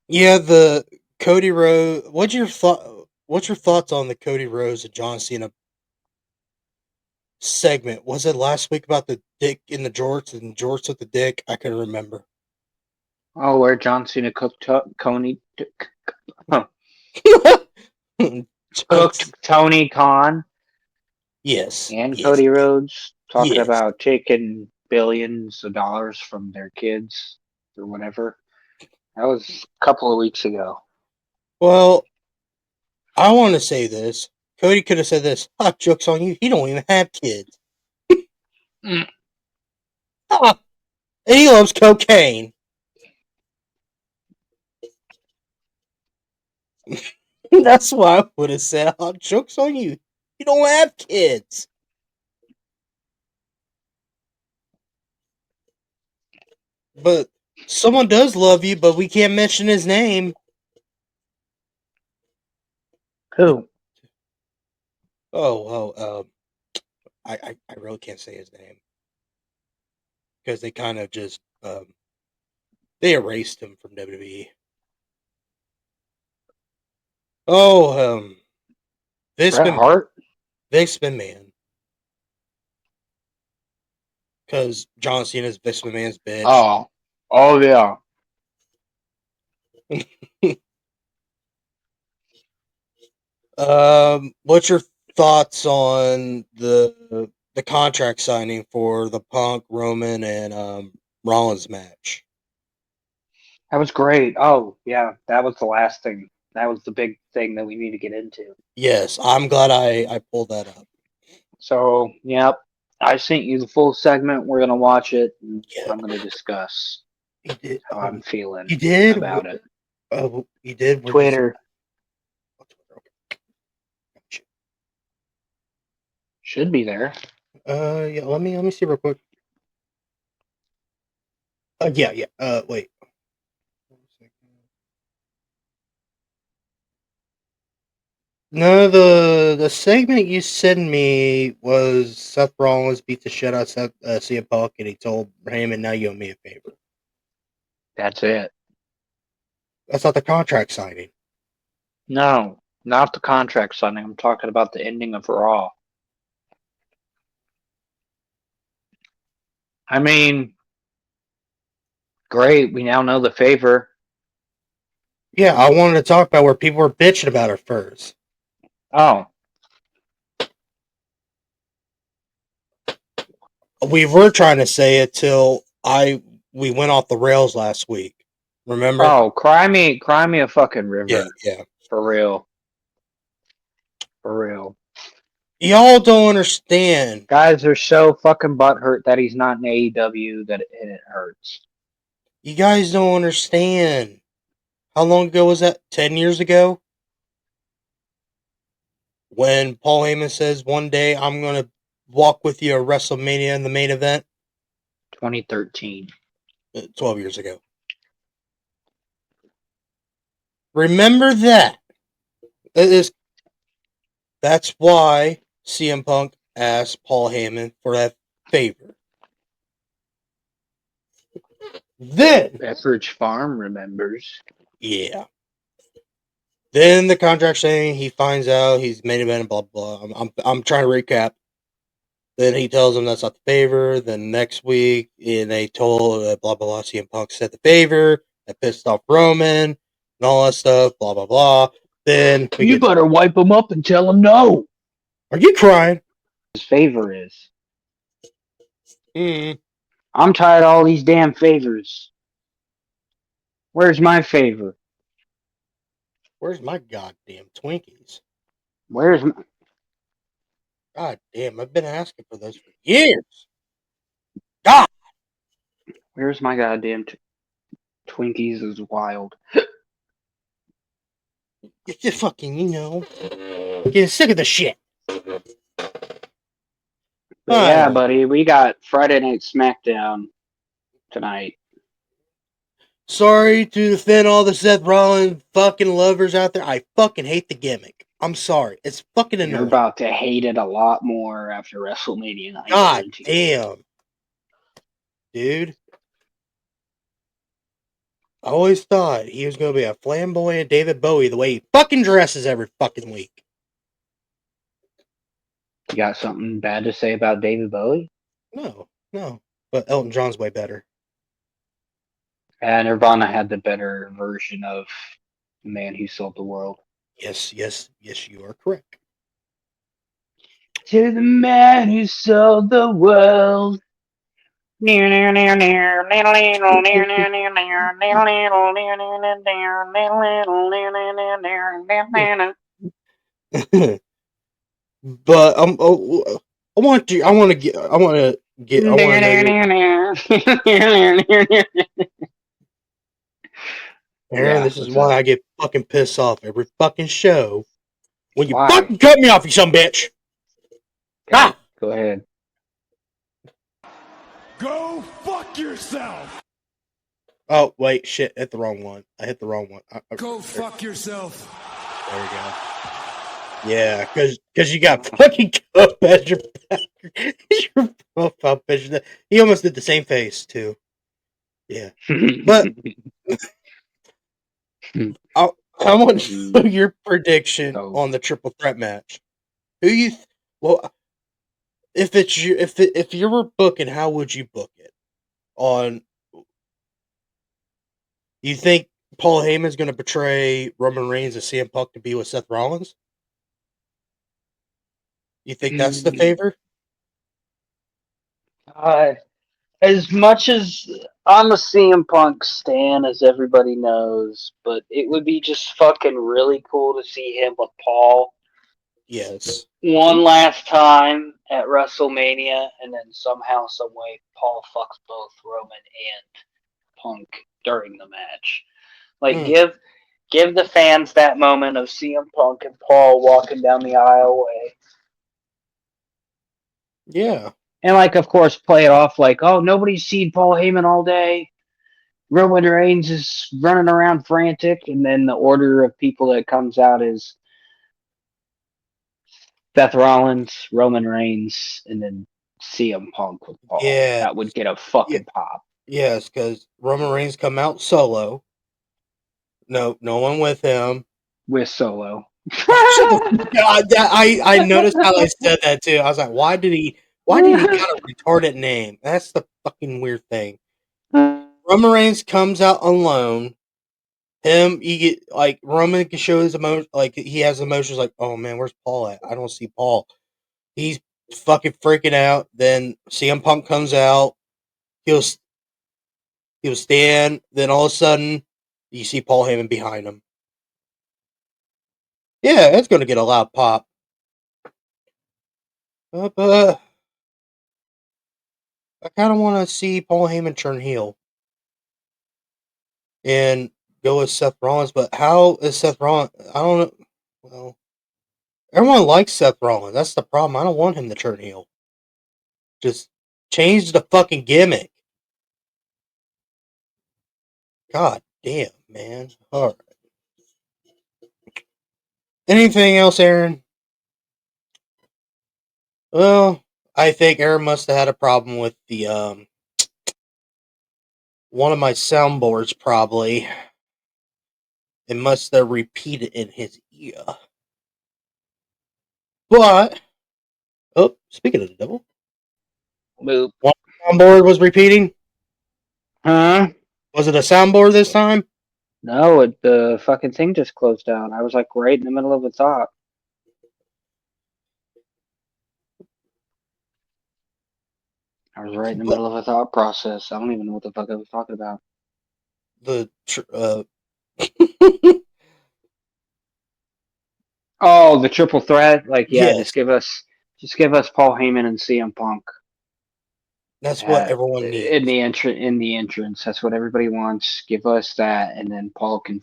Yeah, the Cody Rose. What's your thoughts on the Cody Rose and John Cena segment? Was it last week about the dick in the jorts and jorts with the dick? I couldn't remember. Oh, where John Cena cooked Tony Khan Yes. and Yes. Cody Rhodes, talking Yes. about taking billions of dollars from their kids or whatever. That was a couple of weeks ago. Well, I want to say this. Cody could have said this. Hot joke's on you. He don't even have kids. Mm. Ah, and he loves cocaine. That's why I would have said, hot joke's on you. You don't have kids. But someone does love you, but we can't mention his name. Who? I really can't say his name because they kind of just they erased him from WWE. Oh, this Bret Hart? Vince McMahon, because John Cena's Vince McMahon's bitch. Oh yeah. What's your thoughts on the contract signing for the Punk, Roman, and Rollins match? That was great. Oh yeah, that was the last thing. That was the big thing that we need to get into. Yes, I'm glad I pulled that up. So, yep. I sent you the full segment. We're gonna watch it, and Yeah, I'm gonna discuss he did. how I'm feeling He did. about it. He did. Twitter should be there. Yeah. Let me see real quick. Yeah. Wait. No, the segment you sent me was Seth Rollins beat the shit out of CM Punk, and he told Heyman, "Now you owe me a favor." That's it. That's not the contract signing. No, not the contract signing. I'm talking about the ending of Raw. I mean, great. We now know the favor. Yeah, I wanted to talk about where people were bitching about it first. Oh, We were trying to say it till we went off the rails last week. Remember? oh, cry me a fucking river. Yeah. For real. For real. Y'all don't understand. Guys are so fucking butthurt that he's not in AEW that it hurts. You guys don't understand. How long ago was that? 10 years ago? When Paul Heyman says, one day I'm going to walk with you at WrestleMania in the main event? 2013. 12 years ago. Remember that. That's why CM Punk asked Paul Heyman for that favor. Then, Beveridge Farm remembers. yeah. Then the contract saying he finds out he's main event, blah blah. I'm trying to recap. Then he tells him that's not the favor. Then next week, and they told blah blah blah. CM Punk said the favor. That pissed off Roman and all that stuff. Blah blah blah. Then You better wipe him up and tell him no. Are you crying? His favor is. Mm. I'm tired of all these damn favors. Where's my favor? Where's my goddamn Twinkies? Where's my... God damn, I've been asking for those for years. God! Where's my goddamn Twinkies is wild. You're just fucking, getting sick of the shit. But yeah, Finally. buddy, we got Friday Night SmackDown tonight. Sorry to defend all the Seth Rollins fucking lovers out there. I fucking hate the gimmick. I'm sorry. It's fucking You're annoying. about to hate it a lot more after WrestleMania, I God guarantee. damn. Dude. I always thought he was going to be a flamboyant David Bowie the way he fucking dresses every fucking week. You got something bad to say about David Bowie? No. But Elton John's way better. And Nirvana had the better version of The Man Who Sold the World. Yes, you are correct. To the man who sold the world. But I want to know Aaron, Yeah, this is what's why up? I get fucking pissed off every fucking show. When you Why? fucking cut me off, you son of a bitch! Okay, go ahead. Go fuck yourself. Oh, wait, shit, hit the wrong one. I hit the wrong one. Go fuck yourself. There we go. Yeah, because you got fucking Cup as your profile picture. He almost did the same face, too. Yeah. But I want to know your prediction on the triple threat match. Who you... Well, if it's you, if you were booking, how would you book it? You think Paul Heyman's going to betray Roman Reigns and CM Punk to be with Seth Rollins? You think that's the favor? As much as I'm a CM Punk stan, as everybody knows, but it would be just fucking really cool to see him with Paul Yes. one last time at WrestleMania, and then somehow, some way, Paul fucks both Roman and Punk during the match. Like, give the fans that moment of CM Punk and Paul walking down the aisleway. Yeah. And, like, of course, play it off like, oh, nobody's seen Paul Heyman all day. Roman Reigns is running around frantic. And then the order of people that comes out is Seth Rollins, Roman Reigns, and then CM Punk with Paul. Yeah. That would get a fucking pop. Yes, because Roman Reigns come out solo. No one with him. With Solo. I noticed how I said that too. I was like, why did he got a retarded name? That's the fucking weird thing. Roman Reigns comes out alone. You get like Roman can show his emotion, like he has emotions like, oh man, where's Paul at? I don't see Paul. He's fucking freaking out. Then CM Punk comes out. He'll stand. Then all of a sudden, you see Paul Heyman behind him. Yeah, it's gonna get a loud pop. But I kind of want to see Paul Heyman turn heel and go with Seth Rollins. But how is Seth Rollins? I don't know. Well, everyone likes Seth Rollins. That's the problem. I don't want him to turn heel. Just change the fucking gimmick. God damn, man. All right. Anything else, Aaron? Well, I think Aaron must have had a problem with the one of my soundboards. Probably it must have repeated in his ear. But speaking of the devil, Boop. one soundboard was repeating. Huh? Was it a soundboard this time? No, the fucking thing just closed down. I was like right in the middle of a thought. I was right in the middle of a thought process. I don't even know what the fuck I was talking about. Oh, the triple threat. Like, yeah, Yes, just give us Paul Heyman and CM Punk that's what everyone needs. in the entrance. That's what everybody wants. Give us that, and then Paul can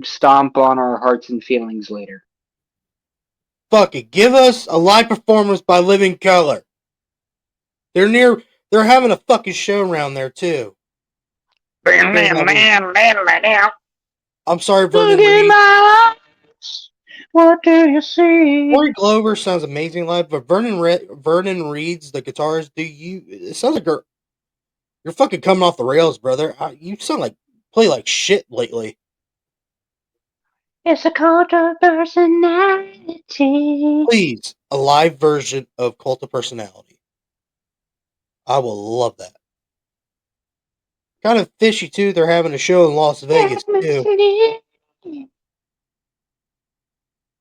stomp on our hearts and feelings later. fuck it. Give us a live performance by Living Color. They're having a fucking show around there too. I'm sorry, Vernon Look in Reed. my eyes. What do you see? Corey Glover sounds amazing live, but Vernon Reed's the guitarist. It sounds like you're fucking coming off the rails, brother. You sound like play like shit lately. It's a cult of personality. Please, a live version of Cult of Personality. I will love that. Kind of fishy too. They're having a show in Las Vegas too.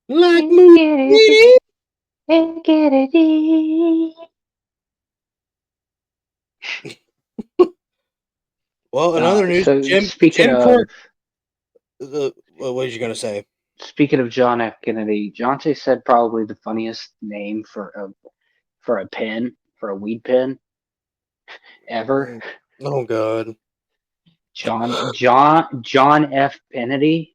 Like movie. Well, another news. So Jim Court. What was you gonna say? Speaking of John F. Kennedy, Jonte said probably the funniest name for a pen, for a weed pen, ever. Oh God. John F. Kennedy.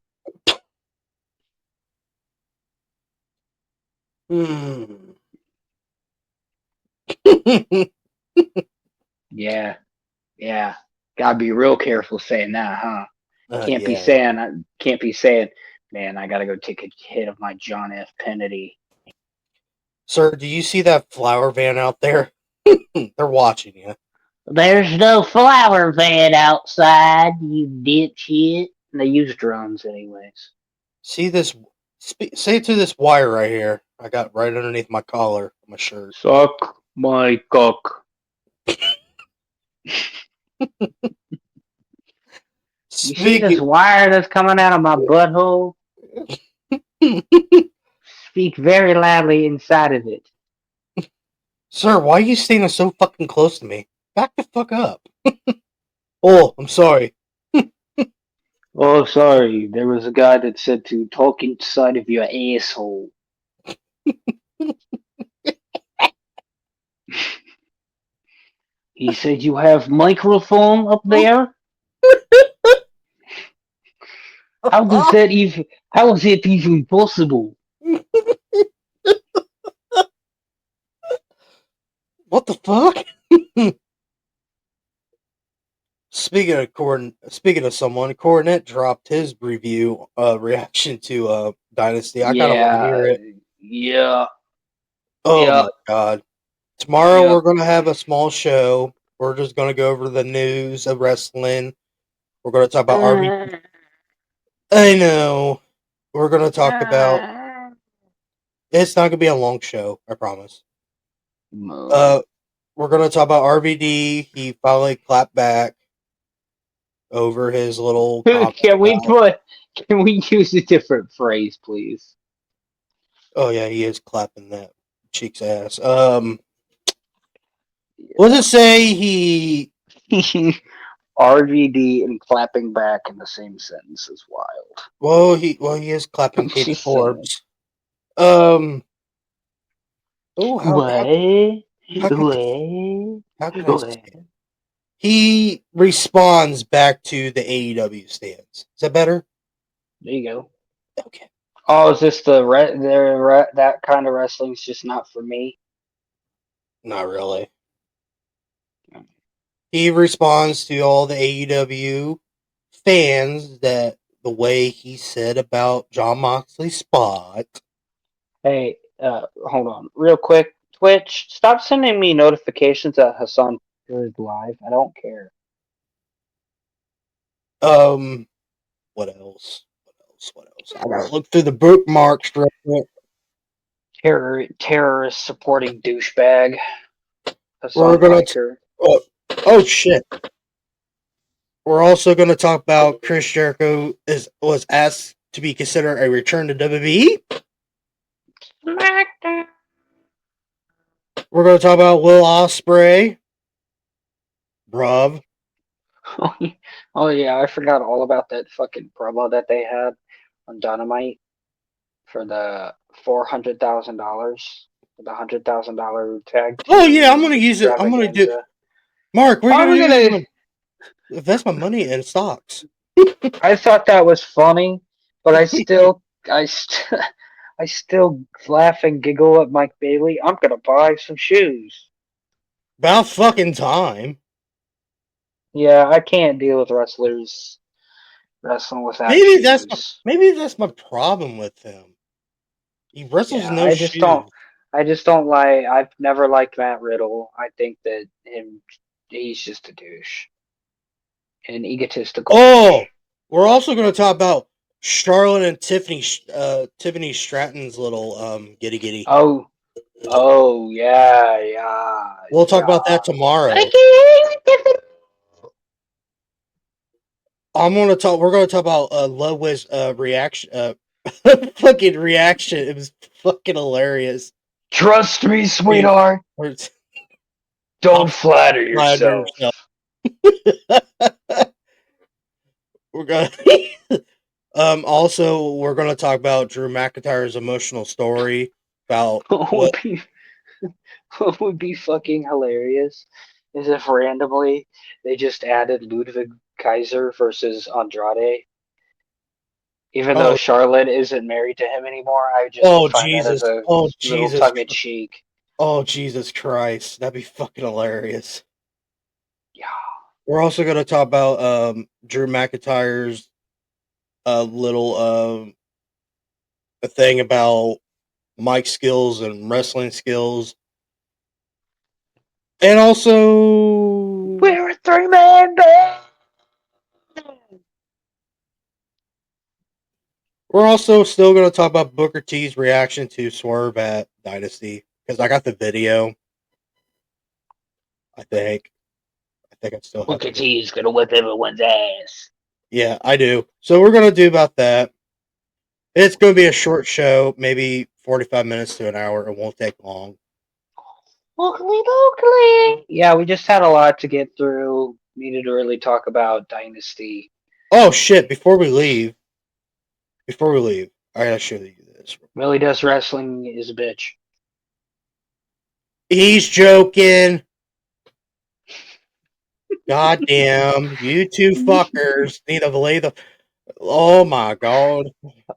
Yeah. Gotta be real careful saying that, huh? Can't be saying, man, I gotta go take a hit of my John F. Kennedy. Sir, do you see that flower van out there? They're watching you. There's no flower van outside, you dipshit. They use drones anyways. See this? Say it to this wire right here. I got right underneath my collar, my shirt. Suck my cock. You see this wire that's coming out of my butthole? Speak very loudly inside of it. Sir, why are you standing so fucking close to me? Back the fuck up. Oh, I'm sorry. Oh, sorry. There was a guy that said to talk inside of your asshole. He said you have microphone up there? How is it even possible? What the fuck? Speaking of someone, Cornet dropped his reaction to Dynasty. I kind of want to hear it. Yeah. Oh my God. Tomorrow we're going to have a small show. We're just going to go over the news of wrestling. We're going to talk about RV. I know. We're going to talk about... It's not going to be a long show, I promise. No. We're going to talk about RVD. He finally clapped back over his little... Can we use a different phrase, please? Oh yeah, he is clapping that cheek's ass. What does it say? He RVD and clapping back in the same sentence is wild. He is clapping Katie Forbes. How can I say it? He responds back to the AEW stands. Is that better? There you go. Okay. Oh, is this that kind of wrestling's just not for me? Not really. He responds to all the AEW fans that the way he said about Jon Moxley's spot. Hey, hold on, real quick. Twitch, stop sending me notifications that Hassan is live. I don't care. What else? I gotta look through the bookmarks real quick. Terrorist supporting douchebag. We're gonna oh shit. We're also gonna talk about Chris Jericho was asked to be considered a return to WWE. SmackDown. We're gonna talk about Will Ospreay. Bruv. Oh yeah, I forgot all about that fucking promo that they had on Dynamite for the $400,000, the $100,000 tag. Oh yeah, I'm gonna use it. I'm gonna do. Mark, we're gonna invest my money in stocks. I thought that was funny, but I I still laugh and giggle at Mike Bailey. I'm gonna buy some shoes. About fucking time. Yeah, I can't deal with wrestlers wrestling without Maybe shoes. that's my problem with him. He wrestles Yeah, with no shoes. I just don't like. I've never liked Matt Riddle. I think that he's just a douche, an egotistical Oh, douche. we're also going to talk about Charlotte and Tiffany Stratton's little giddy giddy. Oh, yeah. We'll talk about that tomorrow. We're going to talk about Ludwig's reaction. Fucking reaction. It was fucking hilarious. Trust me, sweetheart. Don't flatter yourself. We're gonna also we're gonna talk about Drew McIntyre's emotional story about what What would be fucking hilarious is if randomly they just added Ludwig Kaiser versus Andrade. Even though oh Charlotte isn't married to him anymore, I just would find that as a little tongue in cheek. Oh Jesus Christ. That'd be fucking hilarious. Yeah. We're also gonna talk about Drew McIntyre's little a thing about mic skills and wrestling skills. And also We're a 3-man band. we're also still going to talk about Booker T's reaction to Swerve at Dynasty because I got the video. I think I still have Booker the video. T's gonna whip everyone's ass. Yeah, I do. So we're going to do about that. It's going to be a short show, maybe 45 minutes to an hour. It won't take long. Locally. Yeah, we just had a lot to get through. Needed to really talk about Dynasty. Oh shit! Before we leave, I gotta show you this. Really Does Wrestling is a bitch. He's joking. Goddamn, you two fuckers need to lay the. Oh my god.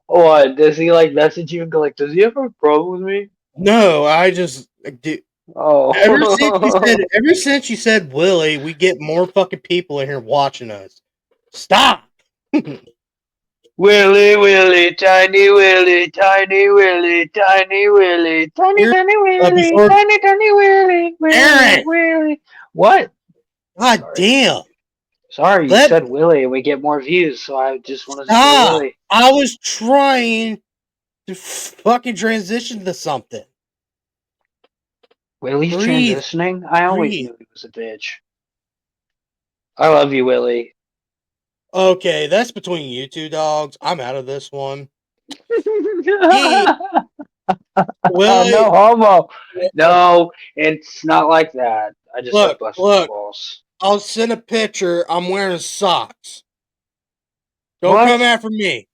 What? Does he like message you and go like, does he have a problem with me? No, I just do. Oh. Ever since you said Willie, we get more fucking people in here watching us. Stop. Willie, tiny Willie, tiny Willie, tiny Willie, tiny Willie, Before tiny Willie, Aaron! Willie. What? God Sorry. damn. Sorry, you said Willie and we get more views, so I just wanted to say Willie. I was trying to fucking transition to something. Willie's transitioning? I always knew he was a bitch. I love you, Willie. Okay, that's between you two dogs. I'm out of this one. Willie, no homo. No, it's not like that. I just like busting balls. I'll send a picture. I'm wearing socks. Don't What? come after me.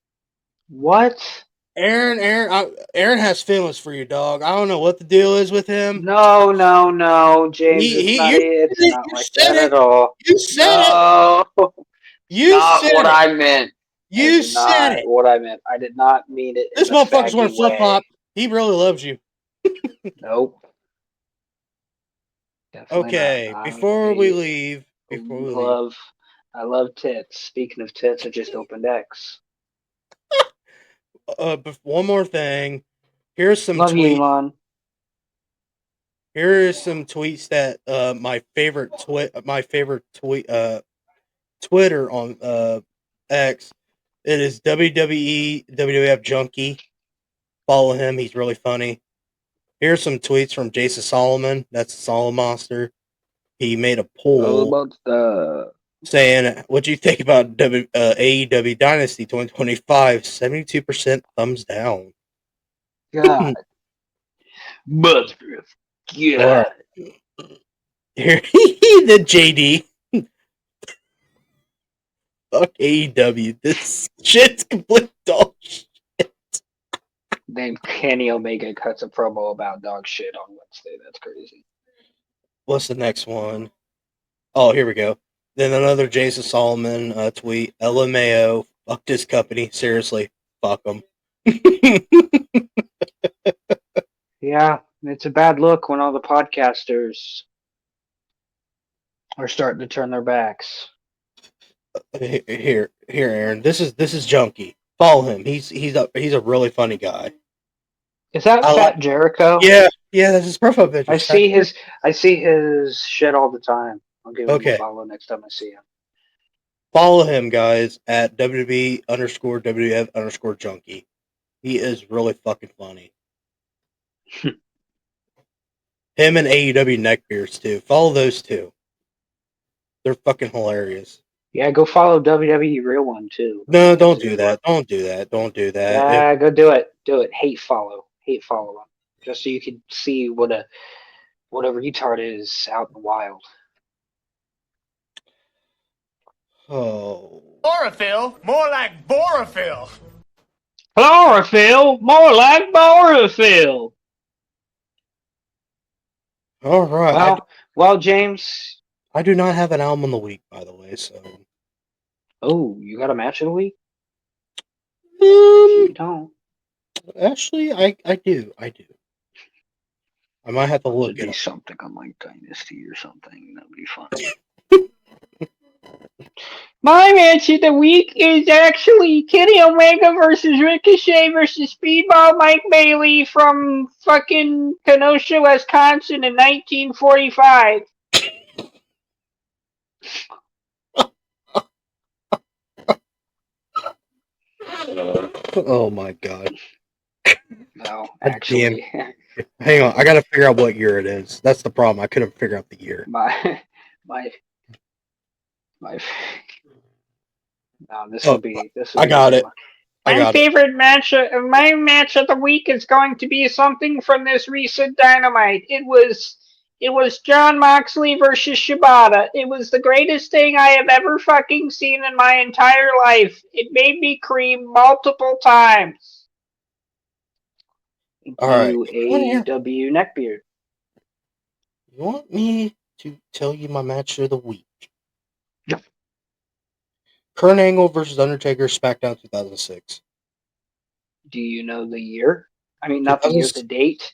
What? Aaron has feelings for you, dog. I don't know what the deal is with him. No, James. It's not like that at all. You said it. You not said what it. I meant. You said it. What I meant. I did not mean it. This motherfucker's wearing flip flop. He really loves you. Nope. Definitely okay, not. before we leave, I love tits. Speaking of tits, I just opened X. One more thing. Here's some Love tweets. you, Elon. Here is some tweets that my favorite tweet Twitter on X. It is WWE WWF Junkie. Follow him. He's really funny. Here's some tweets from Jason Solomon. That's the Solomon Monster. He made a poll saying, "What do you think about AEW Dynasty 2025?" 72% thumbs down. God. Mother of God. Here, the JD. Fuck AEW. This shit's complete dog shit. Then Kenny Omega cuts a promo about dog shit on Wednesday. That's crazy. What's the next one? Oh, here we go. Then another Jason Solomon tweet. LMAO. Fuck this company. Seriously. Fuck them. Yeah, it's a bad look when all the podcasters are starting to turn their backs. Here, Aaron. This is Junkie. Follow him. He's a really funny guy. Is that I like. Fat Jericho? Yeah, that's his profile picture. I see his shit all the time. I'll give him a Okay, follow next time I see him. follow him, guys, at WB underscore WF underscore Junkie. He is really fucking funny. Him and AEW neckbeards too. Follow those two. They're fucking hilarious. Yeah, go follow WWE Real One too. No, He does don't a do good one. that. Don't do that. Don't do that. Yeah, go do it. Do it. Hate follow him, just so you can see what a retard is out in the wild. Oh, Chlorophyll? More like borophyll. Chlorophyll, more like borophyll. all right. Well, James. I do not have an album of the week, by the way. So, Oh, you got a match of the week? If you don't, actually, I do. I might have to it'll look it be up. something on like Dynasty or something. That'd be funny. My match of the week is actually Kenny Omega versus Ricochet versus Speedball Mike Bailey from fucking Kenosha, Wisconsin in 1945. Oh my god. No, God actually, Hang on, I gotta figure out what year it is. That's the problem. I couldn't figure out the year. my my my. No, Oh, this I will be a got good it. one. I My got it. favorite match, my match of the week is going to be something from this recent Dynamite. It was John Moxley versus Shibata. It was the greatest thing I have ever fucking seen in my entire life. It made me cream multiple times. Thank All right. you, Here. AEW Neckbeard. You want me to tell you my match of the week? Yep. Kurt Angle versus Undertaker, SmackDown 2006. Do you know the year? I mean, not the year, 2006. the date.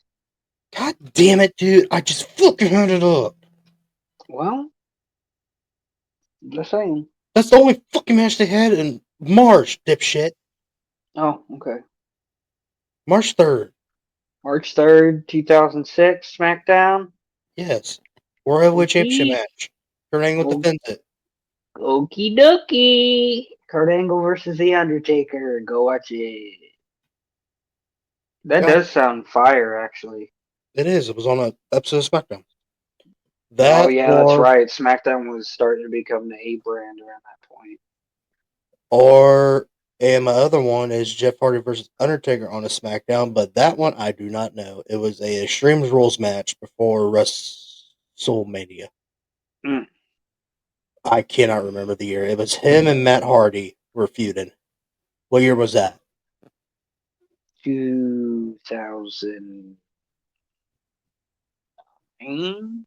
God damn it, dude! I just fucking had it up. Well, just saying. That's the only fucking match they had in March, dipshit. Oh, okay. March 3rd. March 3rd, 2006, SmackDown. Yes. World Heavyweight Championship Okay. match. Kurt Angle defends it. Okie dokie. Kurt Angle versus The Undertaker. Go watch it. That God, does sound fire, actually. it is. It was on an episode of SmackDown. Oh, That yeah, that's or right. SmackDown was starting to become the A brand around that point. and my other one is Jeff Hardy versus Undertaker on a SmackDown, but that one I do not know. It was a Extreme Rules match before WrestleMania. Mm. I cannot remember the year. It was him and Matt Hardy were feuding. What year was that? 2009?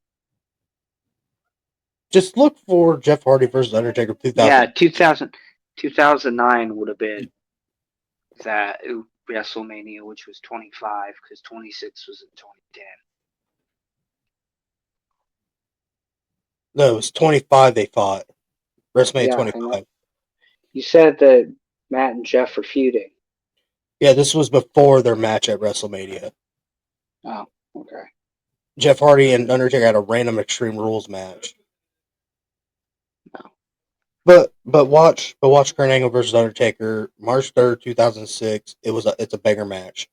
Just look for Jeff Hardy versus Undertaker 2000. Yeah, 2009 would have been that WrestleMania, which was 25, because 26 was in 2010. No, it was 25 they fought. WrestleMania Yeah, 25. you said that Matt and Jeff were feuding. Yeah, this was before their match at WrestleMania. Oh, okay. Jeff Hardy and Undertaker had a random Extreme Rules match. No. But watch Kurt Angle versus Undertaker, March 3rd, 2006. It's a banger match.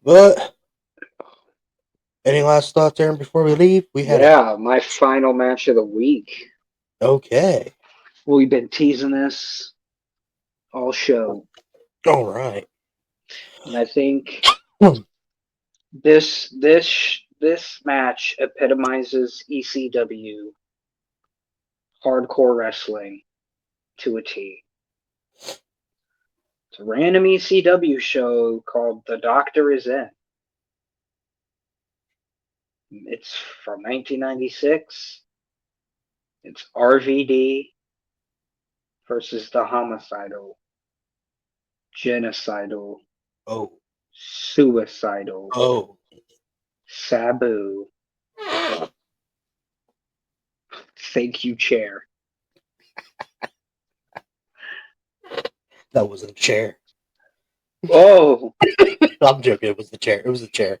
But any last thoughts, Aaron, before we leave? My final match of the week. Okay. We've been teasing this all show, All right. and I think this match epitomizes ECW hardcore wrestling to a T. It's a random ECW show called The Doctor Is In. It's from 1996. It's RVD versus the homicidal, genocidal Oh. Suicidal. Oh. Sabu. Thank you, chair. That wasn't a chair. Oh, I'm joking. It was the chair. It was the chair.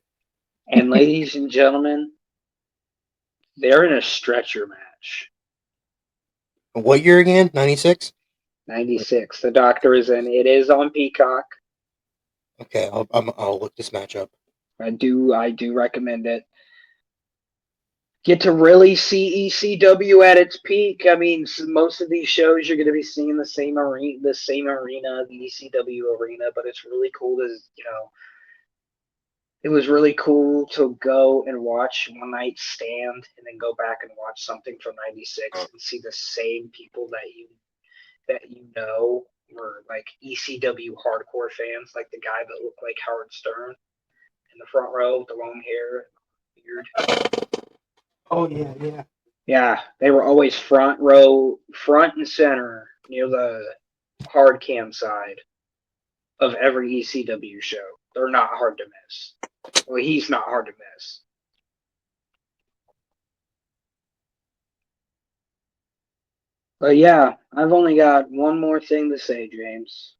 and ladies and gentlemen, they're in a stretcher match. What year again? 96? 96. The Doctor is in. It is on Peacock. Okay, I'll look this match up. I do recommend it. Get to really see ECW at its peak. I mean, most of these shows you're going to be seeing the same arena, the ECW arena, but it's really cool to, it was really cool to go and watch One Night Stand and then go back and watch something from 96 and see the same people that you know were like ECW hardcore fans, like the guy that looked like Howard Stern in the front row with the long hair, beard. Oh, yeah, yeah. Yeah, they were always front and center near the hard cam side of every ECW show. They're not hard to miss. Well, he's not hard to miss. But yeah, I've only got one more thing to say, James.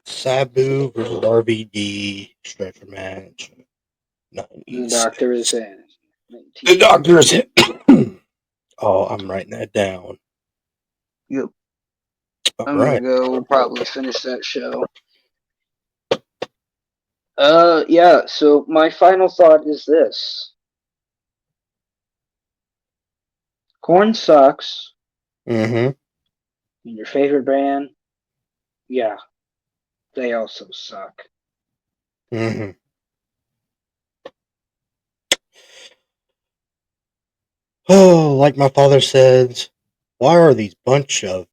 Sabu versus RVD stretcher match. The Doctor is in. The Doctor is in. Oh, I'm writing that down. Yep. All I'm right. gonna go probably finish that show. Yeah, so my final thought is this. Corn sucks. Mm-hmm. And your favorite band, yeah, they also suck. Mm-hmm. Oh, like my father says, why are these bunch of